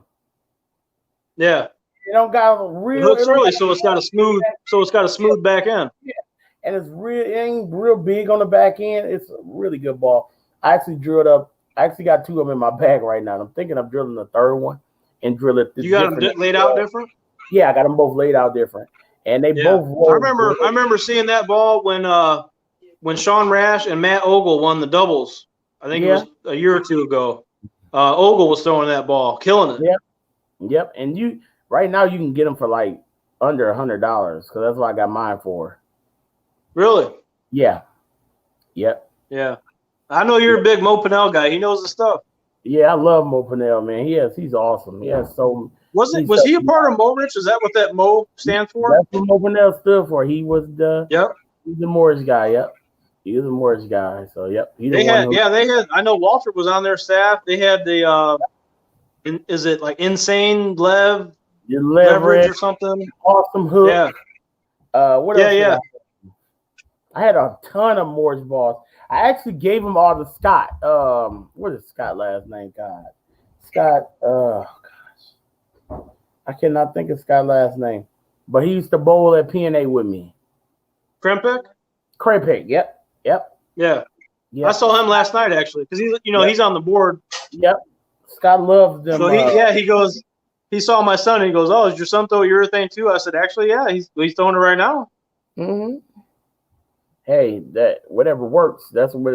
Yeah. It don't got a real. It looks early, so it's got a smooth back end. Yeah, and it ain't real big on the back end. It's a really good ball. I actually drew it up. I actually got 2 of them in my bag right now. I'm thinking of drilling the 3rd one and drill it. You got them laid out different? Yeah, I got them both laid out different, and they both. I remember seeing that ball when Sean Rash and Matt Ogle won the doubles. I think it was a year or 2 ago. Ogle was throwing that ball, killing it. Yep, and right now you can get them for like under $100, because that's what I got mine for. Really? Yeah. Yep. Yeah. I know you're a big Mo Pennell guy. He knows the stuff. Yeah, I love Mo Pennell, man. He's awesome. He has so. Was he a part of Mo Rich? Is that what that Mo stands for? That's what Mo Pennell stood for. He was he's the Morris guy. Yep. He was a Morris guy. So yep. They had. I know Walter was on their staff. They had the is it like Insane Leverage or something? Awesome Hook. Yeah. What else? Yeah. I had a ton of Morris balls. I actually gave him all to Scott. What is Scott's last name? God. Scott. Oh gosh. I cannot think of Scott's last name. But he used to bowl at PNA with me. Krempek. Yep. Yeah. I saw him last night actually, because he's on the board. Yep. Scott loves them. So he goes. He saw my son and he goes, "Oh, is your son throw urethane too?" I said, "Actually, yeah, he's throwing it right now." Mm-hmm. Hey, that whatever works. That's what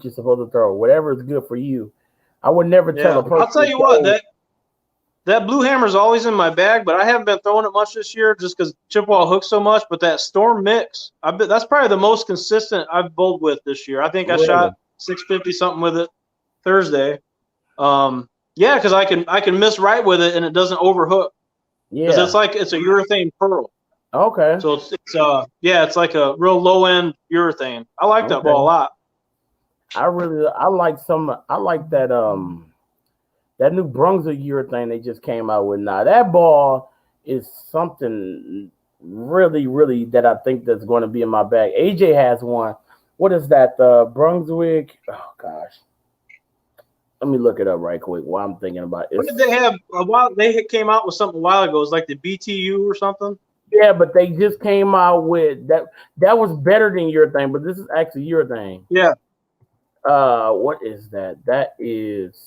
you're supposed to throw. Whatever is good for you. I would never tell a person. I'll tell you what, that blue hammer is always in my bag, but I haven't been throwing it much this year just because Chippewa hooks so much. But that Storm Mix, that's probably the most consistent I've bowled with this year. I think I shot 650 something with it Thursday. Yeah, because I can miss right with it and it doesn't overhook. Yeah, because it's a urethane pearl. Okay. So it's like a real low end urethane. I like that ball a lot. I like that new Brunswick urethane they just came out with. Now that ball is something really, really that I think that's going to be in my bag. AJ has one. What is that? Brunswick. Oh gosh. Let me look it up right quick while I'm thinking about it. What did they have a while? They came out with something a while ago. It was like the BTU or something. Yeah, but they just came out with that. That was better than urethane, but this is actually urethane. Yeah. What is that? That is.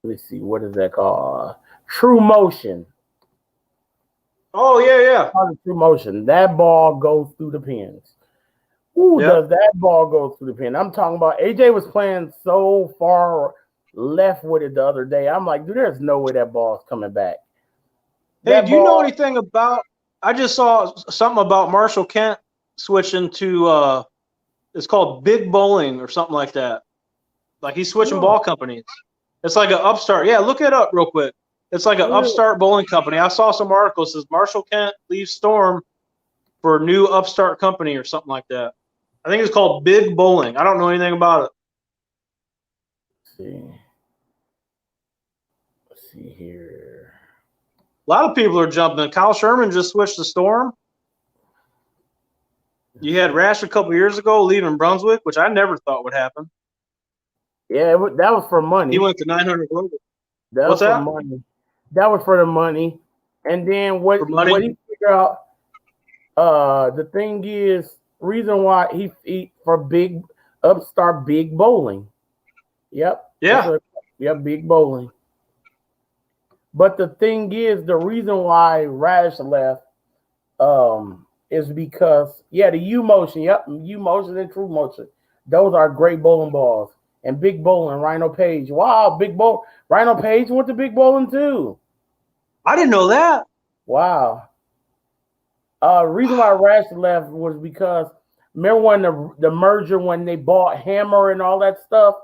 Let me see. What is that called? True Motion. Oh yeah. True Motion. That ball goes through the pins. Ooh, does that ball go through the pin? I'm talking about AJ was playing so far left with it the other day. I'm like, dude, there's no way that ball's coming back. Hey, do you know anything about I just saw something about Marshall Kent switching to it's called Big Bowling or something like that. Like he's switching ball companies. It's like an upstart. Yeah, look it up real quick. It's like an upstart bowling company. I saw some articles says Marshall Kent leaves Storm for a new upstart company or something like that. I think it's called Big Bowling. I don't know anything about it. Let's see here. A lot of people are jumping. Kyle Sherman just switched to Storm. You had Rash a couple years ago leaving Brunswick, which I never thought would happen. Yeah, that was for money. He went to 900 Global. What's that? Money. That was for the money. And then what he figured out, the thing is, reason why he for big upstart Big Bowling. Yep. Yeah. Yep, Big Bowling. But the thing is, the reason why Rash left is because, the U motion, U motion and True Motion. Those are great bowling balls. And Big Bowling, Rhino Page. Wow, Rhino Page went to Big Bowling too. I didn't know that. Wow. Reason why Rash left was because, remember when the merger, when they bought Hammer and all that stuff,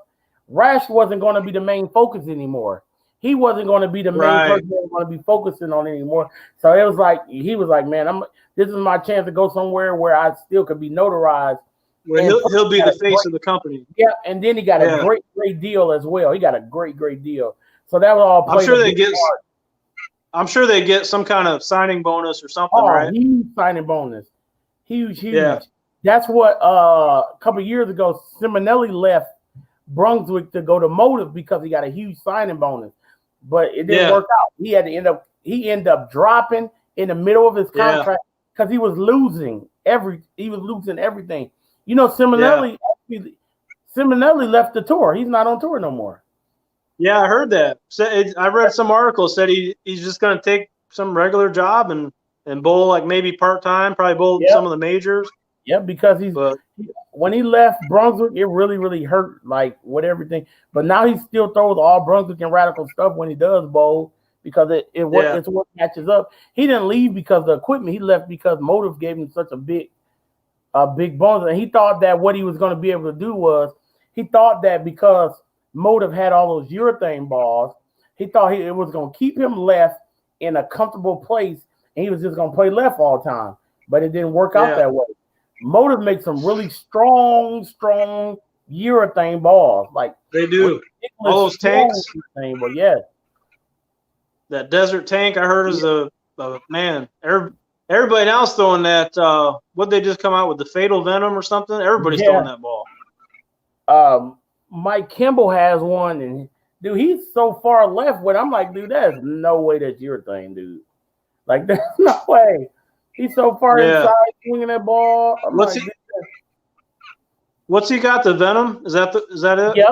Rash wasn't going to be the main focus anymore. He wasn't going to be the main person they were going to be focusing on anymore. So it was like, he was like, man, this is my chance to go somewhere where I still could be notarized. Well, he'll be the face of the company. Yeah, and then he got a great deal as well. He got a great deal. So that was all. I'm sure they get some kind of signing bonus or something, right? Huge signing bonus, huge. Yeah. That's what a couple of years ago Simonelli left Brunswick to go to Motive because he got a huge signing bonus, but it didn't work out. He ended up dropping in the middle of his contract because he was losing everything. You know, Simonelli left the tour. He's not on tour no more. Yeah, I heard that. I read some articles said he's just going to take some regular job and bowl like maybe part-time, probably bowl some of the majors. Yeah, because when he left Brunswick, it really hurt like with everything. But now he still throws all Brunswick and Radical stuff when he does bowl because it's what matches up. He didn't leave because of the equipment. He left because Motive gave him such a big bonus, and he thought that what he was going to be able to do was because Motive had all those urethane balls, he thought it was going to keep him left in a comfortable place, and he was just going to play left all the time. But it didn't work out that way. Motive makes some really strong urethane balls, like they do. All those tanks, but that Desert Tank I heard is a man. Everybody else throwing that. What they just come out with, the Fatal Venom or something? Everybody's throwing that ball. Mike Kimball has one, and dude, he's so far left. When I'm like, dude, there's no way that's your thing, dude. Like, there's no way. He's so far inside swinging that ball. What's he got? The Venom? Is that it?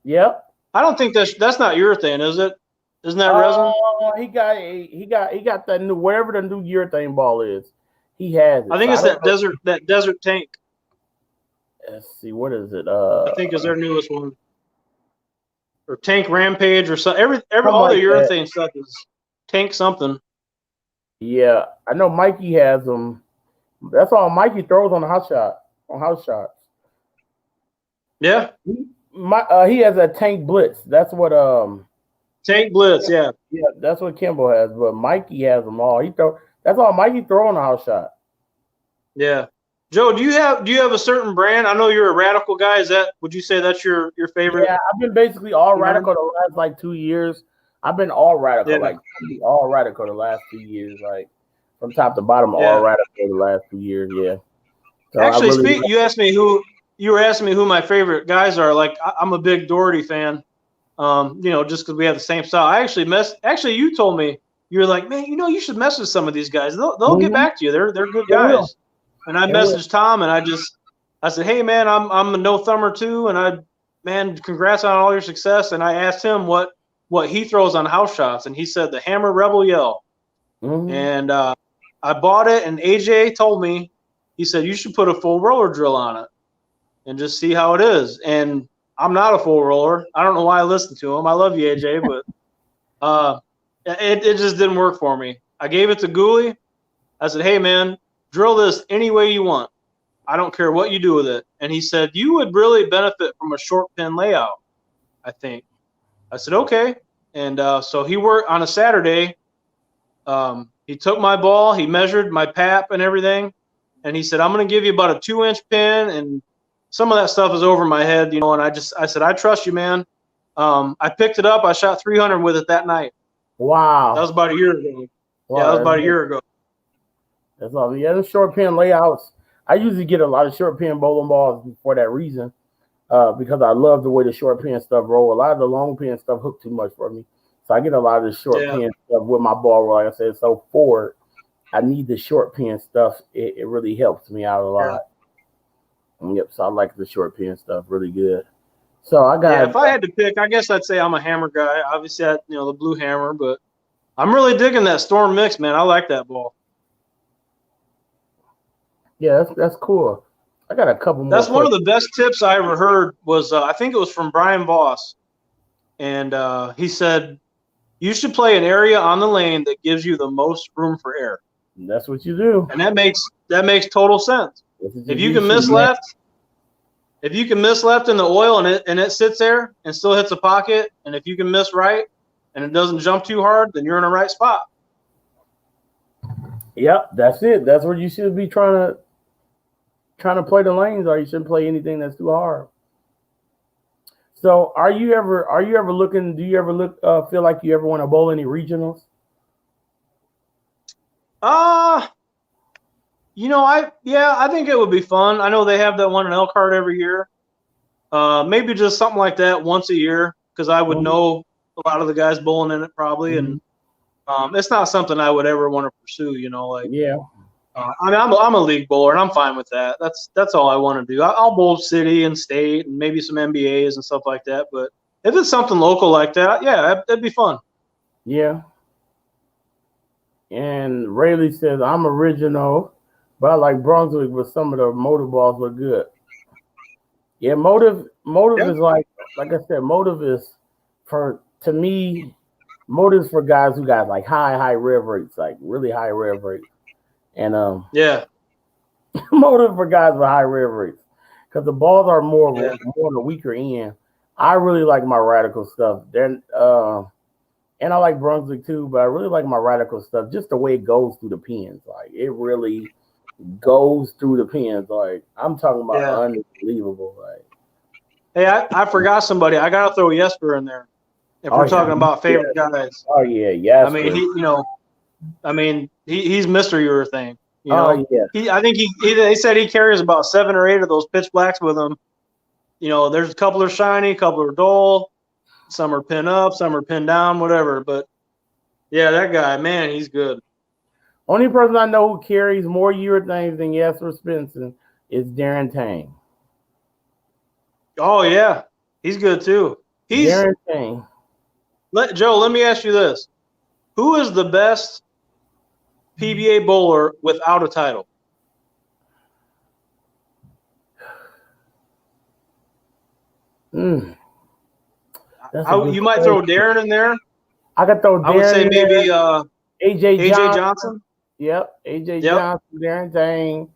Yep. I don't think that's not urethane, is it? Isn't that resin? He got that new, wherever the new urethane ball is. He has it. I think it's that Desert Tank. Let's see, what is it? I think is their newest one, or Tank Rampage or something. All the urethane stuff is Tank something. Yeah, I know Mikey has them. That's all Mikey throws on the house shots. Yeah, he has a Tank Blitz. That's what Tank Blitz. Yeah, that's what Kimball has. But Mikey has them all. That's all Mikey throw on the house shot. Yeah. Joe, do you have a certain brand? I know you're a Radical guy. Would you say that's your favorite? Yeah, I've been basically all Radical the last like 2 years. I've been all Radical, all Radical the last 2 years, like from top to bottom, all Radical the last 2 years. Yeah. So actually, you were asking me who my favorite guys are. Like, I'm a big Doherty fan. Just because we have the same style. Actually, you told me, you were like, man, you should mess with some of these guys. They'll get back to you. They're good guys. And I messaged Tom, and I said, hey man, I'm a no thumber too, and congrats on all your success. And I asked him what he throws on house shots, and he said the Hammer Rebel Yell. Mm-hmm. And I bought it, and AJ told me, he said you should put a full roller drill on it and just see how it is. And I'm not a full roller. I don't know why I listened to him. I love you, AJ, but it just didn't work for me. I gave it to Gooley, I said, hey, man, drill this any way you want. I don't care what you do with it. And he said, you would really benefit from a short pin layout, I think. I said, okay. And so he worked on a Saturday. He took my ball, he measured my pap and everything. And he said, I'm going to give you about a 2-inch pin. And some of that stuff is over my head, you know. And I said, I trust you, man. I picked it up. I shot 300 with it that night. Wow. That was about a year ago. Wow, yeah, that was about a year ago. That's all. Yeah, the short pin layouts. I usually get a lot of short pin bowling balls for that reason, because I love the way the short pin stuff roll. A lot of the long pin stuff hook too much for me, so I get a lot of the short pin stuff with my ball roll. Like I said, so forward, I need the short pin stuff. It really helps me out a lot. Yeah. Yep. So I like the short pin stuff really good. So I got. Yeah, if I had to pick, I guess I'd say I'm a hammer guy. Obviously, the blue hammer, but I'm really digging that Storm Mix, man. I like that ball. Yeah, that's cool. I got a couple more. That's one of the best tips I ever heard was, I think it was from Brian Voss. And he said, you should play an area on the lane that gives you the most room for air. And that's what you do. And that makes total sense. If you can miss left, in the oil and it sits there and still hits a pocket, and if you can miss right and it doesn't jump too hard, then you're in the right spot. Yep, that's it. That's where you should be trying to play the lanes, or you shouldn't play anything that's too hard. So are you ever looking, do you ever feel like you ever want to bowl any regionals? I think it would be fun. I know they have that one in Elkhart every year. Maybe just something like that once a year, because I would know a lot of the guys bowling in it probably, and it's not something I would ever want to pursue. Yeah. I'm a league bowler, and I'm fine with that. That's all I want to do. I'll bowl city and state, and maybe some MBAs and stuff like that. But if it's something local like that, yeah, it'd be fun. Yeah. And Rayleigh says, I'm original, but I like Brunswick, but some of the motive balls look good. Yeah, motive is like I said, motive is for guys who got like high rev rates, like really high rev rates. And motive for guys with high rev rates, because the balls are more on the weaker end. I really like my radical stuff. Then and I like Brunswick too, but I really like my radical stuff. Just the way it goes through the pins, like it really goes through the pins. Like I'm talking about unbelievable. Like, hey, I forgot somebody. I gotta throw Jesper in there. If we're talking about favorite guys. Oh yeah, yes. I mean, he's Mr. Urethane. Yeah. I think they said he carries about 7 or 8 of those pitch blacks with him. There's a couple are shiny, a couple are dull, some are pin up, some are pin down, whatever. But yeah, that guy, man, he's good. Only person I know who carries more urethanes than Jesper Svensson is Darren Tang. Oh yeah, he's good too. Darren Tang. Joe, let me ask you this: who is the best PBA bowler without a title? You might throw Darren in there. I could throw Darren. I would say maybe AJ Johnson. Yep, AJ Johnson, Darren Tang.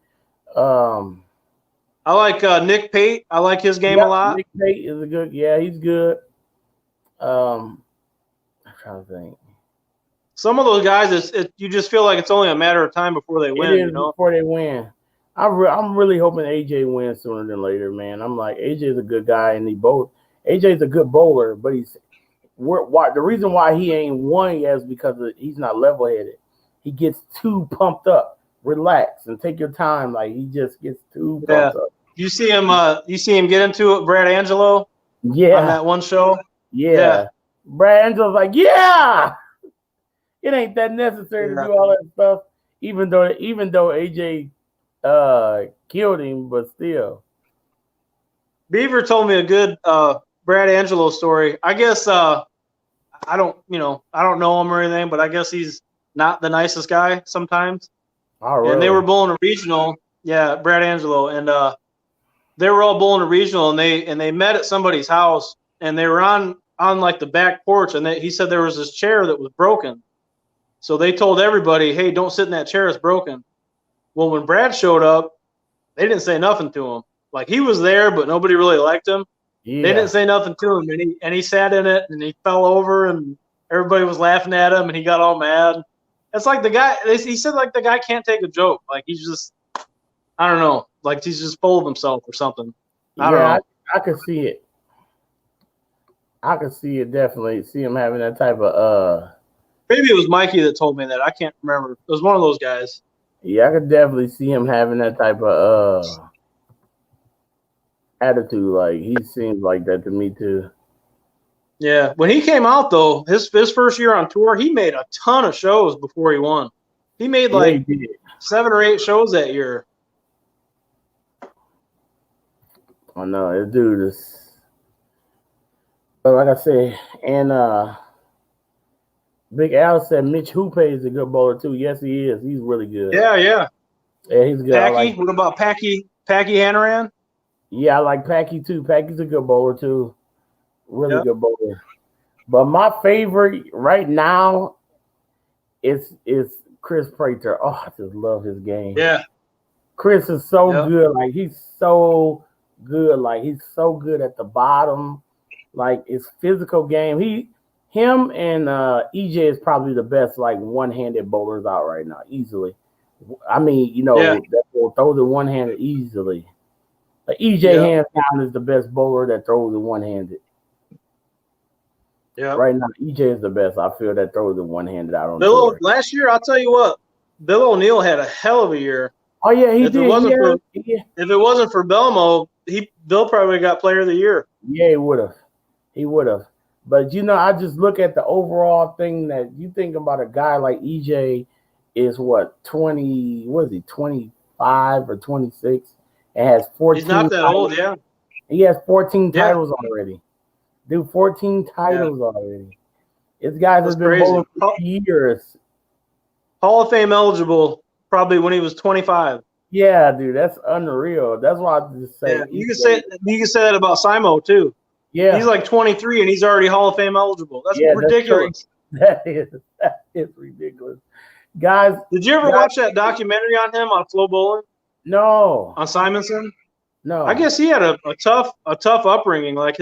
I like Nick Pate. I like his game a lot. Nick Pate is a good. Yeah, he's good. I'm trying to think. Some of those guys, you just feel like it's only a matter of time before they win. Before they win. I'm really hoping AJ wins sooner than later, man. I'm like, AJ's a good guy, and AJ's a good bowler, but the reason why he ain't won yet is because he's not level-headed. He gets too pumped up. Relax and take your time. Like he just gets too pumped up. You see him get into it, Brad Angelo? Yeah. On that one show? Yeah. Brad Angelo's like, yeah. It ain't that necessary to do all that stuff, even though AJ killed him, but still. Beaver told me a good Brad Angelo story. I guess I don't know him or anything, but I guess he's not the nicest guy sometimes. Oh, really? And they were bowling a regional, Brad Angelo, and they were all bowling a regional, and they met at somebody's house, and they were on like the back porch, and he said there was this chair that was broken. So they told everybody, hey, don't sit in that chair, it's broken. Well, when Brad showed up, they didn't say nothing to him. Like, he was there, but nobody really liked him. Yeah. They didn't say nothing to him, and he sat in it, and he fell over, and everybody was laughing at him, and he got all mad. It's like the guy, he said, like, the guy can't take a joke. Like, he's just, I don't know, like he's just full of himself or something. I don't know. I could see it. I could see it, definitely. See him having that type of Maybe it was Mikey that told me that. I can't remember. It was one of those guys. Yeah, I could definitely see him having that type of attitude. Like, he seems like that to me too. Yeah. When he came out though, his first year on tour, he made a ton of shows before he won. He made like 7 or 8 shows that year. I know, this dude is, but like I say, and Big Al said Mitch Hoope is a good bowler too. Yes, he is. He's really good. Yeah, yeah. Yeah, he's good. Packy, what about Packy Hanrahan? Yeah, I like Packy too. Packy's a good bowler too. Really good bowler. But my favorite right now is Chris Prater. Oh, I just love his game. Yeah. Chris is so good. Like, he's so good. Like, he's so good at the bottom. Like, his physical game. Him and EJ is probably the best, like, one-handed bowlers out right now, easily. I mean, that will throw the one-handed easily. Like, EJ hands down is the best bowler that throws the one-handed. Yeah. Right now, EJ is the best. I feel that throws the one-handed out on Bill, last year, I'll tell you what, Bill O'Neill had a hell of a year. Oh yeah, he did. If it wasn't for Belmo, Bill probably got Player of the Year. Yeah, he would have. He would have. But I just look at the overall thing that you think about. A guy like EJ is 20? What is he? 25 or 26? And has 14. He's not that old, yeah. He has 14 titles already. Dude, 14 titles already. This guy has been bowling for years. Hall of Fame eligible probably when he was 25. Yeah, dude, that's unreal. That's why I just say. Yeah, you can say that about Simo too. Yeah, he's like 23 and he's already Hall of Fame eligible. That's ridiculous. That is ridiculous, guys. Did you ever watch that documentary on him on Flow Bowling? No. On Simonson? No. I guess he had a tough upbringing. Like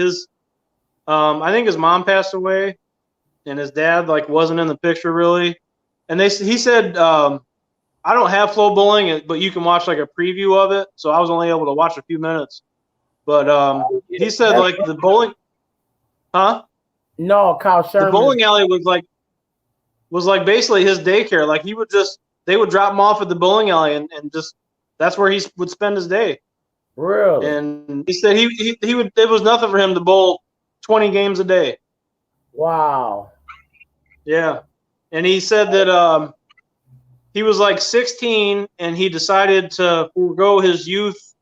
I think his mom passed away, and his dad wasn't in the picture really. And he said, I don't have Flow Bowling, but you can watch a preview of it. So I was only able to watch a few minutes. But he said the bowling, huh? No, Kyle Sherman. The bowling alley was basically his daycare. Like they would drop him off at the bowling alley and just that's where he would spend his day. Really? And he said he would. It was nothing for him to bowl 20 games a day. Wow. Yeah, and he said that he was 16 and he decided to forego his youth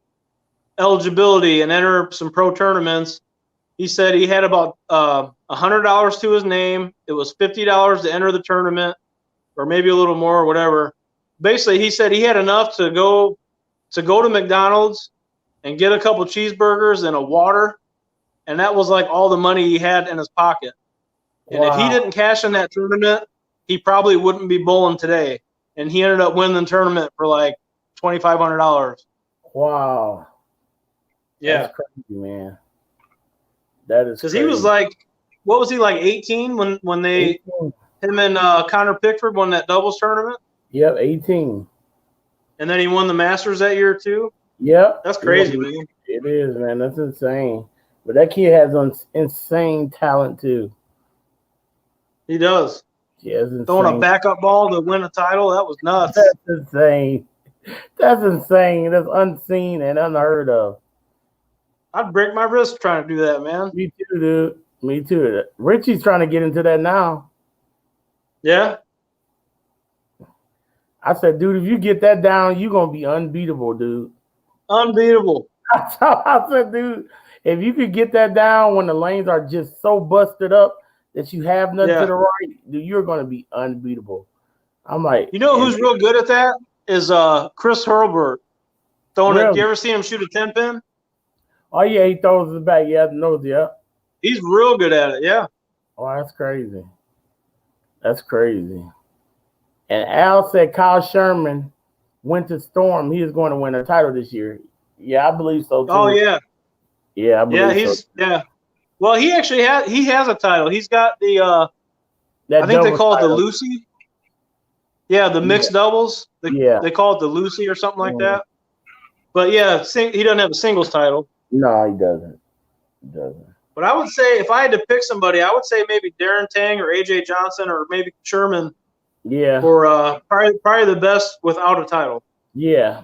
eligibility and enter some pro tournaments. He said he had about $100 to his name. It was $50 to enter the tournament, or maybe a little more, or whatever. Basically, he said he had enough to go to McDonald's and get a couple cheeseburgers and a water, and that was all the money he had in his pocket. And if he didn't cash in that tournament, he probably wouldn't be bowling today. And he ended up winning the tournament for $2,500. Wow. Yeah. That's crazy, man. That is because he was what was he 18 when they 18. Him and Connor Pickford won that doubles tournament? Yep, 18. And then he won the Masters that year too? Yep. That's crazy, man. It is, man. That's insane. But that kid has insane talent too. He does. Yeah, it's insane. Throwing a backup ball to win a title, that was nuts. That's insane. That's insane. That's unseen and unheard of. I'd break my wrist trying to do that, man. Me too, dude. Me too. Richie's trying to get into that now. Yeah. I said, dude, if you get that down, you're going to be unbeatable, dude. Unbeatable. I said, dude, if you could get that down when the lanes are just so busted up that you have nothing to the right, dude, you're going to be unbeatable. I'm like, you know who's real good at that is Chris Hurlburt. Throwing it. You ever seen him shoot a 10-pin? Oh yeah, he throws it back. Yeah, knows. Yeah, he's real good at it. Yeah. Oh, that's crazy. That's crazy. And Al said Kyle Sherman went to Storm. He is going to win a title this year. Yeah, I believe so too. Oh yeah. Yeah, I believe so. Yeah. Well, he actually has a title. He's got the I think they call it the Lucy. Yeah, the mixed doubles. They call it the Lucy or something like that. But yeah, he doesn't have a singles title. No, he doesn't. But I would say if I had to pick somebody, I would say maybe Darren Tang or AJ Johnson or maybe Sherman. Yeah. For probably the best without a title. Yeah.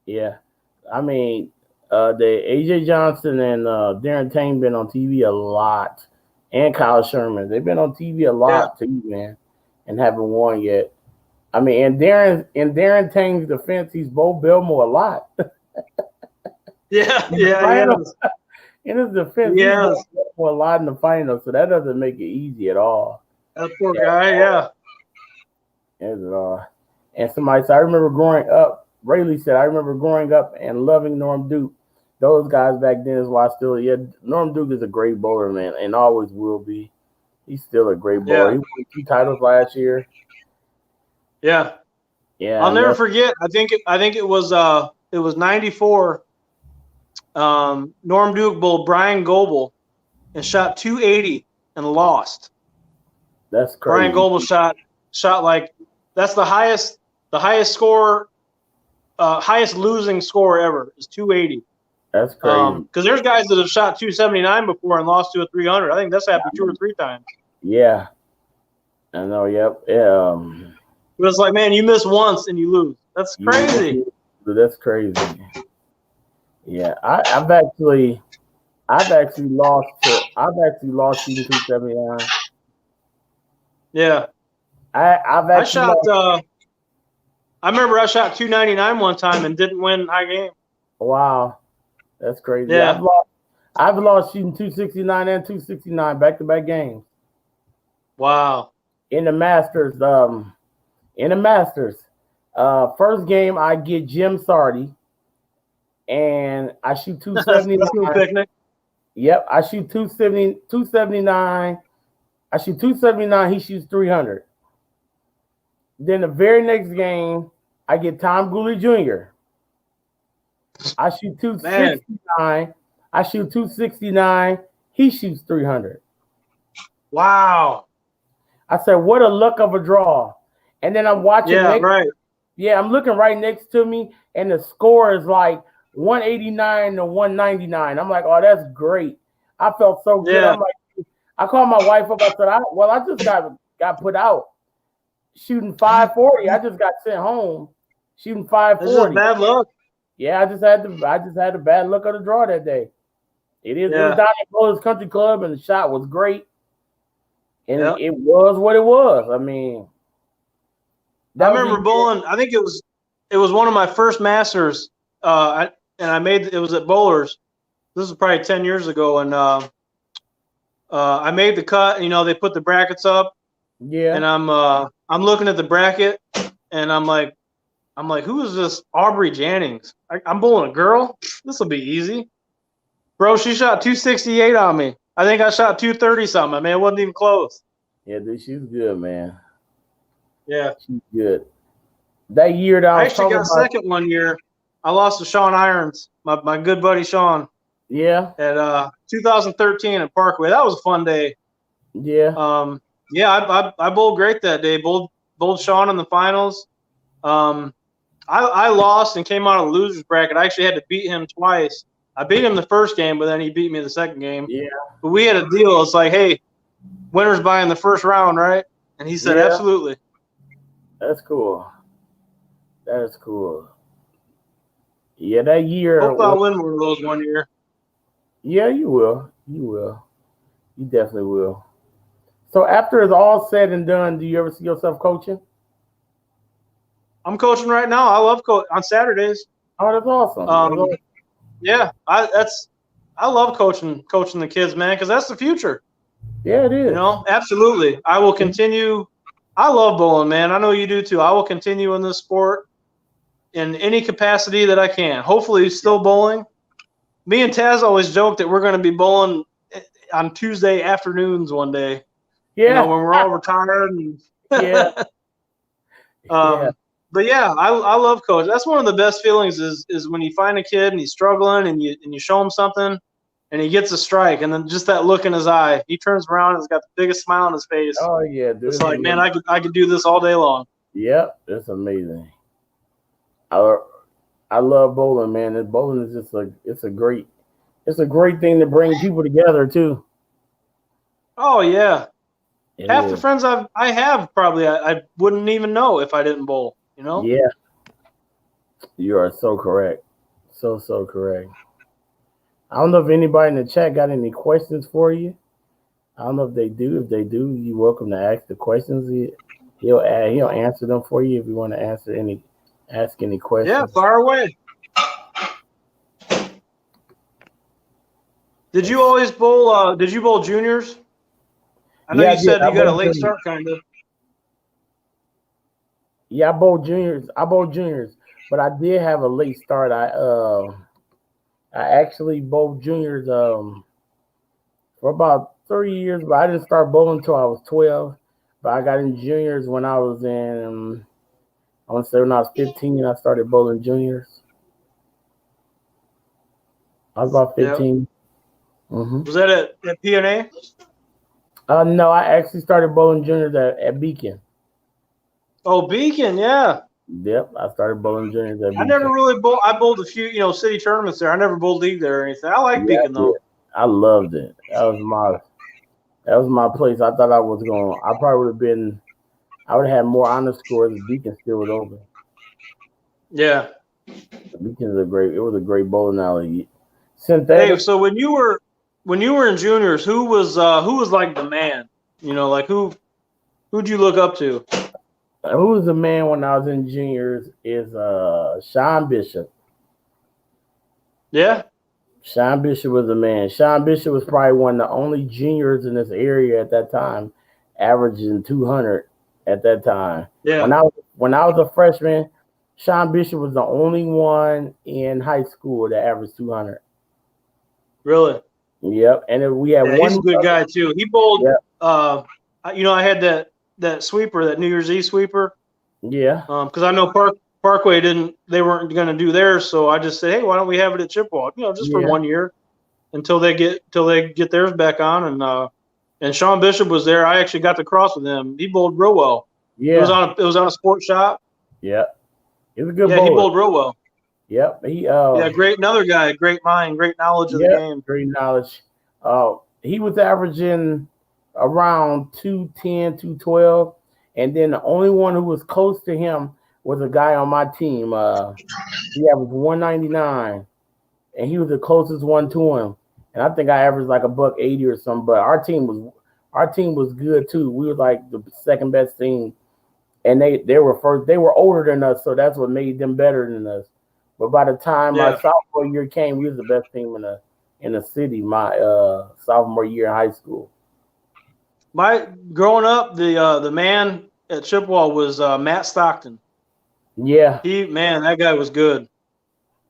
I mean, the AJ Johnson and Darren Tang been on TV a lot, and Kyle Sherman. They've been on TV a lot too, man, and haven't won yet. I mean, in Darren Tang's defense, he's Bo Belmore a lot. Yeah. In his defense, he's Bo Belmore a lot in the finals, so that doesn't make it easy at all. That poor guy, yeah. And somebody said, I remember growing up, Rayleigh said, I remember growing up and loving Norm Duke. Those guys back then is why Norm Duke is a great bowler, man, and always will be. He's still a great bowler. He won 2 titles last year. Yeah. I'll never forget. I think it was 94. Norm Duke bowled Brian Goebel and shot 280 and lost. That's crazy. Brian Goebel shot like that's the highest score, highest losing score ever is 280. That's crazy. Because there's guys that have shot 279 before and lost to a 300. I think that's happened 2 or 3 times. Yeah, I know. Yep. It was like, man, you miss once and you lose. That's crazy. That's crazy. Yeah, I've actually lost shooting 279. Yeah. I remember I shot 299 one time and didn't win high game. Wow, that's crazy. Yeah, I've lost shooting 269 and 269 back-to-back games. Wow. In the Masters, first game I get Jim Sardi, and I shoot 279. Picnic. Yep, I shoot 279. I shoot 279. He shoots 300. Then the very next game, I get Tom Gooley Jr. I shoot 269. I shoot 269. He shoots 300. Wow. I said, what a luck of a draw. And then I'm watching. Yeah, right. Yeah, I'm looking right next to me, and the score is like 189 to 199. I'm like, oh, that's great. I felt so good. Yeah. I'm like, I called my wife up. I said, I just got put out shooting 540. I just got sent home shooting 540. This is bad luck. Yeah, I just had the bad luck of the draw that day. It was down at Bowlers Country Club, and the shot was great. And it was what it was. I mean, I remember bowling. I think it was one of my first Masters, and it was at Bowlers. This is probably 10 years ago, and I made the cut. You know, they put the brackets up. Yeah. And I'm looking at the bracket, and I'm like, who is this Aubrey Jannings? I'm bowling a girl. This will be easy, bro. She shot 268 on me. I think I shot 230 something. I mean, it wasn't even close. Yeah, dude, she's good, man. Yeah, she's good. That year that I actually got second one year. I lost to Sean Irons, my good buddy Sean. Yeah. At 2013 at Parkway. That was a fun day. Yeah. Yeah, I bowled great that day. Bowled Sean in the finals. I lost and came out of the losers bracket. I actually had to beat him twice. I beat him the first game, but then he beat me the second game. Yeah. But we had a deal. It's like, hey, winner's buying the first round, right? And he said, absolutely. That's cool. That is cool. Yeah, that year. Hope I'll win one of those one year. Yeah, you will. You will. You definitely will. So after it's all said and done, do you ever see yourself coaching? I'm coaching right now. I love coaching on Saturdays. Oh, that's awesome. Yeah, I love coaching the kids, man, because that's the future. Yeah, it is. You know, absolutely. I will continue. I love bowling, man. I know you do too. I will continue in this sport in any capacity that I can. Hopefully, still bowling. Me and Taz always joke that we're going to be bowling on Tuesday afternoons one day. Yeah, you know, when we're all retired. And yeah. Yeah. But yeah, I love coach. That's one of the best feelings is when you find a kid and he's struggling and you show him something and he gets a strike and then just that look in his eye, he turns around and he's got the biggest smile on his face. Oh yeah, dude. It's like, man, I could do this all day long. Yep, it's amazing. I love bowling, man. And bowling is just it's a great thing to bring people together too. Oh yeah. Half the friends I have probably I wouldn't even know if I didn't bowl, you know? Yeah. You are so correct. So correct. I don't know if anybody in the chat got any questions for you. I don't know if they do. If they do, you're welcome to ask the questions. He'll answer them for you if you want to ask any questions. Yeah, fire away. Did you always bowl? Did you bowl juniors? I know you said you got a late start, kind of. Yeah, I bowled juniors, but I did have a late start. I actually bowled juniors for about 3 years, but I didn't start bowling until I was 12. But I got in juniors when I was in, I want to say when I was 15, I started bowling juniors. I was about 15. Yep. Mm-hmm. Was that at PNA? No, I actually started bowling juniors at Beacon. Oh, Beacon, yeah. Yep, I started bowling juniors at Beacon. I never really bowled. I bowled a few, city tournaments there. I never bowled league there or anything. I like Beacon though. I loved it. That was my place. I thought I was going. I probably would have had more honor scores if Beacon still was open. Yeah. Beacon was a great bowling alley. Hey, so when you were in juniors, who was like the man? Like who'd you look up to? Who was the man when I was in juniors is Sean Bishop. Yeah. Sean Bishop was the man. Sean Bishop was probably one of the only juniors in this area at that time, averaging 200 at that time. Yeah. When I was a freshman, Sean Bishop was the only one in high school that averaged 200. Really? Yep. And we had one. He's a good guy too. He bowled. Yep. I had that sweeper, that New Year's Eve sweeper. Yeah. Because I know Parkway they weren't going to do theirs, so I just said, hey, why don't we have it at Chippewa? Just for 1 year until they get theirs back on. And Sean Bishop was there. I actually got to cross with him. He bowled real well. Yeah. It was on a sports shop. Yeah. He was a good bowler. He bowled real well. Yep. Another guy, great mind, great knowledge of the game. Great knowledge. He was averaging around 210, 212. And then the only one who was close to him was a guy on my team. He averaged 199, and he was the closest one to him. And I think I averaged like $180 or something. But our team was good too. We were like the second best team, and they were first. They were older than us, so that's what made them better than us. But by the time my sophomore year came, we was the best team in the city. My sophomore year in high school. Growing up, the man at Chippewa was Matt Stockton. Yeah. That guy was good.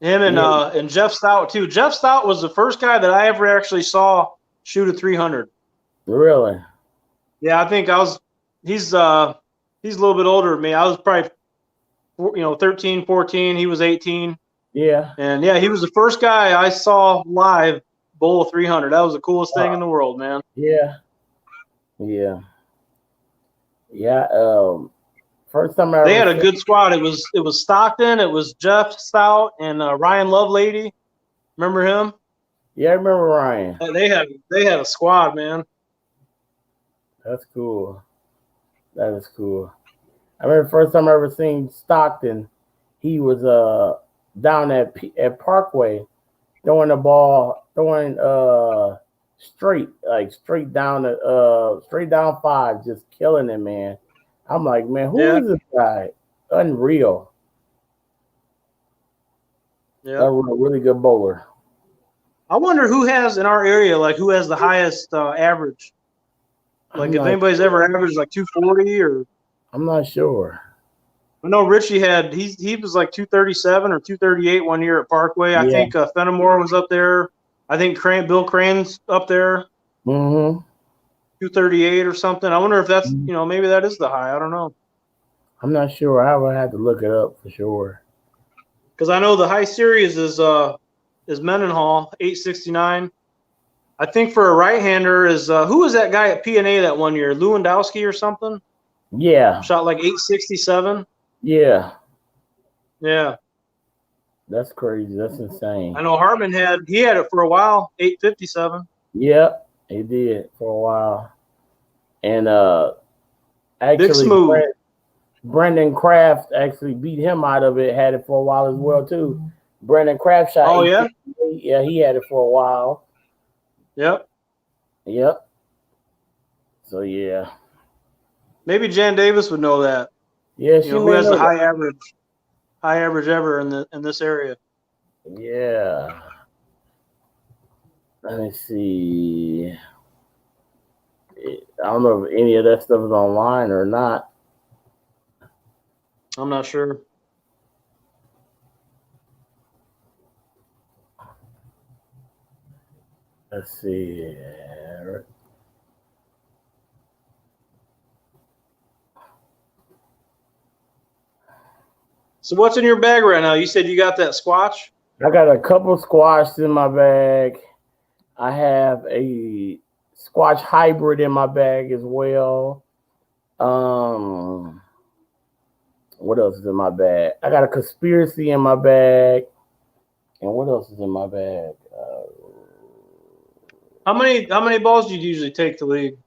Him and Jeff Stout too. Jeff Stout was the first guy that I ever actually saw shoot a 300. Really? Yeah, I think he's a little bit older than me. I was probably 13, 14, he was 18. Yeah. And he was the first guy I saw live bowl a 300. That was the coolest thing in the world, man. Yeah. Yeah. Yeah. First time they had a good squad. It was Stockton, it was Jeff Stout, and Ryan Lovelady. Remember him? Yeah, I remember Ryan. They had a squad, man. That's cool. That is cool. I remember the first time I ever seen Stockton, he was down at Parkway throwing the ball, straight down 5, just killing it, man. I'm like, man, who is this guy? Unreal. Yeah, a really good bowler. I wonder who has in our area, who has the highest average. If anybody's ever averaged 240 or. I'm not sure. I know Richie he was 237 or 238 1 year at Parkway. I think Fenimore was up there. I think Bill Crane's up there. Mm-hmm. 238 or something. I wonder if that's maybe that is the high. I don't know. I'm not sure. I would have to look it up for sure. Because I know the high series is Mendenhall 869. I think for a right-hander is who was that guy at PNA that one year? Lewandowski or something? Yeah. Shot like 867. Yeah. Yeah. That's crazy. That's insane. I know Hartman had it for a while, 857. Yep, he did for a while. And actually Brendan Kraft actually beat him out of it, had it for a while as well too. Brendan Kraft shot. Oh yeah? Yeah, he had it for a while. Yep. Yep. So yeah. Maybe Jan Davis would know that. Yeah, she who has the high average ever in this area. Yeah. Let me see. I don't know if any of that stuff is online or not. I'm not sure. Let's see. So what's in your bag right now? You said you got that squash? I got a couple squash in my bag. I have a squash hybrid in my bag as well. What else is in my bag? I got a conspiracy in my bag. And what else is in my bag? How many balls do you usually take to league?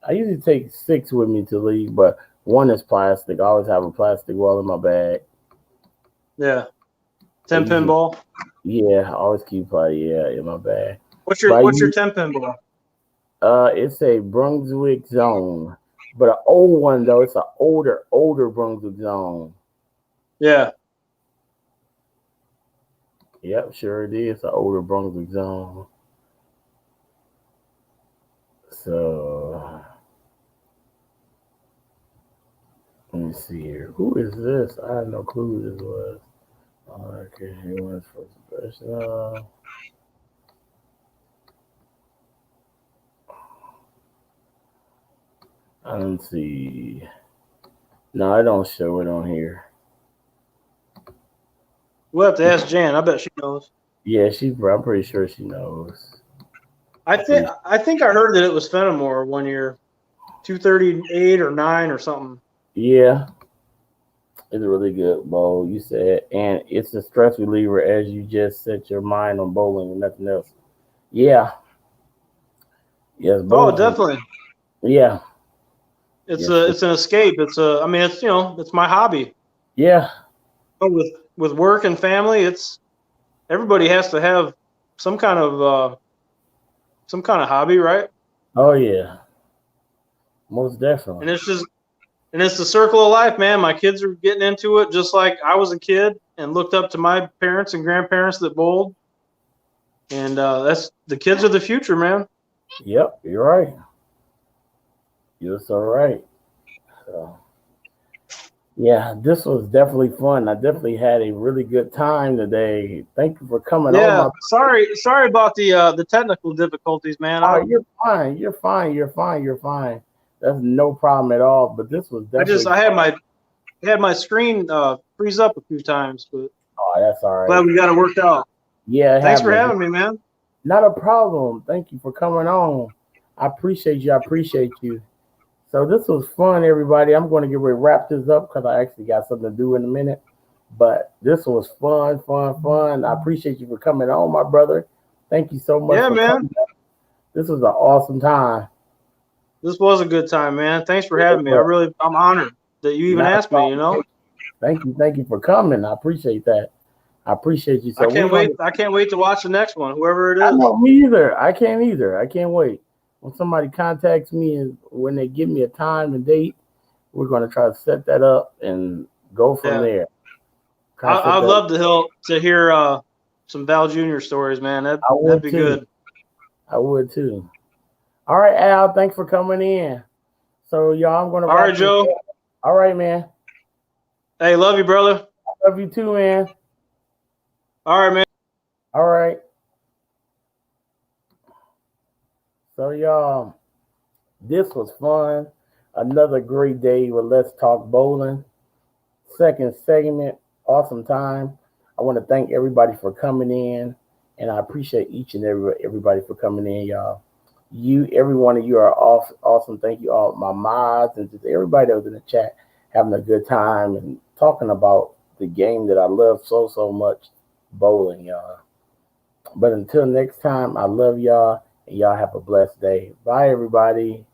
I usually take 6 with me to league, but 1 is plastic. I always have a plastic ball in my bag. Yeah. 10-pin ball? Yeah, I always keep in my bag. What's your 10-pin ball? It's a Brunswick Zone. But an old one though, it's an older Brunswick Zone. Yeah. Yep, sure it is. An older Brunswick Zone. So let me see here. Who is this? I had no clue who this was. Okay, he went for special. I don't see. No, I don't show it on here. We'll have to ask Jan. I bet she knows. Yeah, I'm pretty sure she knows. I think I heard that it was Fenimore one year, 238 or 9 or something. Yeah, it's a really good bowl. You said, and it's a stress reliever as you just set your mind on bowling and nothing else. Yeah. Yes. Oh, definitely. Yeah. It's an escape. It's my hobby. Yeah. But with work and family, everybody has to have some kind of hobby, right? Oh yeah. Most definitely. And it's the circle of life, man. My kids are getting into it just like I was a kid and looked up to my parents and grandparents that bowled. And that's the kids are the future, man. Yep, you're right. You're so right. So, yeah, this was definitely fun. I definitely had a really good time today. Thank you for coming on. Sorry about the technical difficulties, man. Oh, you're fine. You're fine. That's no problem at all. But this was definitely. I had my screen freeze up a few times, but that's all right. Glad we got it worked out. Yeah. Thanks for having me, man. Not a problem. Thank you for coming on. I appreciate you. So this was fun, everybody. I'm going to get ready to wrap this up because I actually got something to do in a minute. But this was fun. I appreciate you for coming on, my brother. Thank you so much. Yeah, man. This was an awesome time. This was a good time, man. Thanks for having me. I'm honored that you even asked me, Thank you for coming. I appreciate that. I appreciate you. So I can't wait to watch the next one, whoever it is. I know, me either. I can't wait. When somebody contacts me and when they give me a time and date, we're going to try to set that up and go from there. I'd love to hear some Val Jr. stories, man. That'd be good. I would too. All right, Al. Thanks for coming in. So, y'all, I'm going to. All right, Joe. All right, man. Hey, love you, brother. I love you too, man. All right, man. All right. So, y'all, this was fun. Another great day with Let's Talk Bowling. second segment. Awesome time. I want to thank everybody for coming in, and I appreciate each and everybody for coming in, y'all. Every one of you are awesome. Thank you all, my mods, and just everybody that was in the chat having a good time and talking about the game that I love so much, bowling, y'all. But until next time, I love y'all, and y'all have a blessed day. Bye, everybody.